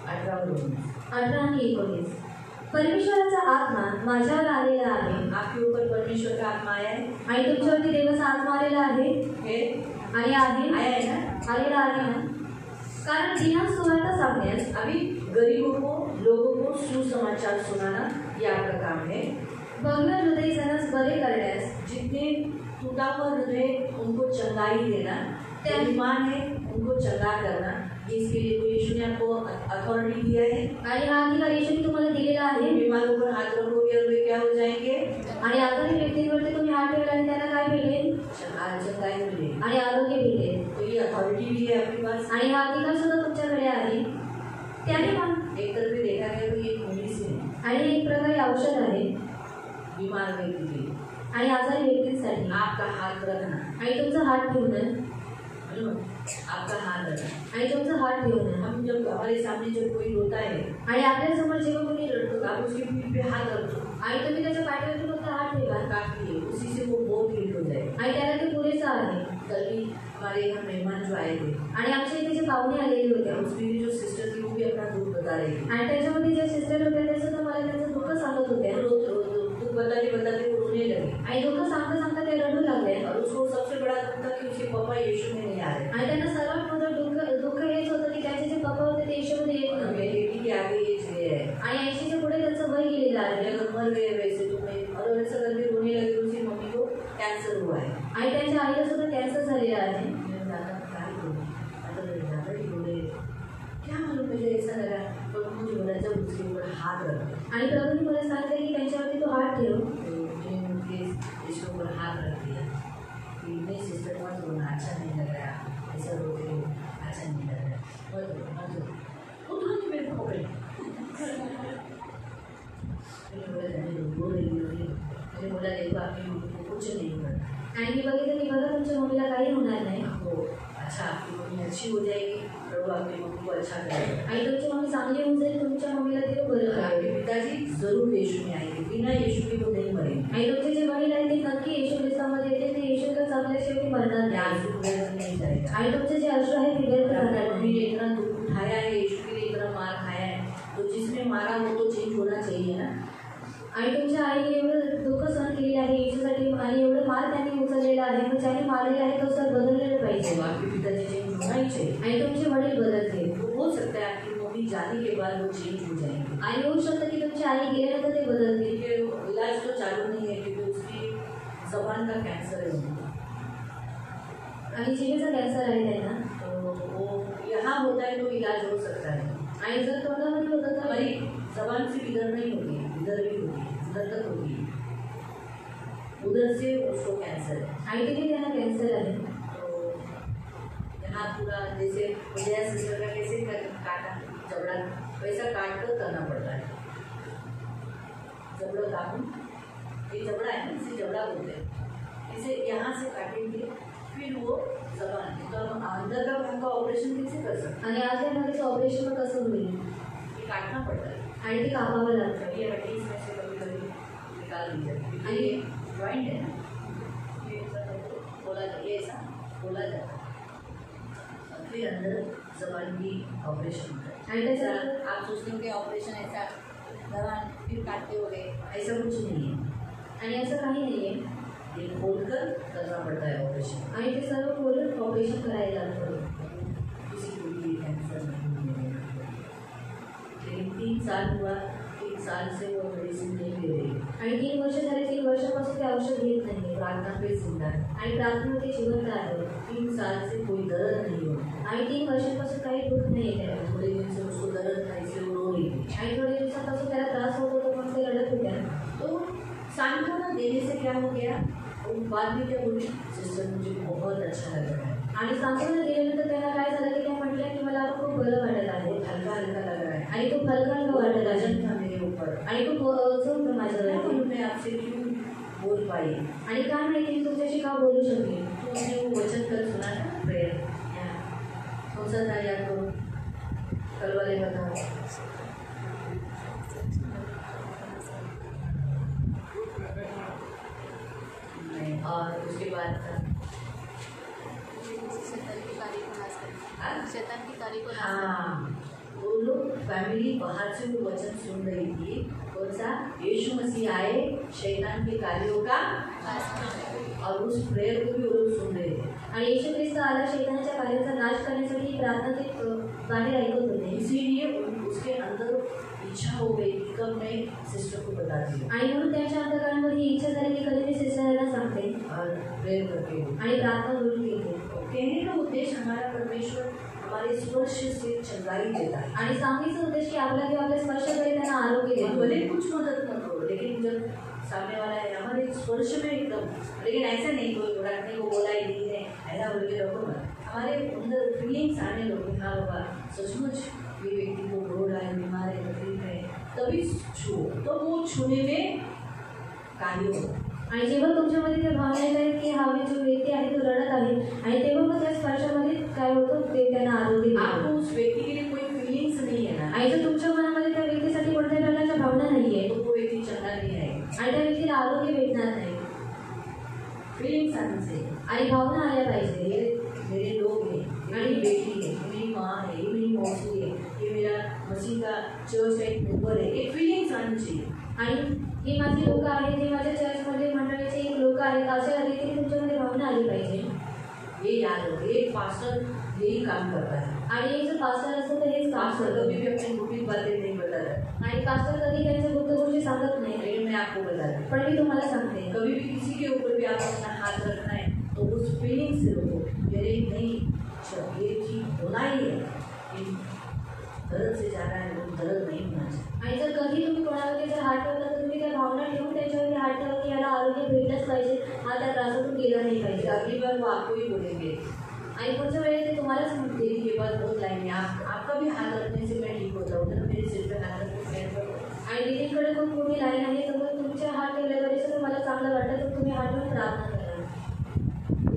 18 आणि 19। परमेश्वराचा आत्मा माझ्यावर आलेला आहे। आपके ऊपर परमेश्वर का आत्मा आया है। आणि तुमच्यावरती देवाचा आत्मा आलेला आहे। आणि आहे आया है ना, आलेला आहे ना, कारण दिनांत सुवार्ता सांगण्यास, अभी गरीबों को, लोगों को सुसमाचार सुनाना ये आपका काम है। भग्न हृदय जनास बरे करण्यास, जितने टूटा हुआ हृदय उनको चंगाई देना, जो बीमार है उनको चंगा करना, इसके लिए तो यीशु ने आपको अथॉरिटी दिया है। आणि हा अधिकार येशूने तुम्हाला दिलेला आहे। बीमारों पर हाथ रखोगे और वे क्या हो जाएंगे? आणि आजारी व्यक्तींवरती तुम्ही हात ठेवला आणि त्यांना काय भेटेल? चंगाई मिलेगी आणि आरोग्य भेटेल। तो ये अथॉरिटी भी है आपके पास आणि हा अधिकार सुद्धा तुमच्याकडे आहे। त्याने पण एक तरफ देखा गया तो ये मेडिसिन है, आणि एक प्रकारे औषध आहे बीमार व्यक्ति के लिए। आणि आजारी व्यक्तींसाठी। आपका हाथ रखना, आणि तुमचा हात ठेवणं, आपका हाथ रखना, आणि तुमचा हात ठेवणं। हम जब हमारे सामने जब कोई रोता है आणि आपल्यासमोर जेव्हा कोणी रडतो तो आप उसकी पीठ पे हाथ रखो, आणि तुम्ही त्याच्या पाठीवरती फक्त हात ठेवा, काफी है, उसी से वो बहुत हील हो जाए। आणि त्याला ते पुरेसं आहे। कल भी हमारे यहाँ मेहमान जो आए थे, आणि आमच्या इथे जे पाहुणे आलेले होते, उसमें भी जो सिस्टर थी वो भी अपना दुख बता रही थी। आणि त्याच्यामध्ये जे सिस्टर होते ते सुद्धा मला त्यांचं दुःख सांगत होते। दुख बताते वो रोने लगे आणि दुःख सांगता सांगता ते रडू लागले। और उसको सबसे बड़ा दुख था कि उसके पापा यीशु में नहीं आ रहे। आणि त्यांना सर्वात मोठं दुःख हेच होतं की त्यांचे जे पप्पा होते ते येशूमध्ये येत नव्हते। बेटी के आगे एज गया है आणि 80च्या पुढे त्यांचं वय गेलेलं आहे। अगर मर गए वैसे तो मैं, और ऐसा करके रोने लगे। उसकी मम्मी को कैंसर हुआ है आणि त्यांच्या आईला सुद्धा कॅन्सर झालेला आहे। क्या मालूम मुझे ऐसा लगा, पर मुझे बोला जब उसके ऊपर हाथ रखा आणि प्रभूने मला सांगितलं की त्यांच्यावरती तो हात ठेव। तो मुझे उनके फिर मत रोना, अच्छा नहीं लग रहा, ऐसा रोते हो अच्छा नहीं लग रहा, मत रो मत रो। वो तुरंत ही मेरे को पकड़े, मैंने बोला जाने दो, रो रही मैंने बोला देखो आपकी मम्मी को कुछ नहीं होगा। आणि मी बघितलं की बघा तुमच्या मम्मीला काही होणार नाही हो अच्छा आपकी मम्मी अच्छी हो जाएगी, प्रभु आपकी मम्मी को अच्छा करेगा आणि तुमची मम्मी चांगली होऊन जाईल, तुमच्या मम्मीला देव बरं और आपके करेल। पिताजी जरूर यीशु में आएंगे, बिना यीशु के वो नहीं मरेंगे। आणि तुमचे जे वडील आहेत ते नक्की येशू ख्रिस्तामध्ये येते, ते येशूलाच आपल्याशिवाय ते मरणार यहाँ नाही। से व्यर्थ नहीं जाएगा। आणि तुमचे जे अश्रू आहेत ते व्यर्थ आपकी जाणार मम्मी ने नाही। इतना दुख उठाया है, यीशु के लिए इतना मार खाया है, तो जिसने मारा वो तो चेंज होना चाहिए ना। आणि तुमच्या आईने एवढं दुःख सहन केलेलं आहे येशूसाठी आणि एवढं मार त्यांनी उचललेला आहे, मग ज्याने मारलेला आहे तो सर बदललेलं पाहिजे तो आपके पिताजी चेंज होना ही चाहिए। आणि तुमचे वडील बदलतील। तो हो सकता है आपकी मम्मी जाने के बाद वो चेंज हो जाएंगे, आणि होऊ शकतं की तुमची आई गेल्यानंतर ते बदलतील। क्योंकि इलाज तो चालू नहीं है, क्योंकि उसकी जबान का कैंसर है उनको। आणि जिभेचा कॅन्सर आहे त्यांना, तो वो यहाँ होता है तो इलाज हो सकता है, आणि जर तोंडामध्ये होतं तर हमारी जबान से इधर नहीं होती है, इधर भी होती है, इधर तक होती है, उधर से उसको कैंसर है। आणि तिथे त्यांना कॅन्सर आहे। तो यहाँ पूरा जैसे मुझे सिस्टर का कैसे काटा जबड़ा वैसा काट कर करना पड़ता है, जबड़ा काटूं, ये जबड़ा है ना, इसे जबड़ा बोलते हैं, इसे यहाँ से काटेंगे फिर वो जबान, तो हम अंदर का भाग का ऑपरेशन कैसे कर सकते आणि आतल्यामध्ये ऑपरेशन कसं होईल हैं, ये काटना पड़ता है। आणि ते कापावं लागतं। ये हड्डी इसमें से कभी कभी निकाल दी जाती है, ये जॉइंट है ना, ये ऐसा करके खोला ये ऐसा खोला जाता है, फिर अंदर जबान की ऑपरेशन होता है। आणि ऐसा त्याचा आप सोचते हो कि ऑपरेशन ऐसा जबान फिर काटते हो गए, ऐसा कुछ नहीं है, आणि असं काही नाहीये, ये खोल कर करना पड़ता है ऑपरेशन। आणि ते सर्व खोलून ऑपरेशन करायला लागतं। किसी को भी कैंसर नहीं है, लेकिन 3 साल हुआ, 3 साल से वो मेडिसिन नहीं ले रही, आणि 3 वर्ष झाले, 3 वर्षापासून ते औषध घेत नाही प्रार्थना पे जिंदा है, आणि प्रार्थना ते जिवंत आहे। 3 साल से कोई दर्द नहीं हो, आणि 3 वर्षांपासून काही दुःख नाही आहे त्याला। थोड़े दिन से उसको दर्द था इसलिए वो रो रही थी। आणि थोड्या दिवसापासून त्याला त्रास होत होता म्हणून ते रडत होत्या। तो सांत्वना देने से क्या हो गया, और बाद में क्या बोली, सिस्टर मुझे बहुत अच्छा लग रहा है, आणि सांत्वना दिल्यानंतर त्यांना काय झालं की त्या म्हटल्या की मला खूप बरं वाटत आहे बहुत हल्का हल्का लग रहा है, आणि खूप हलका वाटत आहे वजन था मेरे ऊपर, आणि खूप ओझं होतं माझ्यावरती। मैं आपसे क्यों बोल पाई, आणि काय माहिती मी तुमच्याशी का बोलू शकले। तो उसने वो वचन कल सुना था प्रेयर, कौन सा था याद करो, कल वाले बताओ, और उसके बाद था शैतान की तारीफ को हाँ, वो लोग फैमिली बाहर से वो वचन सुन रही थी, कौन सा, यीशु मसीह आए शैतान के कार्यों का, और उस प्रेयर को भी वो लोग सुन रहे थे। आणि येशू ख्रिस्त आला शैतानाच्या कार्याचा नाश करण्यासाठी प्रार्थना ते गाणे ऐकत होते। इसीलिए उसके अंदर इच्छा हो गई कि कब मैं सिस्टर को बताती हूँ, आणि म्हणून त्यांच्या अंतःकरणामध्ये ही इच्छा झाली की कधी मी सिस्टरला सांगते और प्रेयर करके आणि प्रार्थना करून घेते। कहने का उद्देश्य हमारा परमेश्वर हमारे स्पर्श से चंगाई देता है, आणि सांगण्याचा उद्देश की आपला देव आपल्या स्पर्श करे त्यांना आरोग्य और देतो। भले कुछ मदद न करो, लेकिन जब सामने वाला है हमारे स्पर्श में एकदम, लेकिन ऐसा नहीं कोई रखने को बोला ही नहीं है ऐसा बोल के रखो मत, हमारे अंदर फीलिंग्स आने लगे, हाँ बाबा सचमुच ये व्यक्ति को रो रहा है, बीमार है, तकलीफ है, तभी छुओ, तो वो छूने में कार्य हो। आणि जेव्हा तुमच्यामध्ये त्या भावना येत आहेत की हा जो व्यक्ती आहे तो रडत आहे, आणि तेव्हा मग त्या स्पर्शामध्ये काय होतं ते त्यांना आरोग्य आपको देतो। उस व्यक्ति के लिए कोई फीलिंग्स नहीं है ना, आणि जर तुमच्या मनामध्ये त्या व्यक्तीसाठी कोणत्या प्रकारच्या भावना नाहीये, तो वो व्यक्ति चंगा नहीं आएगा, आणि त्या व्यक्तीला आरोग्य भेटणार नाही। फीलिंग्स आने से, आणि भावना आल्या पाहिजे। ये मेरे लोग हैं, ये मेरी बेटी है, ये मेरी माँ है, ये मेरी मौसी है, ये मेरा मसीह का चर्च का एक मेंबर है, एक फीलिंग्स आनी चाहिए। आणि ही माझी लोक आहेत, हे माझ्या चर्चमध्ये मंडळीचे एक लोक आहेत, अशा रीतीने तुमच्यामध्ये भावना आली पाहिजे। ये याद रखो, एक पास्टर यही काम करता है, आणि एक जर पास्टर असतो तर हेच काम पास्टर करतो। कभी भी अपनी गुप्त बातें नहीं बताता, आणि पास्टर कधी त्यांच्या गुप्त गोष्टी सांगत नाही, लेकिन मैं आपको बता दूं, पण मी तुम्हाला सांगते कभी भी किसी के ऊपर भी आप अपना हाथ रखना है तो उस फीलिंग से रखो, मेरे नहीं ये चीज होना ही है, ये दर्द से जा रहा है, वो दर्द नहीं होना चाहिए। आणि जर कधी तुम्ही कोणावरती जर हात ठेवला तर तुम्ही त्या भावना ठेवून त्याच्यावरती हात ठेवा की याला आरोग्य भेटलंच पाहिजे, हा तुम्हाला त्या त्रासातून गेलं नाही पाहिजे. अगली बार वो आपको ही बोलेंगे आणि पुढच्या वेळेस ते तुम्हालाच म्हणतील. के पास बहुत लाइन है, आपका भी हाथ रखने से मैं ठीक होता हूँ ना, मेरे सिर पे हाथ रखने पैर पर. आणि दीदींकडे खूप मोठी लाईन आहे, तर मग तुमच्या हात ठेवल्यावर जर मला चांगलं वाटतं तर तुम्ही हात ठेवून प्रार्थना करा.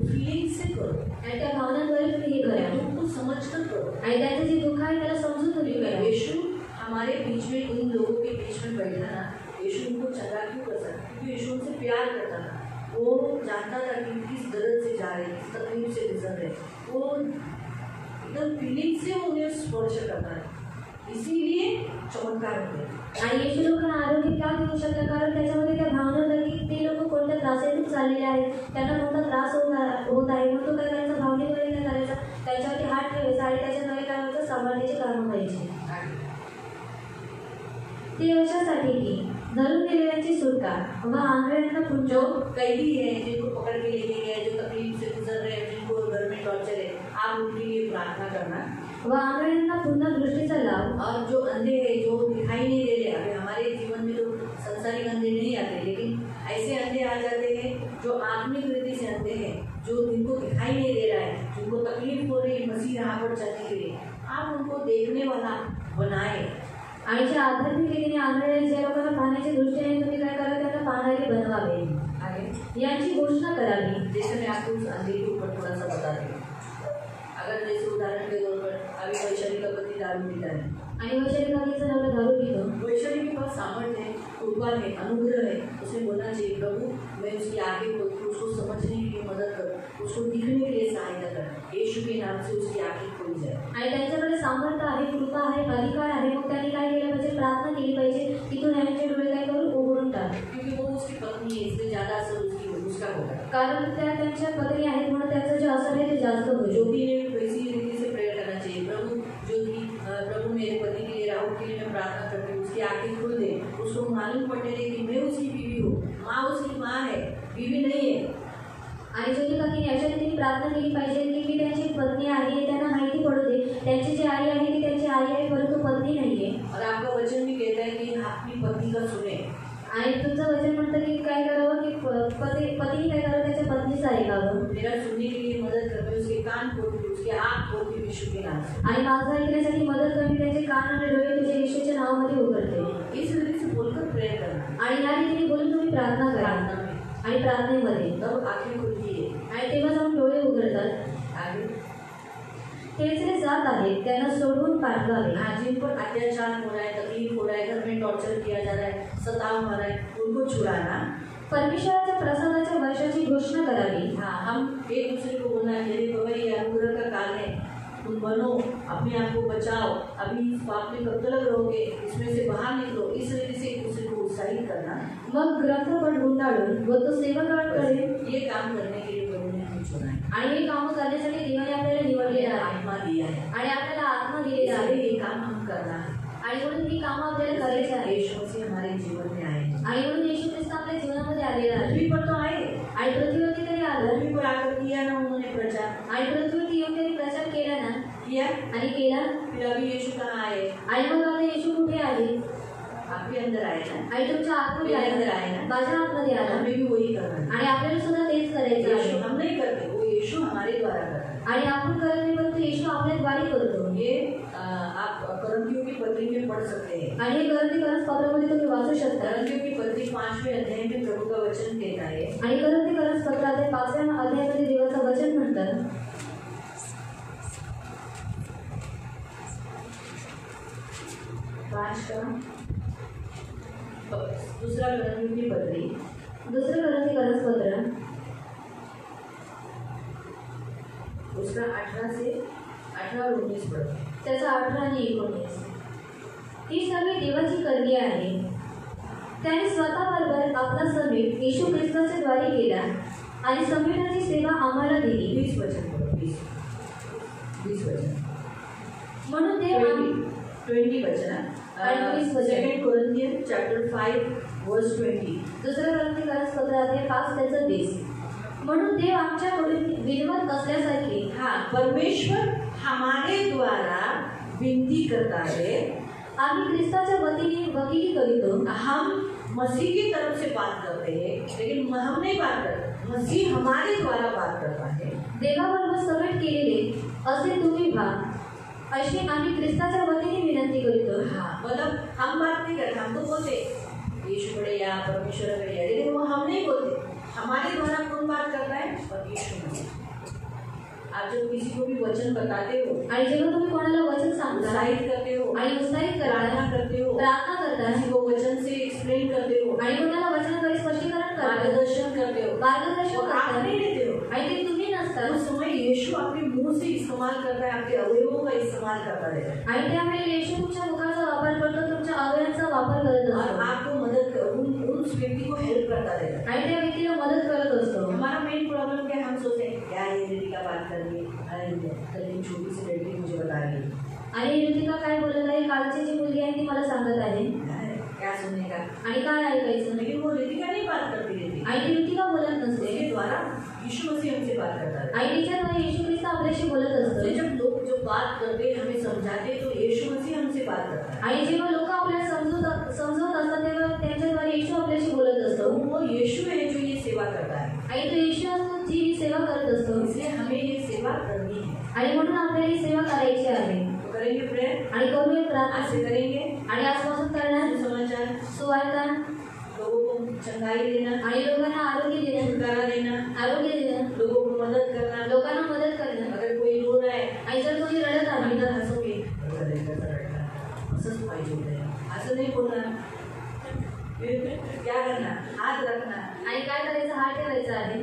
फीलिंग से करो आणि त्या भावनांद्वारे तुम्ही हे करा. उनको समझ कर करो. आणि त्याचं जे दुःख आहे त्याला समजून तुम्ही करा. यीशु हमारे बीच में, उन लोगों के बीच में बैठा ना, यीशु उनको चंगा क्यों कर सकता? क्योंकि यीशु उनसे प्यार करता था. वो जानता था कि किस दर्द से जा रहे, किस तकलीफ से गुजर रहे. वो एकदम फीलिंग से उन्हें स्पर्श करता है, इसीलिए चमत्कार होते. आणि येशू लोकांना आरोग्य का देऊ शकला? कारण त्याच्यामध्ये त्या भावना होत्या की ते लोक कोणत्या त्रासातून चाललेले आहेत, त्यांना कोणता त्रास होत आहे. मग तो काय करायचा? भावनेद्वारे काय करायचा? त्याच्यावरती हात ठेवायचा आणि त्याच्याद्वारे काय व्हायचं? सांभाळण्याची कामं व्हायची. ते अशासाठी की धरून दिलेल्यांची सुटका व आंधळ्यांना जो कैदी है, जिनको पकड़ के लेके गए, जो तकलीफ से गुजर रहे हैं, जिनको घर में टॉर्चर है, आप उनके लिए प्रार्थना करना. व आंधळ्यांना पुन्हा दृष्टीचा लाभ. और जो अंधे हैं, जो दिखाई नहीं दे रहे, अभी हमारे जीवन में तो संसारिक अंधे नहीं आते, लेकिन ऐसे अंधे आ जाते हैं जो आत्मिक रीति से अंधे हैं, जो जिनको दिखाई नहीं दे रहा है, जिनको तकलीफ हो रही है मसीह राह पर चलने के लिए, आप उनको देखने वाला बनाए. आणि जे आध्यात्मिक रीतीने आंधळे ज्या लोकांना पाहण्याची दृष्टी आहे, तुम्ही काय करा? त्यांना पाहणारे बनवावे. यांची घोषणा करावी. जैसे मैं आपको उस अंधे के ऊपर थोड़ा सा बता रही हूँ. अगर जैसे उदाहरण के तौर पर अभी वैशाली का पति दारू पीता है आणि वैशाली काकीचा नवरा दारू पितो. वैशाली के पास सामर्थ्य है, कृपा है, अनुग्रह है. उसे बोलना चाहिए, प्रभु मैं उसकी आंखें खोलती हूँ, उसको समझने के लिए मदद करो, उसको दिखने के लिए सहायता कर. यीशु के नाम से उसकी आंखें खोली जाए. आणि त्यांच्याकडे सामर्थ्य आहे, कृपा आहे, अधिकार आहे. मग त्यांनी काय केलं पाहिजे? प्रार्थना केली पाहिजे की तू ह्यांचे डोळे काय करून उघडून टाक. क्योंकि वो उसकी पत्नी है, इसलिए ज़्यादा असर उसका होगा. कारण त्या त्यांच्या पत्नी आहेत म्हणून त्याचं जे असर आहे ते जास्त होईल. जो भी वैसी रीति से प्रेयर करना चाहिए. प्रभु मेरे पति के लिए, राहुल के लिए मैं प्रार्थना करती हूँ, उसकी आंखें खुल दे, उसको मालूम पड़ने दे कि मैं उसकी बीवी हूँ. माँ उसकी माँ है, बीवी नहीं है. आणि ज्योती काकीने अशा रीतीने प्रार्थना केली पाहिजे की मी त्यांची पत्नी आहे, त्यांना माहिती पडू दे त्यांची जी आई आहे ती त्यांची आई आहे, परंतु पत्नी नाही आहे. और आपका वचन भी कहता है कि अपनी पत्नी का सुने. आणि तुमचं वचन म्हणतं की काय करावं? की पतीने काय करावं? त्याच्या पत्नीचं ऐकावं. मेरा सुनने के लिए मदद कर, उसके कान खोलती, उसके आँख खोलती यीशु के नाम से. आणि माझं ऐकण्यासाठी मदत करणे, त्यांचे कान आणि डोळे तुझ्या येशूच्या नावामध्ये उघडते. इस रीति से बोलकर प्रेयर करना. आणि या रीतीने बोलून तुम्ही प्रार्थना करा. आणि प्रार्थनेमध्ये तब आंखें खुलती है. आणि तेव्हा जाऊन डोळे उघडतात. आगे ते जे जात आहेत त्यांना सोडून पाठवावे. आज जिन पर अत्याचार हो रहा है, तकलीफ हो रहा है, घर में टॉर्चर किया जा रहा है, सताव हो रहा है, उनको छुड़ाना. परमेश्वराच्या प्रसादाच्या वर्षाची घोषणा करावी. हाँ, हम एक दूसरे को बोलना चाहिए, बाबा ये अनुग्रह का काल है, तुम बनो, अपने आप को बचाओ, अभी इस पाप में कब तक रहोगे, इसमें से बाहर निकलो. इस रीति से एक दूसरे को उत्साहित करना. मग ग्रंथपट गुंडाळून व तो सेवकांकडे ये काम करने के लिए प्रभु ने हमें चुना है. आणि हे काम करण्यासाठी देवाने आपल्याला निवडलेलं आहे आत्मा दिया है आणि आपल्याला आत्मा दिलेला आहे. ये काम हम करना है. आणि म्हणून ही कामं आपल्याला करायची आहे. यीशु मसीह हमारे जीवन में आए आणि म्हणून येशू ख्रिस्त आपल्या जीवनामध्ये आलेला आहे. पृथ्वी पर तो आए आणि पृथ्वीवरती तरी आलं. पृथ्वी पर आकर किया ना उन्होंने प्रचार. आणि पृथ्वीवरती येऊन त्यांनी प्रचार केला ना, किया. आणि केला. फिर अभी यीशु कहाँ आए? आणि मग आता येशू कुठे आले? आपके अंदर आए ना. आणि तुमच्या आतमध्ये अंदर आए ना. माझ्या आतमध्ये आला. हमें भी वही करना है. आणि आपल्याला सुद्धा तेच करायचं आहे. हम नहीं करते, वो यीशु हमारे द्वारा करता है. आणि आपण करत नाही, परंतु येशू आपल्याद्वारे करतो. ये आप करंथियों की पत्री में पढ़ सकते हैं. आणि हे करंथीकरण पत्रामध्ये तुम्ही वाचू शकता. करंथियों की पत्री 5वें अध्याय में प्रभु का वचन कहता है. आणि करंथीकरण पत्रात 5व्या अध्यायामध्ये देवाचं वचन म्हणतात. 5 का दूसरा करंथियों की पत्री, दुसरं करंथीकरण पत्र उसका 18 और 19 पद. त्याचा 18 आणि 19. ही सगळी देवाची करणी आहे. त्याने स्वतःबरोबर आपला समीप येशू ख्रिस्ताच्या द्वारे केला आणि समीपाची सेवा आम्हाला दिली. 20 वचन पढ़ो. 20 वचन. म्हणून देव 20 वचन. 20 वचन. 2 Corinthians chapter 5 verse 20. दुसरं करंथीकरण पत्रात 5 त्याचं 20. म्हणून देव आमच्याकडून विनवत असल्यासारखे परमेश्वर हमारे द्वारा विनती करता है. आम्ही ख्रिस्ताच्या वतीने वकिली करीतो. हम मसीह की तरफ से बात करते हैं, लेकिन हम नहीं बात करते. मसीह हमारे द्वारा बात करता है। देवाबरोबर सबमिट केलेले असे तुम्ही व्हा अशी आम्ही ख्रिस्ताच्या वतीने विनंती करतो। हाँ, मतलब हम बात नहीं करते, हम तो बोलते यीशु बड़े या परमेश्वर बड़े या, लेकिन वो हम नहीं बोलते। हमारे द्वारा कौन बात करता है? परमेश्वर मसीह। आप जब किसी को भी वचन बताते हो आणि जेव्हा तुम्ही कोणाला वचन सांगता उत्साहित करते हो आणि उत्साहित प्रार्थना करते हो, प्रार्थना करता किसी को वचन से एक्सप्लेन करते हो आणि कोणाला वचनाद्वारे स्पष्टीकरण करता मार्गदर्शन करते हो, मार्गदर्शन वो आप करता नहीं लेते हो। आणि ते तुम्ही नसता। उस समय यीशु आपके मुंह से इस्तेमाल करता है, आपके अवयवों का इस्तेमाल करता है आणि त्यावेळी येशू तुमच्या मुखाचा वापर करतो, तुमच्या अवयवांचा वापर करत और असतो आपको मदद कर उस व्यक्ति को हेल्प करता रहेगा। आणि त्या व्यक्तीला मदत करत असतो। हमारा मेन प्रॉब्लम क्या है? हम सोचते हैं क्या ये लड़की का बात कर रही है, अरे कल छोटी सी लड़की मुझे बता रही है, आणि ऋतिका काय बोलत आहे, कालची जी मुलगी आहे ती मला सांगत आहे क्या सुनेगा, आणि काय ऐकायचं। लेकिन वो ऋतिका नहीं बात करती रहती, आणि ती ऋतिका बोलत नसते उसके द्वारा यीशु मसीह हमसे बात करता है। आणि तिच्याद्वारे येशू ख्रिस्त आपल्याशी बोलत असतो। तो जब लोग जो बात करते हमें समझाते तो यीशु मसीह हमसे बात करता है। आणि जेव्हा लोक आपल्याला समजवत असतात तेव्हा त्यांच्याद्वारे येशू आपल्याशी बोलत असतो। वो यीशु है जो ये सेवा करता है आणि तो येशू असतो जी ही सेवा करत असतो, इसलिए हमें ये सेवा करनी है। आणि म्हणून आपल्याला ही सेवा करायची आहे। तो करेंगे प्रेयर, आणि करूया प्रार्थना ऐसे करेंगे आणि आजपासून करणार समाचार, सुवार्ता, लोगों को चंगाई देना, आणि लोकांना आरोग्य देणं, छुटकारा देना, आरोग्य देणं, लोगों को मदद करना, लोकांना मदत करणं। अगर कोई रो रहा है आणि जर कोणी रडत आम्ही आहे तर हसोगे असंच पाहिजे होतं, असं नाही बोलणार, क्या करना, हाथ रखना। आणि काय करायचं, हात ठेवायचा आहे।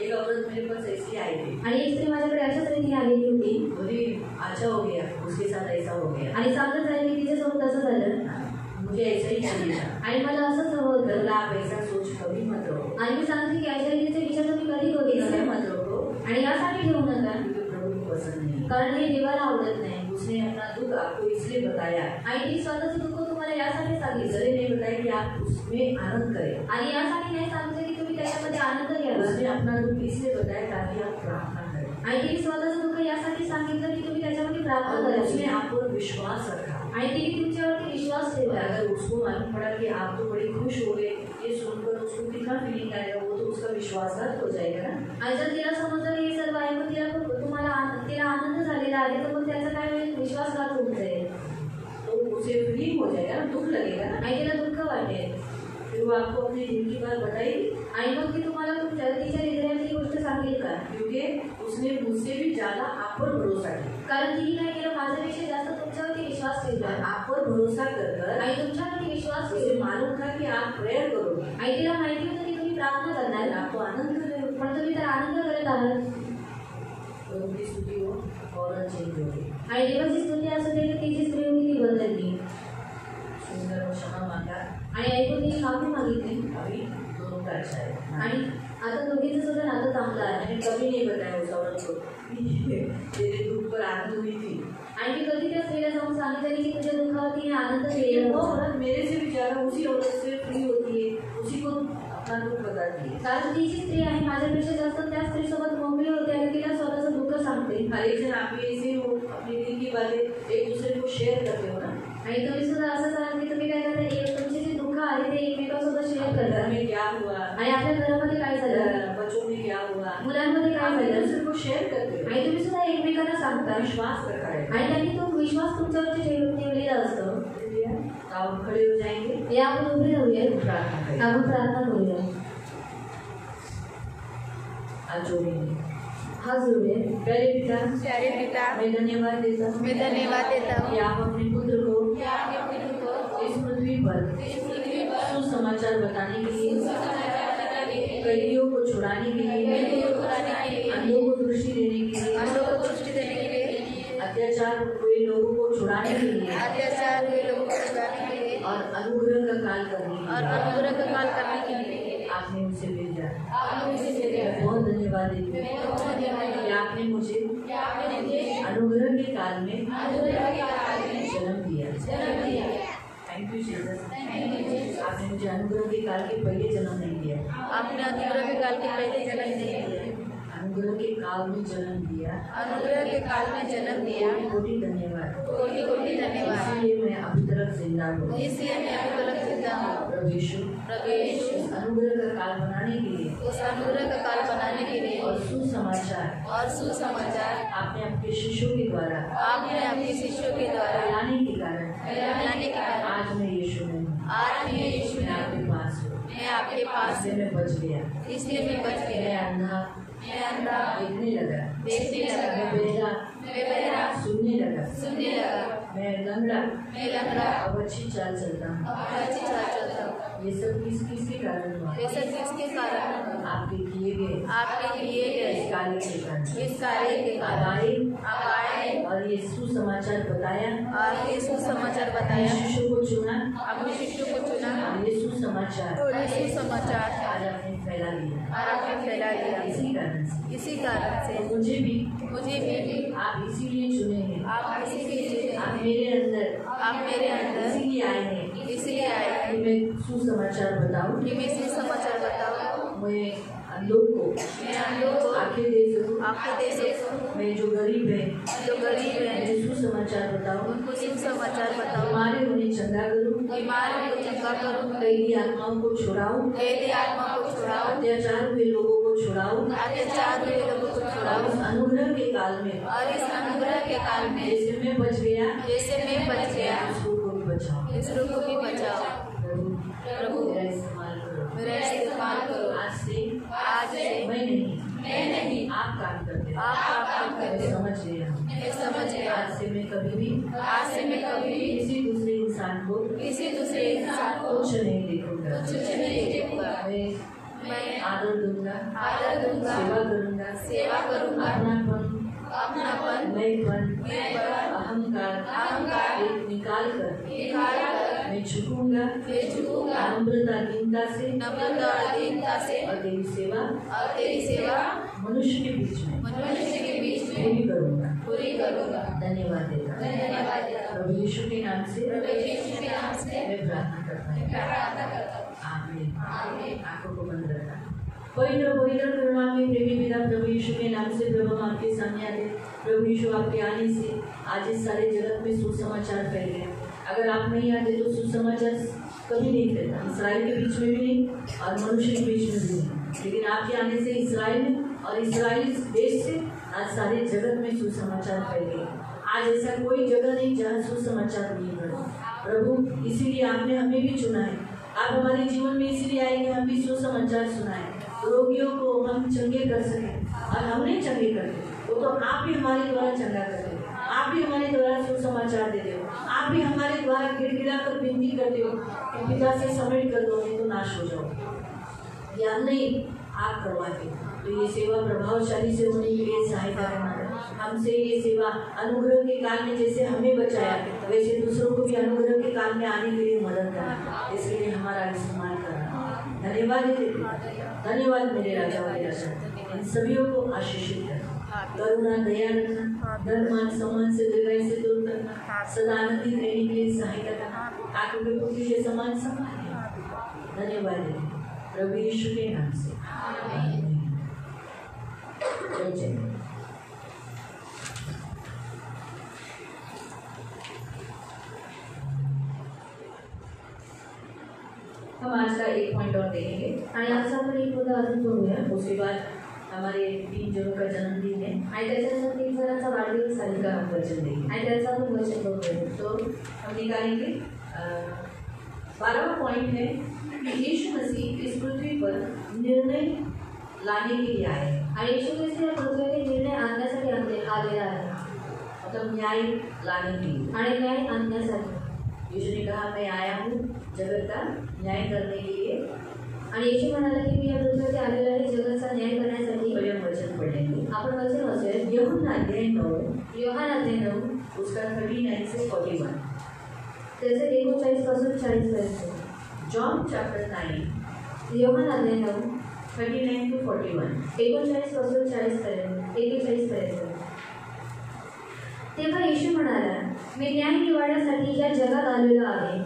एक औरत मेरे पास ऐसी आई थी, आणि एक स्त्री माझ्याकडे अशाच रीतीने आलेली होती बोली अच्छा हो गया, उसके साथ ऐसा हो गया, आणि सांगत झाले की तिच्यासोबत तसं झालं मुझे ऐसा ही चाहिए था। आणि मला असंच हवं होतं। बोला आप ऐसा सोच कभी मत रहो, आणि मी सांगते की अशा रीतीचे विचार तुम्ही कधी करू इसलिए नका मत रहो आणि यासाठी ठेवू नका क्योंकि प्रभु को पसंद नहीं। कारण हे देवाला आवडत नाही। उसने अपना दुख आपको इसलिए बताया, आणि ती स्वतःचं दुःख तुम्हाला यासाठी सांगितलं इसलिए नहीं बताया कि आप उसमें आनंद करें, आणि यासाठी नाही सांगितलं की तुम्ही त्याच्यामध्ये आनंद घ्यावा। उसने अपना दुख इसलिए बताया ताकि आप प्रार्थना करें, आणि तिने स्वतःचं दुःख यासाठी सांगितलं की तुम्ही त्याच्यामध्ये प्रार्थना और उसने करायची आप पर विश्वास रखा। आणि तिने तुमच्यावरती विश्वास और ठेवला। अगर उसको मालूम पड़ा कि आप तो बड़े खुश हो गए, ये सुनकर उसको कितना फीलिंग आएगा, वो तो उसका विश्वासघात हो जाएगा ना। आणि जर तिला समजलं की हे सर्व ऐकून तिला आनंद झालेला आहे तर मग त्याचा काय होईल, विश्वासघात होऊन जाईल, तो उसे फीलिंग हो जाएगा ना, दुख लगेगा ना, आणि तिला दुःख वाटेल। फिर वो आपको अपने दिल की बात बताएगी, आणि मग ती तुम्हाला तुमच्या तिच्या हृदयातली गोष्ट सांगेल का, क्योंकि उसने मुझसे भी ज्यादा आप पर भरोसा किया, कारण तिने काय केलं, माझ्यापेक्षा जास्त तुमच्यावरती विश्वास ठेवला आप पर भरोसा कर आणि तुमच्यावरती विश्वास उसे ठेवला मालूम था कि आप प्रेयर करोगे, आणि तिला माहिती होतं की तुम्ही प्रार्थना करणार, आप तो आनंद कर रहे हो, पण तुम्ही तर आनंद करत आहात। तो उनकी स्तुति हो फौरन चेंज हो गई, आणि देवाची स्तुती असू दे की तिची स्त्री होती ती बदलली सुंदर और क्षमा मांगा, आणि ऐकून तिने माफी मागितली अभी दोनों का अच्छा है। आणि आता दोघींचं सुद्धा नातं चांगलं आहे। मैंने कभी नहीं बताया उस औरत को तेरे दुख पर आनंद हुई थी, आणि मी कधी त्या स्त्रीला जाऊन सांगितलं की तुझ्या दुःखावर तिने आनंद लेकिन केलेला वो होता। औरत मेरे से भी ज्यादा उसी औरत से फ्री होती है, उसी को अपना दुख बताती है। कारण ती जी स्त्री आहे माझ्यापेक्षा जास्त त्या स्त्रीसोबत मोकळी होते आणि तिला स्वतःचं दुःख सांगते। हर एक जन आप भी ऐसे हो, अपनी दिल की बातें एक दूसरे को शेअर करते हो ना। आणि तुम्ही सुद्धा असंच आहात की तुम्ही काय करता, एक तुमचे जे दुःख आहे ते एकमेकांसोबत शेअर घर करता। में क्या हुआ, आणि आपल्या घरामध्ये काय झालं, बच्चों में क्या हुआ, मुलांमध्ये काय आप एक झालं, दूसरे को शेयर करते हो, आणि तुम्ही सुद्धा एकमेकांना सांगता विश्वास रखा है। आणि त्यांनी तो विश्वास तुमच्यावरती ठेवलेला असतो। तो आप खड़े हो जाएंगे, या आपण उभे राहूया, प्रार्थना करेंगे, आपण प्रार्थना करूया, हाथ जोड़ेंगे। हात जोडूया। प्यारे पिता, मैं धन्यवाद देता हूँ मैं धन्यवाद देता हूँ कि आप अपने पुत्र को इस पृथ्वी पर सुसमाचार बताने के लिए, कैदियों को छुड़ाने के लिए, अंधों को दृष्टि देने के लिए, अंधों को दृष्टि देने के लिए, अत्याचार हुए लोगों को छुड़ाने के लिए अत्याचार हुए लोगों को छुड़ाने के लिए और अनुग्रह का काल करने के और लिए अनुग्रह का काल करने के लिए आपने मुझे भेजा। आपने मुझे भेजा। मैं बहुत धन्यवाद देती हूँ कि आपने मुझे अनुग्रह के काल में जन्म दिया। Thank you Jesus. आपने मुझे अनुग्रह के काल के पहले जन्म नहीं दिया, आपने अनुग्रह के काल के पहले जन्म नहीं दिया। अनुग्रह के काल में जन्म दिया, अनुग्रह के काल में जन्म दिया। कोटि धन्यवाद, कोटि कोटि धन्यवाद। इसलिए मैं अभी तक जिंदा हूँ। इसलिए मैं अभी तक जिंदा हूँ। प्रभु यीशु, प्रभु अनुग्रह का काल बनाने के लिए, उस अनुग्रह का काल बनाने के लिए और सुसमाचार आपने आपके शिष्यों के द्वारा आपके शिष्यों के द्वारा फैलाने के कारण आज मैं यीशु में हूँ। आज मैं यीशु मैं आपके पास हूँ। मैं आपके पास इसलिए मैं बच गया। इसलिए मैं बच गया। मैं अंधा देखने लगा, मैं बहरा सुनने लगा, मैं लंगड़ा अब अब अच्छी चाल चलता हूँ। अच्छी चाल चलता हूँ। ये सब किसके कारण हुआ? ये सब किसके कारण? आपके किए गए इस कार्य के कारण। इस कार्य के कारण आप आए और ये सुसमाचार बताया, और ये सुसमाचार बताया। शिष्यों को चुना, अपने शिष्यों को चुना और ये सुसमाचार और ये सुसमाचार आज आपने फैला दिया। और आपने फैला दिया। इसी कारण से मुझे भी आप इसीलिए चुने हैं। आप इसीलिए आप मेरे अंदर इसलिए आए कि मैं सुसमाचार बताऊं, कि मैं सुसमाचार बताऊं। मैं लोग को आंखें दे सकूं, मैं जो गरीब है मुझे सुसमाचार बताऊं, उनको सुसमाचार बताऊं। बीमार उन्हें चंगा करूं, कैदी आत्माओं को छुड़ाऊं, अत्याचार हुए लोगों को छुड़ाऊं, उस अनुग्रह के काल में और इस अनुग्रह के काल में जैसे मैं बच गया दूसरों को भी बचाओ। को भी बचाओ। प्रभु मेरा इस्तेमाल करो, मेरा इस्तेमाल करो। आज से मैं नहीं आप काम करते मैं समझ गया हूँ। आज से मैं कभी भी किसी दूसरे इंसान को कुछ नहीं देखूंगा। मैं आदर दूंगा, सेवा करूंगा, अपनापन अहंकार निकाल कर मैं झुकूंगा नम्रता दीनता से और तेरी सेवा मनुष्य के बीच में पूरी करूंगा। धन्यवाद देता प्रभु यीशु के नाम से मैं प्रार्थना करता हूँ। आमीन। आंखों को बंद रखा। पवित्र करुणामय प्रेमी पिता प्रभु यीशु के नाम से प्रभु हम आपके सामने आते। प्रभु यीशु आपके आने से आज इस सारे जगत में सुसमाचार फैल गया। अगर आप नहीं आते तो सुसमाचार कभी नहीं फैलता, इस्राएल के बीच में भी नहीं और मनुष्य के बीच में भी नहीं। लेकिन आपके आने से इस्राएल में और इस्राएल देश से आज सारे जगत में सुसमाचार फैल गया। आज ऐसा कोई जगह नहीं जहाँ सुसमाचार नहीं बढ़ा। प्रभु इसीलिए आपने हमें भी चुना है। आप हमारे जीवन में इसीलिए आए कि हम भी सुसमाचार सुनाएं, रोगियों को हम चंगे कर सकें और हम नहीं चंगे करते वो तो आप भी हमारे द्वारा चंगा करते हो, आप भी हमारे द्वारा सुसमाचार देते हो, आप भी हमारे द्वारा गिड़गिड़ा कर विनती करते हो कि पिता से समेट कर दो नहीं तो नाश हो जाओ। या नहीं आप करवाते तो ये सेवा प्रभावशाली से होने के लिए सहायता करना। हमसे ये सेवा अनुग्रह के काल में जैसे हमें बचाया वैसे दूसरों को भी अनुग्रह के काल में आने के लिए मदद करना। इसके लिए हमारा इस्तेमाल करना। धन्यवाद धन्यवाद मेरे राजा वाले राजा। इन सभी को आशीषित करना, करुणा दया रखना, धर्म मान सम्मान से दीर्घायु से दूर करना, सदा आनंदित रहने के लिए सहायता करना, आंखों के पुत्री के समान सम्मान। धन्यवाद प्रभु यीशु के नाम से। हम आज का एक पॉइंट और देखेंगे आणि आज आपण एक मुद्दा अजून बघूया। उसके बाद हमारे 3 जनों का जन्मदिन है आणि त्याच्यानंतर 3 जणांचा वाढदिवस आहे उनका हम वचन देंगे आणि त्याचा आपण वचन बघूया। तो हम निकालेंगे 12वां पॉइंट है कि यीशु मसीह इस पृथ्वी पर निर्णय लाने के लिए आए आणि येशू ख्रिस्त या पृथ्वीवर निर्णय आणण्यासाठी आलेला आहे, मतलब न्याय लाने के लिए। आणि न्याय आणण्यासाठी यीशु ने कहा मैं आया हूँ जगत का न्याय करने के लिए। आणि येशू म्हणाला की मी या पृथ्वीवरती आलेला आहे जगाचा न्याय करण्यासाठी। तो हम वचन पढ़ेंगे। आपण वचन वाचूया। यूहन्ना अध्याय 9 योहान अध्याय 9 उसका 39 से 41। त्याचे 39 पासून 40 पर्यंत। जॉन चैप्टर 9 योहान अध्याय 9 39 to 41। 39 पासून 40 पर्यंत 41 पर्यंत। तेव्हा येशू म्हणाला मी न्याय निवाडण्यासाठी या जगात आलेलो आहे,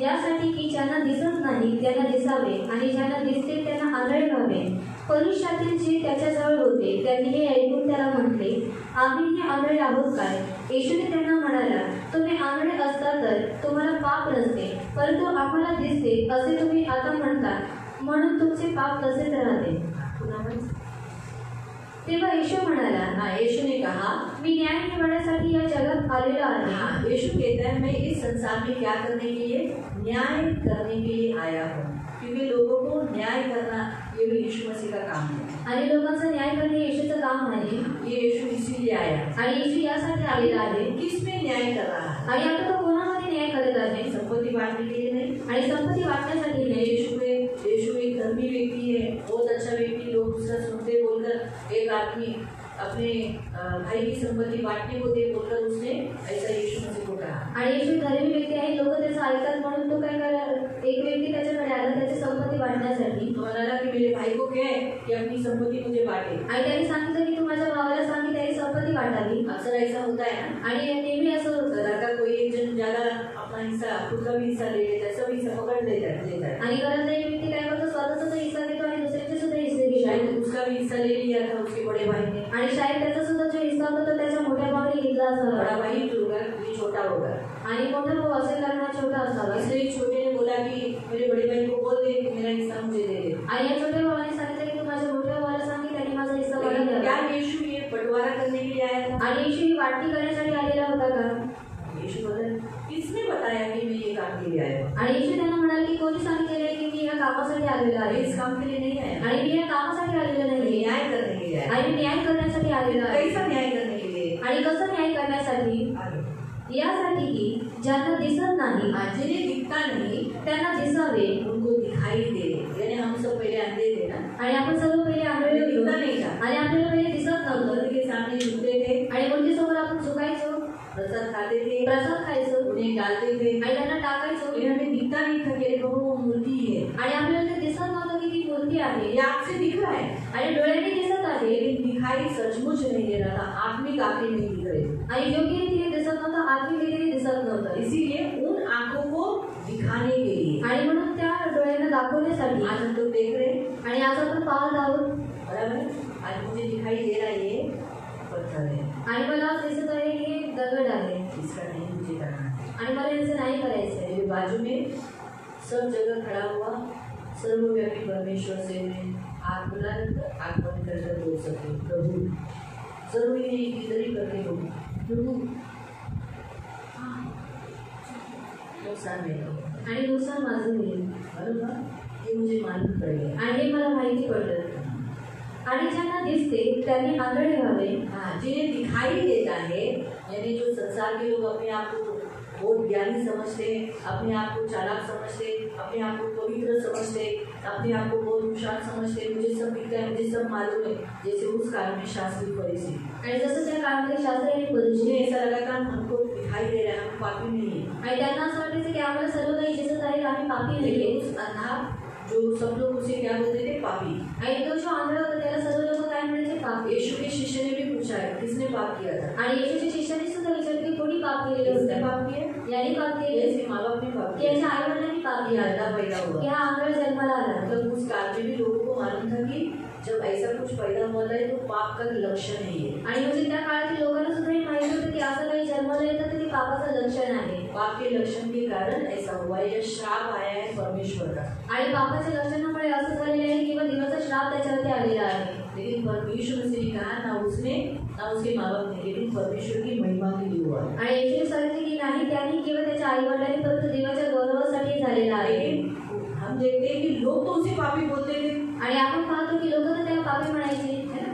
यासाठी की ज्यांना दिसत नाही त्यांना दिसावे आणि ज्यांना दिसते त्यांना आंधळे व्हावे परीक्षातील जे त्याच्याजवळ होते त्यांनी हे ऐकून त्याला म्हटले, आम्ही हे आंधळे आहोत काय? येशूने त्यांना म्हणाला, तुम्ही आंधळे असता तर तुम्हाला पाप नसते, परंतु आम्हाला दिसते असे तुम्ही आता म्हणता, म्हणून तुमचे पाप तसेच राहते. तेव्हा येशू म्हणाला, यीशु ने कहा, मी न्याय निभावण्यासाठी या जगात आलेलो आहे. यीशु कहता है मैं इस संसार में क्या करने के लिए? न्याय करने के लिए आया हूँ, क्योंकि लोगों को न्याय करना ये भी यीशु मसीह का काम है. आणि लोकांचा न्याय करणे येशूचं काम आहे. ये यीशु इसीलिए आया आणि येशू यासाठी आलेला आहे. किस में न्याय कर रहा है? आणि आता तो कोणामध्ये न्याय करत आहे? संपत्ति बांटने के लिए नहीं. आणि संपत्ती वाटण्यासाठी नाही. यीशु एक धर्मी व्यक्ति है, बहुत अच्छा व्यक्ति, लोग उसका सुनते बोलकर एक आदमी अपने भाई की संपत्ति बांटने को दे बोलकर उसने ऐसा यीशु मसीह को कहा. आणि येशू धर्मी व्यक्ती आहे, लोक त्याचं ऐकतात म्हणून तो काय करा, एक व्यक्ती त्याच्याकडे आला त्याची संपत्ती वाटण्यासाठी. तो म्हणाला की मेरे भाई को कहे कि अपनी संपत्ति मुझे बांटे. आणि त्याने सांगितलं की तू माझ्या भावाला सांग की त्याची संपत्ती वाटावी. अक्सर ऐसा होता है ना. आणि नेहमी असं होतं, घर का कोई एक जन ज्यादा अपना हिस्सा खुद का भी हिस्सा ले लेता है, सब हिस्सा पकड़ लेता है. आणि घरातला एक व्यक्ती काय करतो, स्वतःचा हिस्सा देतो आणि दुसऱ्याचे सुद्धा हिस्से घेतो. शायद उसका भी हिस्सा ले लिया था उसके बड़े भाई ने. आणि शायद त्याचा सुद्धा जो हिस्सा होता तो त्याच्या मोठ्या भावाने घेतला असावा. बड़ा भाई जो होगा ये छोटा होगा. आणि मोठा भाऊ असेल कारण हा छोटा असावा. इसलिए छोटे ने बोला कि मेरे बड़े भाई को बोल दे कि मेरा हिस्सा मुझे दे दे. आणि या छोट्या भावाने सांगितलं की तू माझ्या मोठ्या भावाला सांग की त्याने माझा हिस्सा मला क्या द्यावा. यीशु ये बंटवारा करने के लिए आया था? आणि येशू ही वाटणी करण्यासाठी आलेला होता का? यीशु बोला, किसने बताया कि मैं ये काम के लिए आया हूँ? आणि येशू त्यांना म्हणाले की कोणी सांगितलेलं आहे की मी या कामासाठी आलेलो आहे. इस काम के लिए नहीं आया. आणि मी या कामासाठी आलेलो नाही, न्याय करने के लिए आया. आणि न्याय करण्यासाठी आलेलो आहे. कैसा न्याय करने के लिए? आणि कसं न्याय करण्यासाठी? यासाठी की ज्यांना दिसत नाही जिन्हें दिखता नहीं त्यांना दिसावे, उनको दिखाई दे. यानी हम सब पहले अंधे थे ना. आणि आपण सर्व पहिले आंधळे होतो दिसता नहीं था. आणि आपल्याला पहिले दिसत नव्हतं. मंदिर के सामने झुकते थे, आणि मूर्तीसमोर आपण झुकायचो, प्रसाद खाते थे, प्रसाद खायचो उन्हें डालते थे. आणि त्यांना टाकायचो. लेकिन हमें दिखता नहीं था कि अरे बाबा वो मूर्ति है. आणि आपल्याला ते दिसत नव्हतं की ती मूर्ती आहे. ये आँख से दिख रहा है, आणि डोळ्याने दिसत आहे, लेकिन दिखाई सचमुच नहीं दे रहा था. आत्मिक आंखें नहीं दिख रही. आणि योग्य रीतीने दिसत नव्हतं, आत्मिक रीतीने दिसत नव्हतं. इसीलिए उन आंखों को दिखाने के लिए आणि म्हणून त्या डोळ्यांना दाखवण्यासाठी आज हम लोग देख रहे हैं. आणि आज आपण पाहत आहोत. बराबर है. आज मुझे दिखाई दे रहा है ये पत्थर है. आणि मला आज दिसत आहे की हे दगड आहे इसका नहीं मुझे करना है. आणि मला यांचं नाही करायचं आहे. मेरे बाजू में सब जगह खड़ा हुआ सर्वव्यापी परमेश्वर से मैं आँख बुला आँख बंद कर बोल सकती हूँ, प्रभु सर्व इधर ही करके बोलूँ, प्रभु नुकसान मेरा आणि नुकसान माझं होईल. बरोबर. हे मुझे मालूम पडेल आणि हे मला माहिती पडलं. आणि ज्यांना दिसते त्यांनी आंधळे व्हावे. हाँ, जिन्हें दिखाई देता है, यानी जो संसार के लोग अपने आप को बहुत ज्ञानी समझते हैं, अपने आप को चालाक समझते, अपने आप को पवित्र समझते, अपने आप को बहुत होशियार समझते, मुझे सब दिखता है, मुझे सब मालूम है, जैसे उस काल में शास्त्री फरीसी. आणि जसं त्या काळामध्ये शास्त्री आणि फरीसी मुझे ऐसा लगा था हमको दिखाई दे रहा है, हम पापी नहीं है. आणि त्यांना असं वाटायचं की आम्हाला सर्व काही दिसत आहे, आम्ही पापी लेकिन नाही. उस अंधा जो सब लोग उसे क्या बोलते थे? पापी. आणि तो जो आंधळा होता त्याला सर्व लोक काय म्हणायचे? पापी. यीशु के शिष्य ने भी पूछा है, किसने पाप किया था? आणि येशूच्या शिष्याने सुद्धा विचारलं की कोणी पाप केलेलं किसने होतं? पाप किया? याने पाप केले जैसे माँ बाप ने पाप की किया. याच्या आई वडिलांनी पाप ये केला अंधा पैदा हुआ. की हा आंधळ जन्माला आला. मतलब उस काल में भी लोगों को मालूम था कि जब ऐसा कुछ पैदा होता है तो पाप का लक्षण है ये. आणि म्हणजे त्या काळातील लोकांना सुद्धा हे माहिती होतं की असं काही जन्माला येतं तर ते पापाचं लक्षण आहे. पाप के लक्षण के कारण ऐसा हुआ है. यह श्राप आया है परमेश्वर का. आणि पापाच्या लक्षणामुळे असं झालेलं आहे किंवा देवाचा श्राप त्याच्यावरती आलेला आहे. लेकिन परमेश्वर से कहा ना उसने ना उसके माँ बाप ने, लेकिन परमेश्वर की महिमा के लिए हुआ है. आणि येशूने सांगितले की नाही त्यांनी किंवा त्याच्या आई वडिलांनी परंतु देवाच्या गौरवासाठी झालेला आहे. लेकिन हम देखते हैं कि लोग तो उसे पापी बोलते थे, आणि आपण पाहतो की लोक तर त्याला पापी म्हणायचे है ना.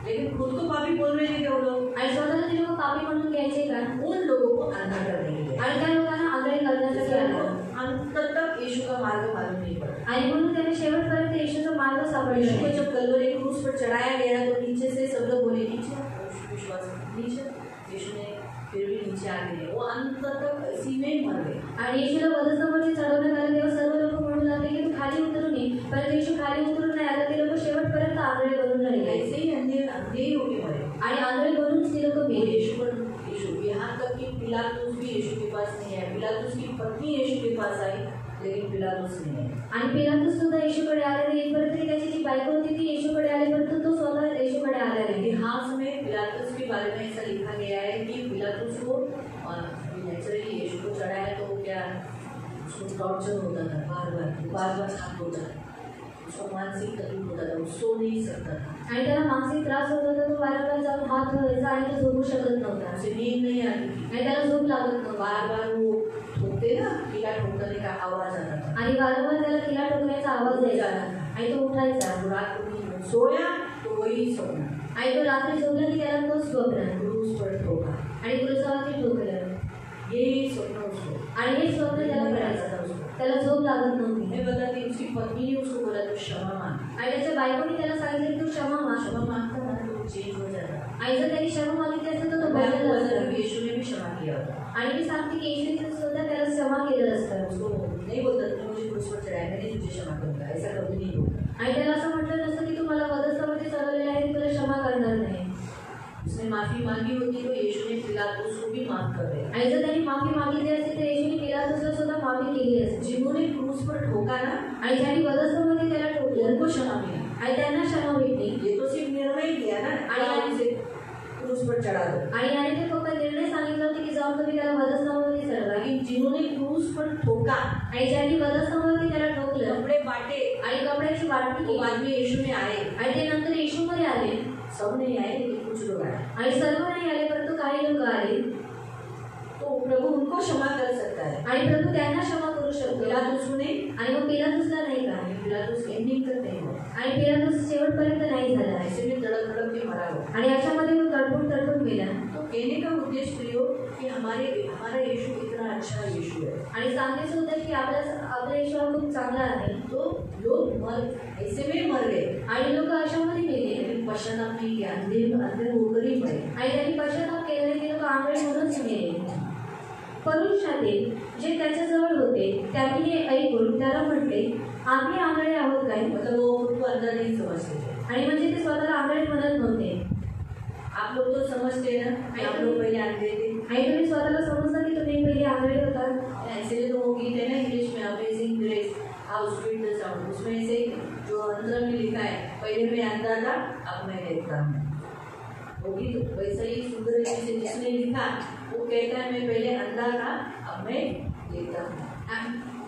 लेकिन खुद को पापी बोल रहे थे क्या वो लोग? आणि स्वतःला ते लोक पापी म्हणून घ्यायचे का? उन लोगों को अंधा करने के लिए. आणि त्या लोकांना आंधळे करण्यासाठी आलं. अंत तक यीशु का मार्ग मालूम नहीं पड़ा. आणि म्हणून त्याने शेवटपर्यंत येशूचा मार्ग सापडला यीशु को नाही. जब कलवरी क्रूस पर चढ़ाया गया तो नीचे से सब लोग बोले नीचे, विश्वास नीचे. यीशु ने फिर भी नीचे आ गए, वो अंत तक इसी में मर गए. आणि येशूला वधस्तंभावरती चढवण्यात आलं तेव्हा सर्व लोक म्हणू लागले की तू खाली उतरून ये. परंतु येशू खाली उतरून नाही आला. ते लोक शेवटपर्यंत आंधळे बनून राहिले ऐसे ही अंधे ही होके मरे. आणि आंधळे बनून ती लोक तो मेले. यीशु यहाँ तक कि पिलातुस भी यीशु के पास नहीं आया. पिलातुस की पत्नी यीशु के पास आई, लेकिन पिलातुस नहीं है। आणि पिलातुस सुद्धा येशूकडे आले नाही, इथपर्यंत की त्याची जी बायको होती ती येशूकडे आल्यापर्यंत तो स्वतः येशूकडे आला नाही। इतिहास में पिलातुस के बारे में ऐसा लिखा गया है कि पिलातुस को नेचुरली यीशु को चढ़ाया तो वो क्या उसको टॉर्चर होता था, बार बार हाथ होता था, उसको मानसिक तकलीफ होता था, वो सो नहीं सकता था आणि त्याला मानसिक त्रास होत होता, तो वारंवार जाऊन हात धुवायचा आणि तो झोपू शकत नव्हता, उसे नींद नहीं आती थी, आणि त्याला झोप लागत नव्हती। बार बार वो ठोकते ना, किला ठोकने का आवाज आता था आणि वारंवार त्याला किल्ला ठोकण्याचा आवाज यायचा आणि तो उठायचा। रात को सोया तो वही सपना, आणि तो रात्री झोपला की त्याला तो स्वप्न क्रूस पर ठोका, आणि क्रूसावरती ठोकलं यही स्वप्न उसको, आणि हे स्वप्न त्याला पडायचं, था उसको। त्याला झोप लागत नव्हती। मैं बताती, उसकी पत्नी ने उसको बोला तू क्षमा मांग, आणि त्याच्या बायकोने त्याला सांगितलं की तू क्षमा माग। क्षमा मांगता ना तो चेंज हो जाता। आणि जर त्याने क्षमा मागितली असतं तर तो मैं बदलला आपको असता। बता दूं, यीशु ने भी क्षमा किया होता। आणि मी सांगते की येशूने सुद्धा त्याला क्षमा केलं असतं। उसको नहीं बोलता तूने मुझे क्रूस पर चढ़ाया, मैंने तुझे क्षमा करूंगा, ऐसा कभी नहीं बोलता। आणि त्याला असं म्हटलं नसतं की तू मला वधस्तंभावरती चढवलेलं आहे, मी तुला क्षमा करणार नाही। उसने माफी मांगी होती तो यीशु ने पिलातुस को भी माफ कर दिया। आणि जर त्यांनी माफी मागितली असती तर येशूने पिलातुसला सुद्धा माफी केली असती। जिन्होंने क्रूस पर ठोका ना, आणि ज्यांनी वधस्तंभावरती त्याला ठोकलं उनको क्षमा मिला। आणि त्यांना क्षमा भेटली। ये तो सिर्फ निर्णय दिया ना, आणि उसे क्रूस पर चढ़ा दो, आणि याने ते फक्त निर्णय सांगितलं होते की जाऊन तुम्ही त्याला वधस्तंभावरती चढवा। लेकिन जिन्होंने क्रूस पर ठोका, आणि ज्यांनी वधस्तंभावरती त्याला ठोकलं कपड़े बांटे, आणि कपड्याची वाटणी वो केली बाद में यीशु में आए, आणि ते नंतर येशूमध्ये आले, सब नहीं आए लेकिन कुछ लोग आए, आणि सर्व नाही आले परंतु काही लोक आले, तो प्रभु उनको क्षमा कर सकता है। आणि प्रभू त्यांना क्षमा करू शकतो। पिलातुस ने, आणि मग पिलातुसला नाही का? पिलातुस एंडिंग तक नहीं हुआ, आणि पिलातुस शेवटपर्यंत नाही झाला ऐसे में तड़प तड़प के मरा हुआ। आणि याच्यामध्ये तो तडफून गेला। तो कहने का उद्देश्य प्रियो कि हमारा यीशु इतना अच्छा यीशु है, आणि सांगायचं होतं की आपला येशू हा खूप चांगला आहे। तो लोग ऐसे में मर गए, आणि लोक अशामध्ये मेले, लेकिन पश्चाताप नहीं किया, अंधे होकर ही मरे। आणि त्यांनी पश्चाताप केला नाही, ते लोक आंधळे म्हणूनच मेले। पुरुषातील जे त्याच्याजवळ होते त्यांनी हे ऐकून त्याला म्हटले, आम्ही आंधळे आहोत काय? मतलब वो खुद को अंधा नहीं समझते थे। आणि म्हणजे ते स्वतःला आंधळे म्हणत नव्हते। आप लोग तो समझते हैं ना कि आप लोग पहले अंधे थे, आणि तुम्ही स्वतःला समजता की तुम्ही पहिले आंधळे होता। इसीलिए तो वो गीत है ना इंग्लिश में, amazing grace how sweet the sound, उसमें ऐसे जो अंदर में लिखा है, पहले मैं अंधा था अब मैं देखता हूँ, वो गीत वैसे ही सुंदर रीति से जिसने लिखा वो कहता है मैं पहले अंधा था अब मैं देखता हूँ।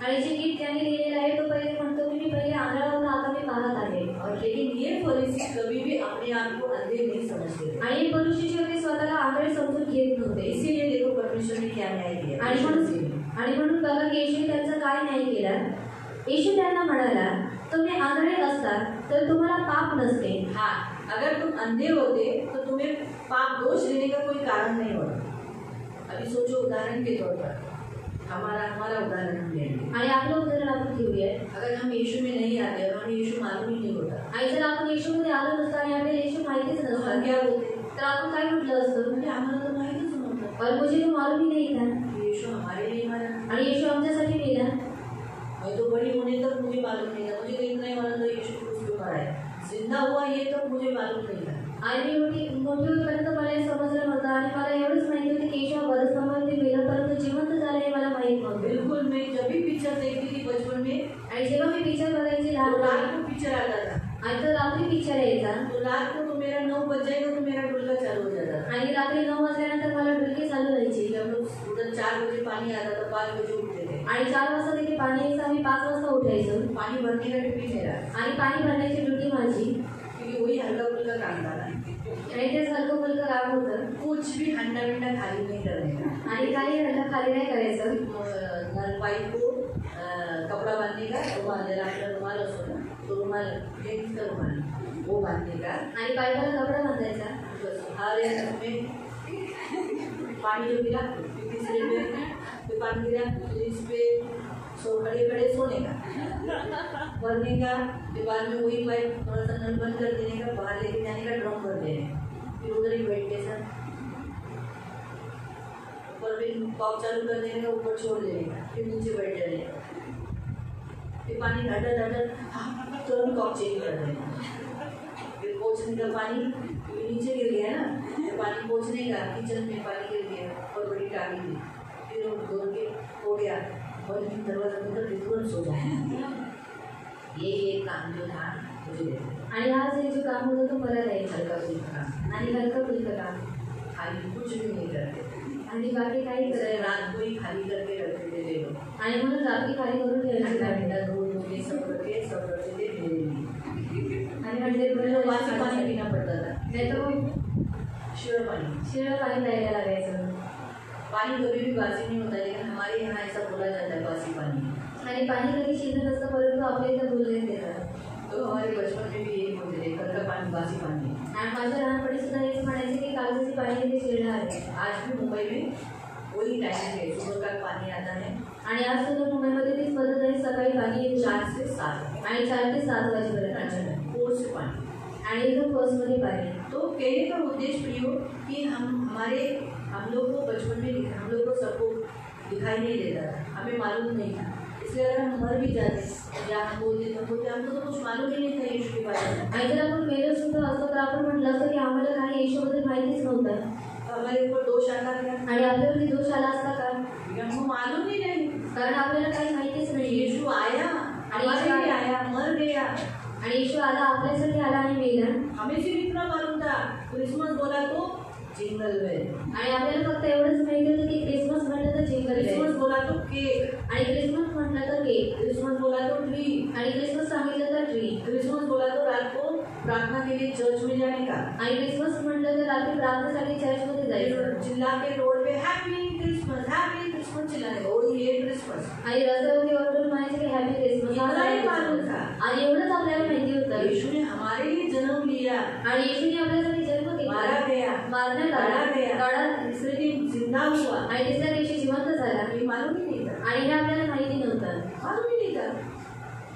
आणि जे गीत त्यांनी लिहिलेलं आहे तो पहिले म्हणतो की मी पहिले आंधळा होता आता मी पाहत आहे। और लेकिन ये फरीसी कभी भी अपने आप को अंधे नहीं समझते थे, आणि पुरुषी होते स्वतःला आंधळे समजून घेत नव्हते। इसीलिए देखो परमेश्वर ने क्या न्याय किया। आणि म्हणून बघा की येशूने त्यांचा काय न्याय केला। येशू त्यांना म्हणाला, तुम्ही आंधळे असतात तर तुम्हाला पाप नसते। हाँ, अगर तुम अंधे होते तो तुम्हें पाप दोष लेने का कोई कारण नहीं होता। अभी सोचो उदाहरण के तौर पर, हमारा उदाहरण हम लेंगे। आणि आपलं उदाहरण आपण घेऊया। अगर हम यीशु में नहीं आते और हमें यीशु मालूम ही नहीं होता, आणि जर आपण येशूमध्ये आलो नसतो आणि आपल्याला येशू माहितीच तो हम नसतं, क्या बोलते, तर आपण काय म्हटलं असतं? म्हणजे आम्हाला तो माहितीच नव्हतं, और मुझे तो मालूम ही नहीं था। यीशु हमारे लिए मरा। आणि येशू आमच्यासाठी मेला। मैं तो बड़ी होने तक मुझे मालूम नहीं था, मुझे तो इतना ही मालूम था यीशु क्रूस पे मरा है, जिंदा हुआ ये तो मुझे मालूम नहीं था। आणि मोठी होईपर्यंत मला हे समजलं नव्हतं आणि मला एवढंच माहिती होतं की येशू वधस्तंभावरती मेला परंतु जिवंत झाला हे मला माहीत नव्हतं। बिल्कुल, मैं जब भी पिक्चर देखती थी बचपन में, आणि जेव्हा मी पिक्चर बघायची तो लहान रात को पिक्चर आता था, आणि तो रात्री पिक्चर यायचा तो रात को तो मेरा 9 बज जाएगा तो मेरा डुलका चालू हो जाता था। आणि रात्री 9 वाजल्यानंतर मला डुलकी चालू व्हायची। जब लोग उधर 4 बजे पानी आता था, 5 बजे उठते थे, आणि 4 वाजता तिथे पाणी यायचं, आम्ही 5 वाजता उठायचो पानी भरने का ड्यूटी मेरा, आणि पाणी भरण्याची ड्युटी माझी। क्योंकि वही हल्का फुल्का काम था ना, आणि तेच हलकं फुलकं काम होतं कुछ भी हंडा विंडा खाली नहीं करने का। आणि काही हल्ला खाली नाही करायचं। नल पाइप को कपड़ा बांधने का, रुमाल जरा अपना रुमाल असो ना, तो रुमाल जेंट्स का रुमाल वो बांधने का, आणि पायपाला कपडा बांधायचा। बस हर एक में पानी जो गिरा तीसरे में फिर पानी गिरा फिर इस पे सो खड़े खड़े सोने का, भरने का, फिर बाद में वही पाइप थोड़ा सा नल बंद कर देने का, बाहर लेके जाने का, ड्रम भर देने, फिर उधर ही बैठ के सर ऊपर भी कॉक चालू कर देने का, ऊपर छोड़ देने का, फिर नीचे बैठ जाने का, फिर पानी घाटा तुरंत कॉक चेंज कर देना, फिर पोछने का पानी नीचे गिर गया ना, फिर पानी पोछने का, किचन में पानी गिर गया और बड़ी टांगी थी, फिर धो के हो गया, और दरवाजा बंद करके तुरंत सो जाए। ये एक काम जो था मुझे देना। आणि आज हे जो काम होतं तो मला द्यायचं हल्का फुल्का काम, आणि हलकं फुलकं काम खाली कुछ भी नहीं करते आणि बाकी काही इधर करायला रात को ही खाली करके रखते थे ये लोग। आणि म्हणून रात्री खाली करून ठेवायची ठंडा नाही. ठंडा दूध वगैरह सब रखते थे मेरे लिए। आणि म्हणजे मुझे बासी पानी पीना पड़ता था, नाही तर मग शिवर पानी। शिळं पाणी प्यायला लागायचं. पानी कभी भी बासी नहीं होता, लेकिन हमारे यहाँ ऐसा बोला जाता है बासी पानी। आणि पाणी कधी शिजत असतं परंतु आपल्या इथं बोलले देतात. तो हमारे बचपन में भी यही बोलते थे, कल का पानी बासी पानी। आणि माझ्या लहानपणी सुद्धा हेच म्हणायचे की कागदाची पाणी ते शिळं आहे. आज भी मुंबई में वही टाइम है, सुबह का पानी आता है आणि आज सुद्धा मुंबईमध्ये तीच पद्धत आहे, सकाळी पाणी येतं 4 से 7 आणि 4 ते 7 वाजेपर्यंत अच्छा कोर्स से पानी। आणि एकदम फर्स्टमध्ये पाणी. तो कहने का उद्देश्य प्रियो कि हम लोग को बचपन में हम लोग को सबको दिखाई नहीं देता था, हमें मालूम नहीं था, इसलिए अगर हम मर भी जाते या हम बोलते हमको तो कुछ मालूम ही नहीं था यीशु के बारे में। आणि जर आपण मेलं सुद्धा असतो तर आपण म्हटलं असतं की आम्हाला काही येशूबद्दल माहितीच नव्हतं हमारे ऊपर दोष आता क्या? आणि आपल्यावरती दोष आला असता का? हमको मालूम ही नहीं, कारण आपल्याला काही माहितीच नाही. यीशु आया, हमारे लिए आया, मर गया, आणि येशू आला, आपल्यासाठी आला आणि मेला. हमें सिर्फ इतना मालूम था क्रिसमस बोला तो जिंगल बेल, आणि आपल्याला फक्त एवढंच माहिती होतं की क्रिसमस म्हटलं तर जिंगल बेल, क्रिसमस बोला तो केक, आणि क्रिसमस म्हटलं तर केक, क्रिसमस बोला तो ट्री, आणि क्रिसमस सांगितलं तर ट्री, क्रिसमस बोला तो रात को प्रार्थना के लिए चर्च में जाने का, आणि क्रिसमस म्हटलं तर रात्री प्रार्थनेसाठी चर्चमध्ये जायचं, चिल्ला के रोड पे हैप्पी क्रिसमस चिल्लाने का, और ये क्रिसमस। आणि रस्त्यावरती ओरडून म्हणायचे की हॅपी क्रिसमस. इतना ही मालूम था, आणि एवढंच आपल्याला माहिती होतं. यीशु ने हमारे लिए जन्म लिया, आणि येशूने आपल्यासाठी जन्म मारा घेतला, गया, मारण्यात गाड़ा आला, गया, गाडात तीसरे दिन जिंदा हुआ, आणि तिसऱ्या दिवशी जिवंत झाला. ये मालूम ही नहीं था, आणि हे आपल्याला माहिती नव्हतं. मालूम ही नहीं था।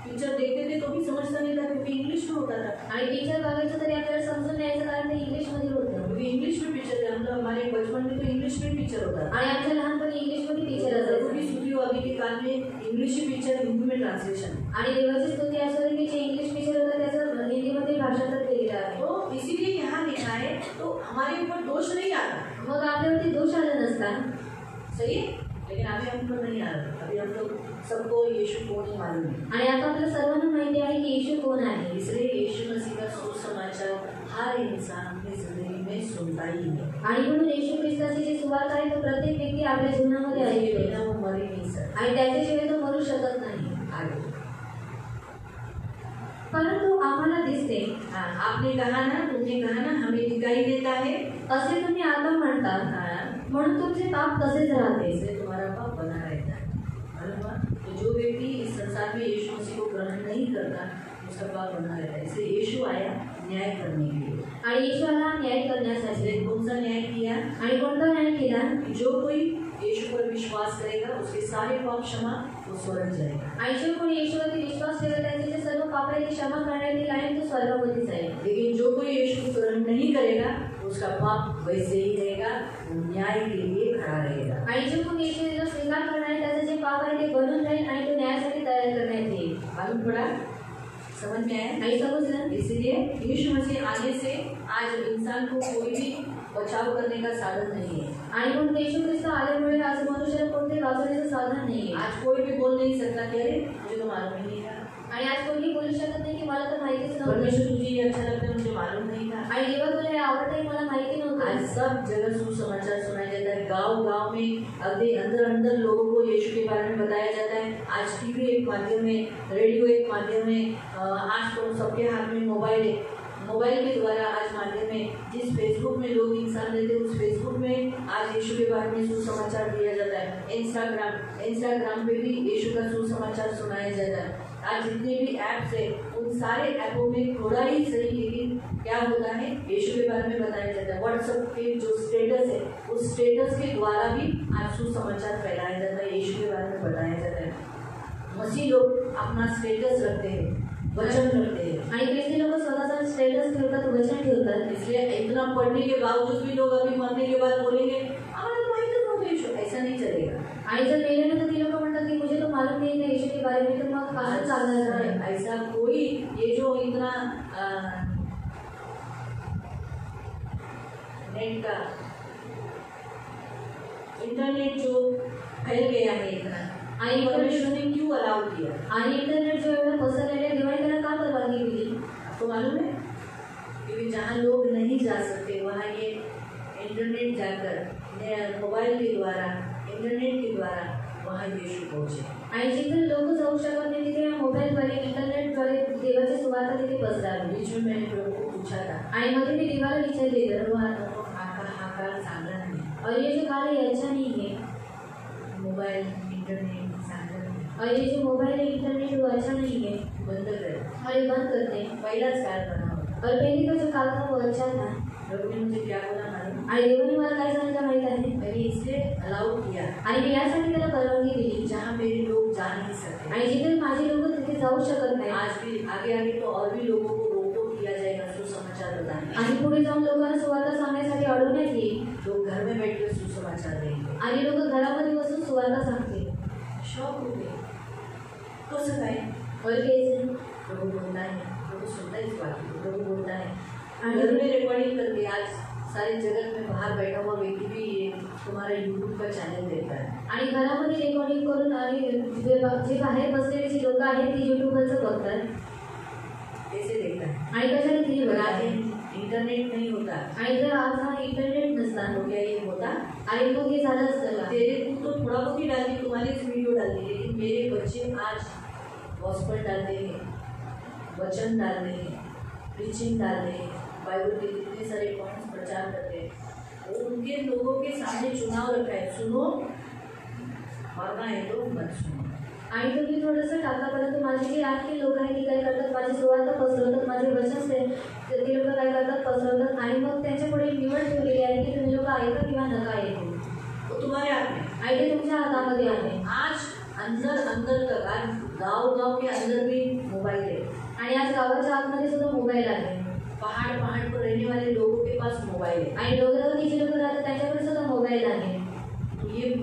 पिक्चर देखते थे तो भी समझता नहीं था क्योंकि इंग्लिश में होता था, आणि पिक्चर बघायचं तरी आपल्याला समजून यायचं कारण ते इंग्लिशमध्ये होतं. क्योंकि इंग्लिश में पिक्चर थे, हम लोग हमारे बचपन में तो इंग्लिश में पिक्चर होता था। आणि आमच्या लहानपणी इंग्लिशमध्ये पिक्चर प्रभु असायचं. की स्तुति हो, अभी के काल में इंग्लिश पिक्चर हिंदी में ट्रांसलेशन। आणि देवाची स्तुती असं की जे इंग्लिश पिक्चर होतं त्याचं हिंदीमध्ये भाषांतर केलेलं आहे. तो इसीलिए यहाँ लिखा है, तो हमारे ऊपर दोष नहीं आता, मग आपल्यावरती दोष आला नसता, सही है, लेकिन अभी हम पर नहीं आ रहा, अभी हम लोग सबको यीशु कौन ही मालूम है। आणि आता आपल्याला सर्वांना माहिती आहे की येशू कोण आहे. इसलिए यीशु मसीह का सुसमाचार हर इंसान अपनी जिंदगी में सुनता ही है, आणि म्हणून येशू ख्रिस्ताची जी सुवार्ता आहे तो प्रत्येक व्यक्ती आपल्या जीवनामध्ये ये ऐकतो बिना वो मर ही नहीं सकता। आणि त्याच्याशिवाय तो मरू शकत नाही. आगे परंतु आम्हाला दिसते, हाँ, आपने कहा ना, तुमने कहा ना, हमें दिखाई देता है, असे तुम्ही आता म्हणता, हाँ, म्हणून तुमचे पाप तसेच राहते. इससे तुम्हारा पाप बना रहता है, मालूम हुआ? तो जो व्यक्ति इस संसार में यीशु मसीह को ग्रहण नहीं करता उसका पाप बना रहता है। इसलिए यीशु आया न्याय करने के लिए। आणि येशूला न्याय करण्यासाठी. इसलिए कौन सा न्याय किया? आणि कोणता न्याय केला? कि जो कोई यीशु पर विश्वास करेगा उसके सारे पाप क्षमा, वो स्वर्ग जाएगा। आणि जो कोणी येशूवरती विश्वास ठेवेल त्याचे जे सर्व पाप आहे ते क्षमा करण्यात येईल आणि तो स्वर्गामध्ये जाईल. लेकिन जो कोई यीशु को ग्रहण नहीं करेगा उसका पाप वैसे ही रहेगा, वो न्याय के लिए खड़ा रहेगा। आणि जो कोणी येशूचा स्वीकार करणार आहे त्याचे जे पाप आहे ते बनून राहील आणि तो न्यायासाठी तयार करण्यात येईल. मालूम पड़ा? समझ में आया? आणि समजलं? इसलिए यीशु मसीह आने से आज इंसान को कोई भी बचाव करने का साधन नहीं है। आणि म्हणून येशू ख्रिस्त आल्यामुळे आज मनुष्याला कोणते वाचवण्याचं साधन नाही. आज कोई भी बोल नहीं सकता कि अरे मुझे तो मालूम ही नहीं था, आणि आज कोणी बोलू शकत नाही की मला तर माहितीच नव्हतं. परमेश्वर तुझे ये अच्छा लगता है, मुझे मालूम नहीं था। आणि देवा तुला हे आवडत आहे मला माहिती आज नव्हतं. सब जगह सुसमाचार सुनाया जाता है, गांव गांव में अगले अंदर अंदर लोगों को यीशु के बारे में बताया जाता है। आज टीवी एक माध्यम है, रेडियो एक माध्यम है, आज तो सबके हाथ में मोबाइल है, मोबाइल के द्वारा आज माध्यम में जिस फेसबुक में लोग इंसान रहते हैं उस फेसबुक में आज यीशु के बारे में सुसमाचार दिया जाता है। इंस्टाग्राम पे भी यीशु का सुसमाचार सुनाया जाता है। आज जितने भी ऐप्स है उन सारे ऐपों में थोड़ा ही सही लेकिन क्या होता है यीशु के बारे में बताया जाता है। व्हाट्सएप के जो स्टेटस है उस स्टेटस के द्वारा भी आज सुसमाचार फैलाया जाता है, यीशु के बारे में बताया जाता है। मसीह लोग अपना स्टेटस रखते हैं, वचन रखते हैं, आणि ख्रिस्ती लोक स्वतःचा स्टेटस ठेवतात, वचन ठेवतात. इसलिए इतना पढ़ने के बावजूद भी लोग अभी मरने के बाद बोलेंगे हमारा तो माहिती नव्हतं यीशु, ऐसा नहीं चलेगा। आणि जर मेल्यानंतर ती लोक म्हणतात की मुझे तो मालूम नहीं था येशू के बारे में, तर मग असं चालणार नाही. ऐसा कोई ये जो इतना नेट का इंटरनेट जो फैल गया है इतना, आणि परमेश्वर ने क्यों अलाउ किया? आणि इंटरनेट जो एवढा पसरलेला आहे देवाने त्याला का परवानगी दिली? आपको मालूम है? क्योंकि जहाँ लोग नहीं जा सकते वहाँ ये इंटरनेट जाकर मोबाइल के द्वारा, इंटरनेट के द्वारा वहाँ यीशु पहुँचे। आणि जिथे लोक जाऊ शकत नाही तिथे मोबाईलद्वारे इंटरनेटद्वारे देवाची सुवार्ता तिथे पसरावी। बीच में मैंने प्रभु को पूछा था, आणि मध्ये मी देवाला विचारले तर हा काळ चांगला नाही, और ये जो काल है अच्छा नहीं है, मोबाइल इंटरनेट चांगला नाही, और ये जो मोबाइल है इंटरनेट वो अच्छा नहीं है, बंद कर। और ये बंद कर दें। पहिलाच काळ बना होता। और पहले का जो काल था वो अच्छा था। प्रभु ने मुझे क्या बोला मालूम? आणि देवाने मला काय सांगितलं माहित आहे? मैंने इसलिए अलाउ किया आणि मी यासाठी त्याला परवानगी दिली जहाँ मेरे लोग जा नहीं सकते। आणि जिथे माझे लोक तिथे जाऊ शकत नाही। आज भी आगे आगे तो और भी लोगों को रोक टोक किया जाएगा सुसमाचार बताने। आणि पुढे जाऊन लोकांना सुवार्ता सांगण्यासाठी अडवण्यात येईल। लोग घर में बैठकर सुसमाचार देंगे आणि लोक घरामध्ये बसून सुवार्ता सांगतील। शौक हो गए कसं काय? और कैसे? प्रभु बोलता है, प्रभु सुनता है इस बात को। प्रभु बोलता है आणि घर में रिकॉर्डिंग करके आज सारे जगत में बाहर बैठा हुआ व्यक्ति भी ये तुम्हारा यूट्यूब का चैनल देखता है। आणि घरामध्ये रेकॉर्डिंग करून आणि जे बाहेर बसलेले जी लोक आहेत ती युट्यूबवरचं बघतात। कैसे देखता है? आणि कशाने तिने अगर बघा आज इंटरनेट नहीं होता आणि जर आज हा इंटरनेट नसता तो क्या ये होता? आणि मग हे झालं असतं का? तेरे तू तो थोड़ा बहुत ही डालती, तुम्हारी वीडियो डालती, लेकिन मेरे बच्चे आज गॉस्पेल डालते हैं, वचन डाल रहे हैं, प्रीचिंग डाल रहे हैं, बाइबल के कितने सारे पॉइंट्स प्रचार करते हैं। वो उनके लोगों के सामने चुनाव रखा है, सुनो मरना है तो मत सुनो। आणि तुम्ही थोडंसं टाका, परंतु माझे जे आतले लोक आहेत ते काय करतात, माझी सुवार्ता पसरवतात, माझे वचन ते लोक काय करतात पसरवतात आणि मग त्यांच्यापुढे निवड ठेवलेली आहे की तुम्ही लोक ऐका किंवा नका ऐकू। वो तुम्हारे हाथ में। आणि ते तुमच्या हातामध्ये आहे। आज अंदर अंदर तक आज गाँव के अंदर भी मोबाइल है आणि आज गावाच्या आतमध्ये सुद्धा मोबाईल आहे। पहाड़ पर रहने वाले लोगों के पास मोबाइल है। आणि डोंगरावरती जे लोक राहतात त्यांच्याकडे सुद्धा मोबाईल आहे। तो ये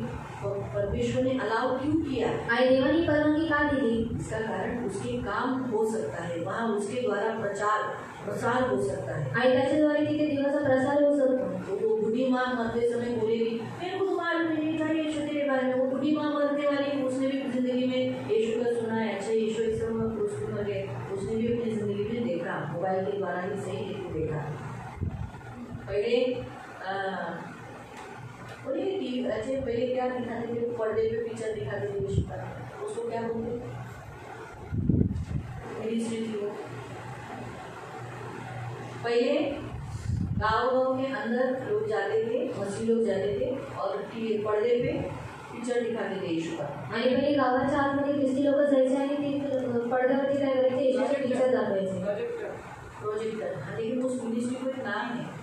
परमेश्वर ने अलाउ क्यों किया? आणि देवाने परवानगी का दिली? इसका कारण उसके काम हो सकता है, वहाँ उसके द्वारा प्रसार हो सकता है। आणि त्याच्याद्वारे तिथे देवाचा प्रसार होऊ शकतो। तो वो बुढ़ी माँ मरते समय बोलेगी मेरे को तो मालूम नहीं था यीशु तेरे बारे में। वो बुढ़ी माँ मरने वाली, उसने भी जिंदगी में यीशु का सुना है, अच्छा यीशु इस समय क्रूस पे मर गए, उसने भी अपनी जिंदगी में देखा, मोबाइल के द्वारा ही सही लेके देखा। पहले अच्छे पहले क्या दिखाते थे, पर्दे पे पिक्चर दिखाते थे यीशु का, उसको क्या बोलते? मिनिस्ट्री थी वो। पहले गाँव के अंदर लोग जाते थे, मसीह लोग जाते थे और पर्दे पे पिक्चर दिखाते थे यीशु का। आणि पहिले गावाच्या आतमध्ये ख्रिस्ती लोक जायचे आणि ते पडद्यावरती काय करायचे, येशूचे पिक्चर दाखवायचे। प्रोजेक्टर। हाँ, लेकिन उस मिनिस्ट्री को एक नाम है,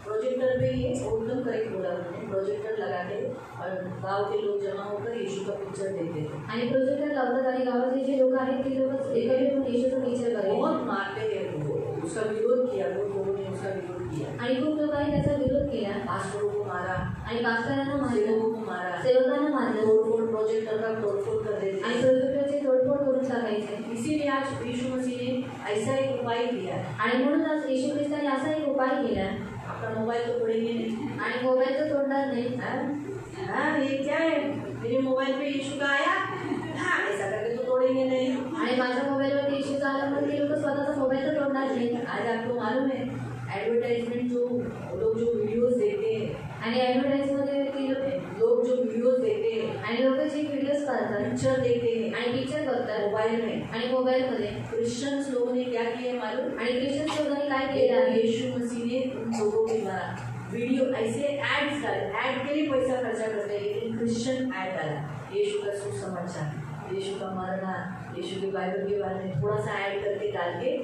प्रोजेक्टर पे ही एकदम करेक्ट बोला उन्होंने, प्रोजेक्टर लगा के और गांव के लोग जमा होकर यीशु का पिक्चर देखते थे। आणि प्रोजेक्टर लावतात आणि गावातले जे लोक आहेत ते लोक एकत्र येऊन येशूचं पिक्चर बघायचे। बहुत मारते हैं वो, उसका विरोध किया, बहुत लोगों ने उसका विरोध किया आणि खूप लोकांनी त्याचा विरोध केला। पास्टरों को मारा आणि पास्टरांना मारलं, सेवकों को मारा, सेवकांना मारलं तोड़फोड़ प्रोजेक्टर का तोड़फोड़ कर देते आणि थे। प्रोजेक्टरची तोडफोड करून टाकायचे। इसीलिए आज यीशु मसीह ने ऐसा एक उपाय किया, आणि म्हणून आज येशू ख्रिस्ताने असा एक उपाय केला, अपना मोबाइल तो तोड़ेंगे नहीं। आणि मोबाईल तर तोडणार नाही। हाँ, ये क्या है, मेरे मोबाइल पे यीशु का आया, हाँ ऐसा करके तो तोड़ेंगे नहीं। आणि माझ्या मोबाईलवरती येशूचा आला म्हणून ते लोक स्वतःचा मोबाईल तर तोडणार नाही। आज आपको मालूम है एडवर्टाइजमेंट जो लोग जो वीडियोस देखते हैं, आणि ॲडव्हर्टाईजमध्ये ते लोग जो वीडियोस देखते हैं, आणि लोक जे व्हिडिओज पाहतात पिक्चर देखते हैं आणि पिक्चर बघतात मोबाइल में, आणि मोबाईलमध्ये, क्रिश्चियंस लोगों ने क्या किया मालूम? आणि ख्रिश्चन लोकांनी काय केलं आहे, यीशु मसीह ने उन लोगों के द्वारा वीडियो ऐसे एड्स डाले, एड के लिए पैसा खर्चा करते हैं, लेकिन क्रिश्चियन एड डाला, यीशु का सुसमाचार, यीशु का मरना, यीशु के बाइबल के बारे में थोड़ा सा ऐड करके डाल के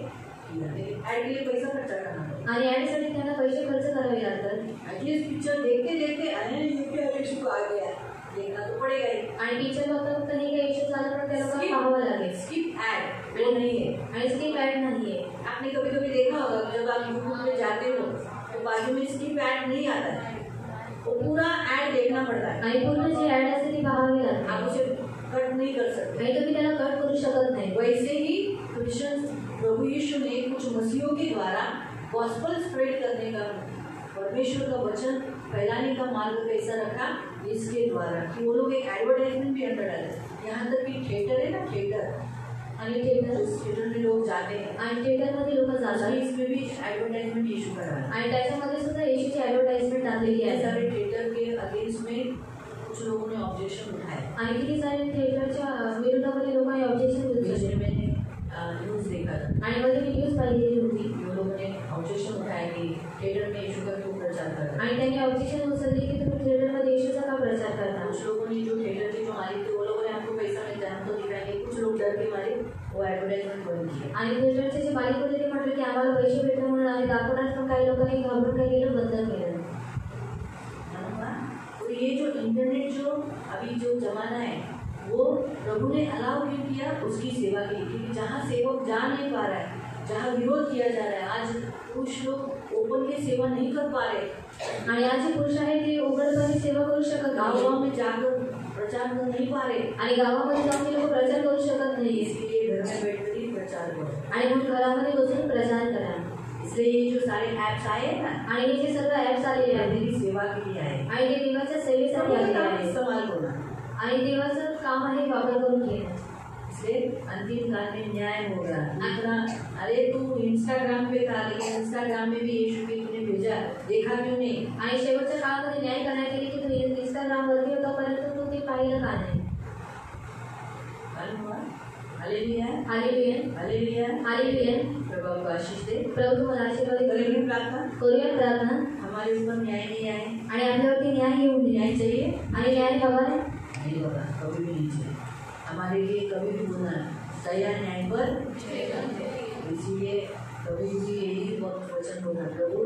किया, लेकिन ऐड के लिए पैसा खर्चा करना पड़ता आणि ॲडसाठी त्यांना पैसे खर्च करावे लागतात। है। एटलीस्ट पिक्चर देखते देखते अरे ये क्या यीशु का आ गया, देखना तो पड़ेगा ही। आणि पिक्चर बघता बघता नाही का येशू झालं पण त्या लोकांना पाहावं लागेल। स्किप ऐड वो नहीं है। आणि स्किप ॲड नाहीये। आपने कभी कभी देखा होगा जब आप यूट्यूब पे जाते हो तो बाजू में स्किप ऐड नहीं आता है, वो पूरा ऐड देखना पड़ता है। आणि पूर्ण जी ॲड असते ती पाहावी लागते। आप उसे कट नहीं कर सकते। आणि तुम्ही त्याला कट करू शकत नाही। वैसे ही क्रिश्चियन प्रभु यीशु ने कुछ मसीहों के द्वारा गॉस्पेल स्प्रेड करने का परमेश्वर का वचन फैलाने का मार्ग कैसा रखा, इसके द्वारा कि वो लोग एक एडवर्टाइजमेंट भी अंदर डाले। यहाँ तक कि थिएटर है ना, थिएटर, आणि थिएटर उस थिएटर में लोग जाते हैं आणि थिएटरमध्ये लोक जातात इसमें भी एडवर्टाइजमेंट इशू करा है। आणि त्याच्यामध्ये सुद्धा येशूची ॲडव्हर्टाइजमेंट टाकलेली आहे। सारे थिएटर के अगेंस्ट में कुछ लोगों ने ऑब्जेक्शन उठाए आणि किती सारे थिएटरच्या विरोधामध्ये लोकांनी ऑब्जेक्शन बीच घेतले। मैंने न्यूज देखा था आणि मध्ये मी न्यूज पाहिलेली होती जो लोगों ने ऑब्जेक्शन उठाए कि थिएटर में यीशु का क्यों प्रचार कर रहे हैं। आणि त्यांनी ऑब्जेक्शन उचलली की तुम्ही थिएटरमध्ये येशूचा का प्रचार करता। कुछ लोगों ने जो थिएटर की जो मालिक थे वो लोगों ने हमको पैसा मिलता है हम तो दिखाएंगे, कुछ लोग डर के मारे वो एडवर्टाइजमेंट बंद किए। आणि थिएटरचे जे मालिक होते ते म्हटले की आम्हाला पैसे भेटले म्हणून आम्ही दाखवणार, पण काही लोकांनी घाबरून काय केलं, बंद केलं। तो ये जो इंटरनेट जो अभी जो जमाना है वो प्रभु ने अलाउ क्यों किया, उसकी सेवा के लिए। क्योंकि जहाँ सेवक जा नहीं पा रहा है, जहाँ विरोध किया जा रहा है, आज कुछ लोग ओपनली सेवा नहीं कर पा रहे आणि आज जे पुरुष आहे ते उघडपणे सेवा करू शकत गाँव नाही गाँव में जाकर प्रचार कर नहीं पा रहे, आणि गावामध्ये जाऊन ते लोक प्रचार करू शकत नाही। इसलिए घर में बैठकर ही प्रचार करो। आणि म्हणून घरामध्ये बसून प्रचार करा। इसलिए ये जो सारे ऐप्स आए हैं ना, आणि हे जे सगळं ॲप्स आलेले आहेत मेरी सेवा के लिए आए, आणि ते देवाच्या सेवेसाठी आलेले आहेत इस्तेमाल करो। आणि देवाचं काम आहे वापर करून घेणं। इसलिए अंतिम काल में न्याय होगा। इतना अरे तू इंस्टाग्राम पे था, लेकिन इंस्टाग्राम में भी यीशु की तूने भेजा, देखा क्यों नहीं। आणि शेवटच्या काळामध्ये न्याय करण्यात येईल की तू इंस्टाग्रामवरती होता परंतु तू ते पाहिलं का नाही। Hallelujah, hallelujah, hallelujah, hallelujah. प्रभु आपको आशीष दे। प्रभु तुम्हाला आशीर्वाद देईल। करेंगे प्रार्थना, करूया प्रार्थना। हमारे ऊपर न्याय नहीं आए, आणि आपल्यावरती न्याय येऊ दे। न्याय चाहिए आणि न्याय हवा आहे नहीं होगा, कभी भी नहीं चाहिए हमारे लिए, कभी भी बोलना दया न्याय पर। इसीलिए कभी भी यही वक्त वचन बोला, प्रभु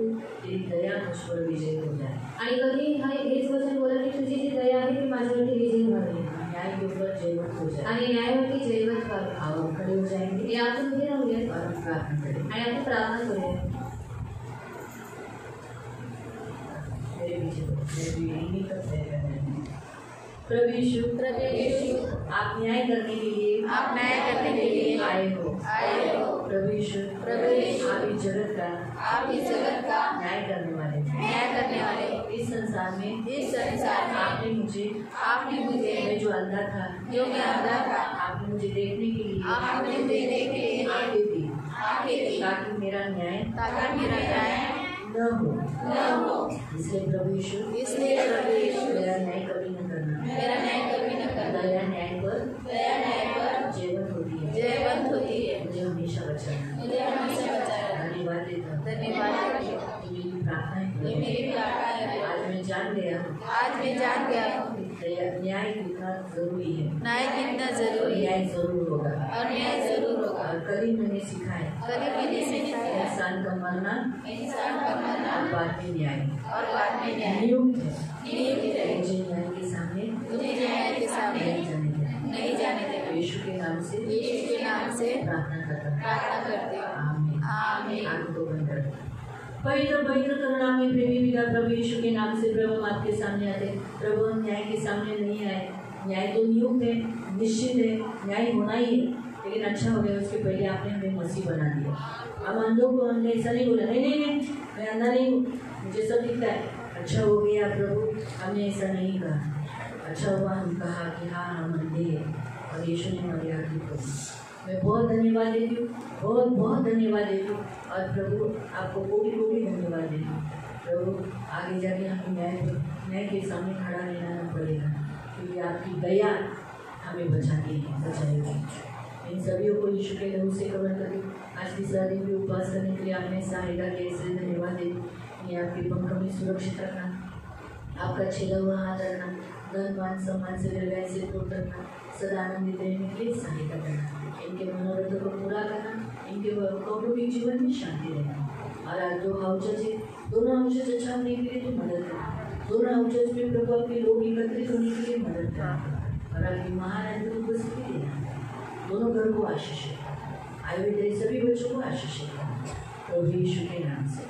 तेरी दया मुझ पर विजय हो जाए। आणि कधी हेच वचन बोला की तुझी जी दया आहे ती माझ्यावरती विजय व्हावी न्याय के ऊपर जयवंत हो जाए। आणि न्यायावरती जयवंत व्हावी। आप हम खड़े हो जाएंगे हे आपण उभे राहूया और हम प्रार्थना करेंगे। आणि आपण प्रार्थना करूया। मेरे पीछे मेरे यही करते हैं। प्रभु यीशु, आप न्याय करने के लिए आए हो। प्रभु यीशु, आप इस जगत का न्याय करने वाले। इस संसार में आपने मुझे मैं जो अंधा था आपने मुझे देखने के लिए आंखें दी ताकि मेरा न्याय न हो। इसलिए प्रभु यीशु मेरा न्याय कभी न करना। दया न्याय पर जयवंत होती है। मुझे हमेशा बचाना। धन्यवाद देता हूँ। मेरी प्रार्थना है। आज मैं जान गया न्याय कितना जरूरी है। न्याय जरूर होगा। और कल ही मैंने सीखा है इंसान का मरना और बाद में न्याय नियुक्त है। मुझे न्याय के सामने नहीं जाने देना। यीशु के नाम से प्रार्थना करते हैं। आमीन। आंखों को बंद कर। पवित्र करुणामय प्रेमी पिता प्रभु यीशु के नाम से प्रभु हम आपके सामने आते। प्रभु हम न्याय के सामने नहीं आए। न्याय तो नियुक्त है, निश्चित है, न्याय होना ही है, लेकिन अच्छा हो गया उसके पहले आपने हमें मसीह बना दिया। हम अंधों को हमने ऐसा नहीं बोला, नहीं मैं अंधा नहीं हूँ, मुझे सब दिखता है। अच्छा हो गया प्रभु, हमने ऐसा नहीं कहा। अच्छा हुआ हम कहा कि हाँ हम अंधे हैं और यीशु ने हमारी आँखें खोली। मैं बहुत धन्यवाद देती हूँ, बहुत धन्यवाद देती हूँ। और प्रभु आपको कोटि धन्यवाद देती हूँ। प्रभु आगे जाके हमें न्याय के सामने खड़ा रहना पड़ेगा, क्योंकि आपकी दया हमें बचाएगी। इन सभी को यीशु के लहू से कवर करके आज की सारी भी उपवास करने के लिए आपने सहायता के इसलिए धन्यवाद देती। ये आपके पंख में सुरक्षित रखना, आपका छिला हुआ हाथ रखना, धन मान सम्मान से निर्भय से पूर्ण रखना, सदा आनंदित रहने के लिए सहायता करना, इनके मनोरथों को पूरा करना, इनके कौटुंबिक जीवन में शांति रहना। और आज दो हाउचर्च है, दोनों हाउचर्च अच्छा होने के लिए तो मदद करना। दोनों हाउचर्च में प्रभु आपके लोग एकत्रित होने के लिए मदद करना और आपकी महाराज को उपस्थिति देना। दोनों घर को आशीष आयुर्वेद सभी बच्चों को आशीष प्रभु यीशु के नाम से।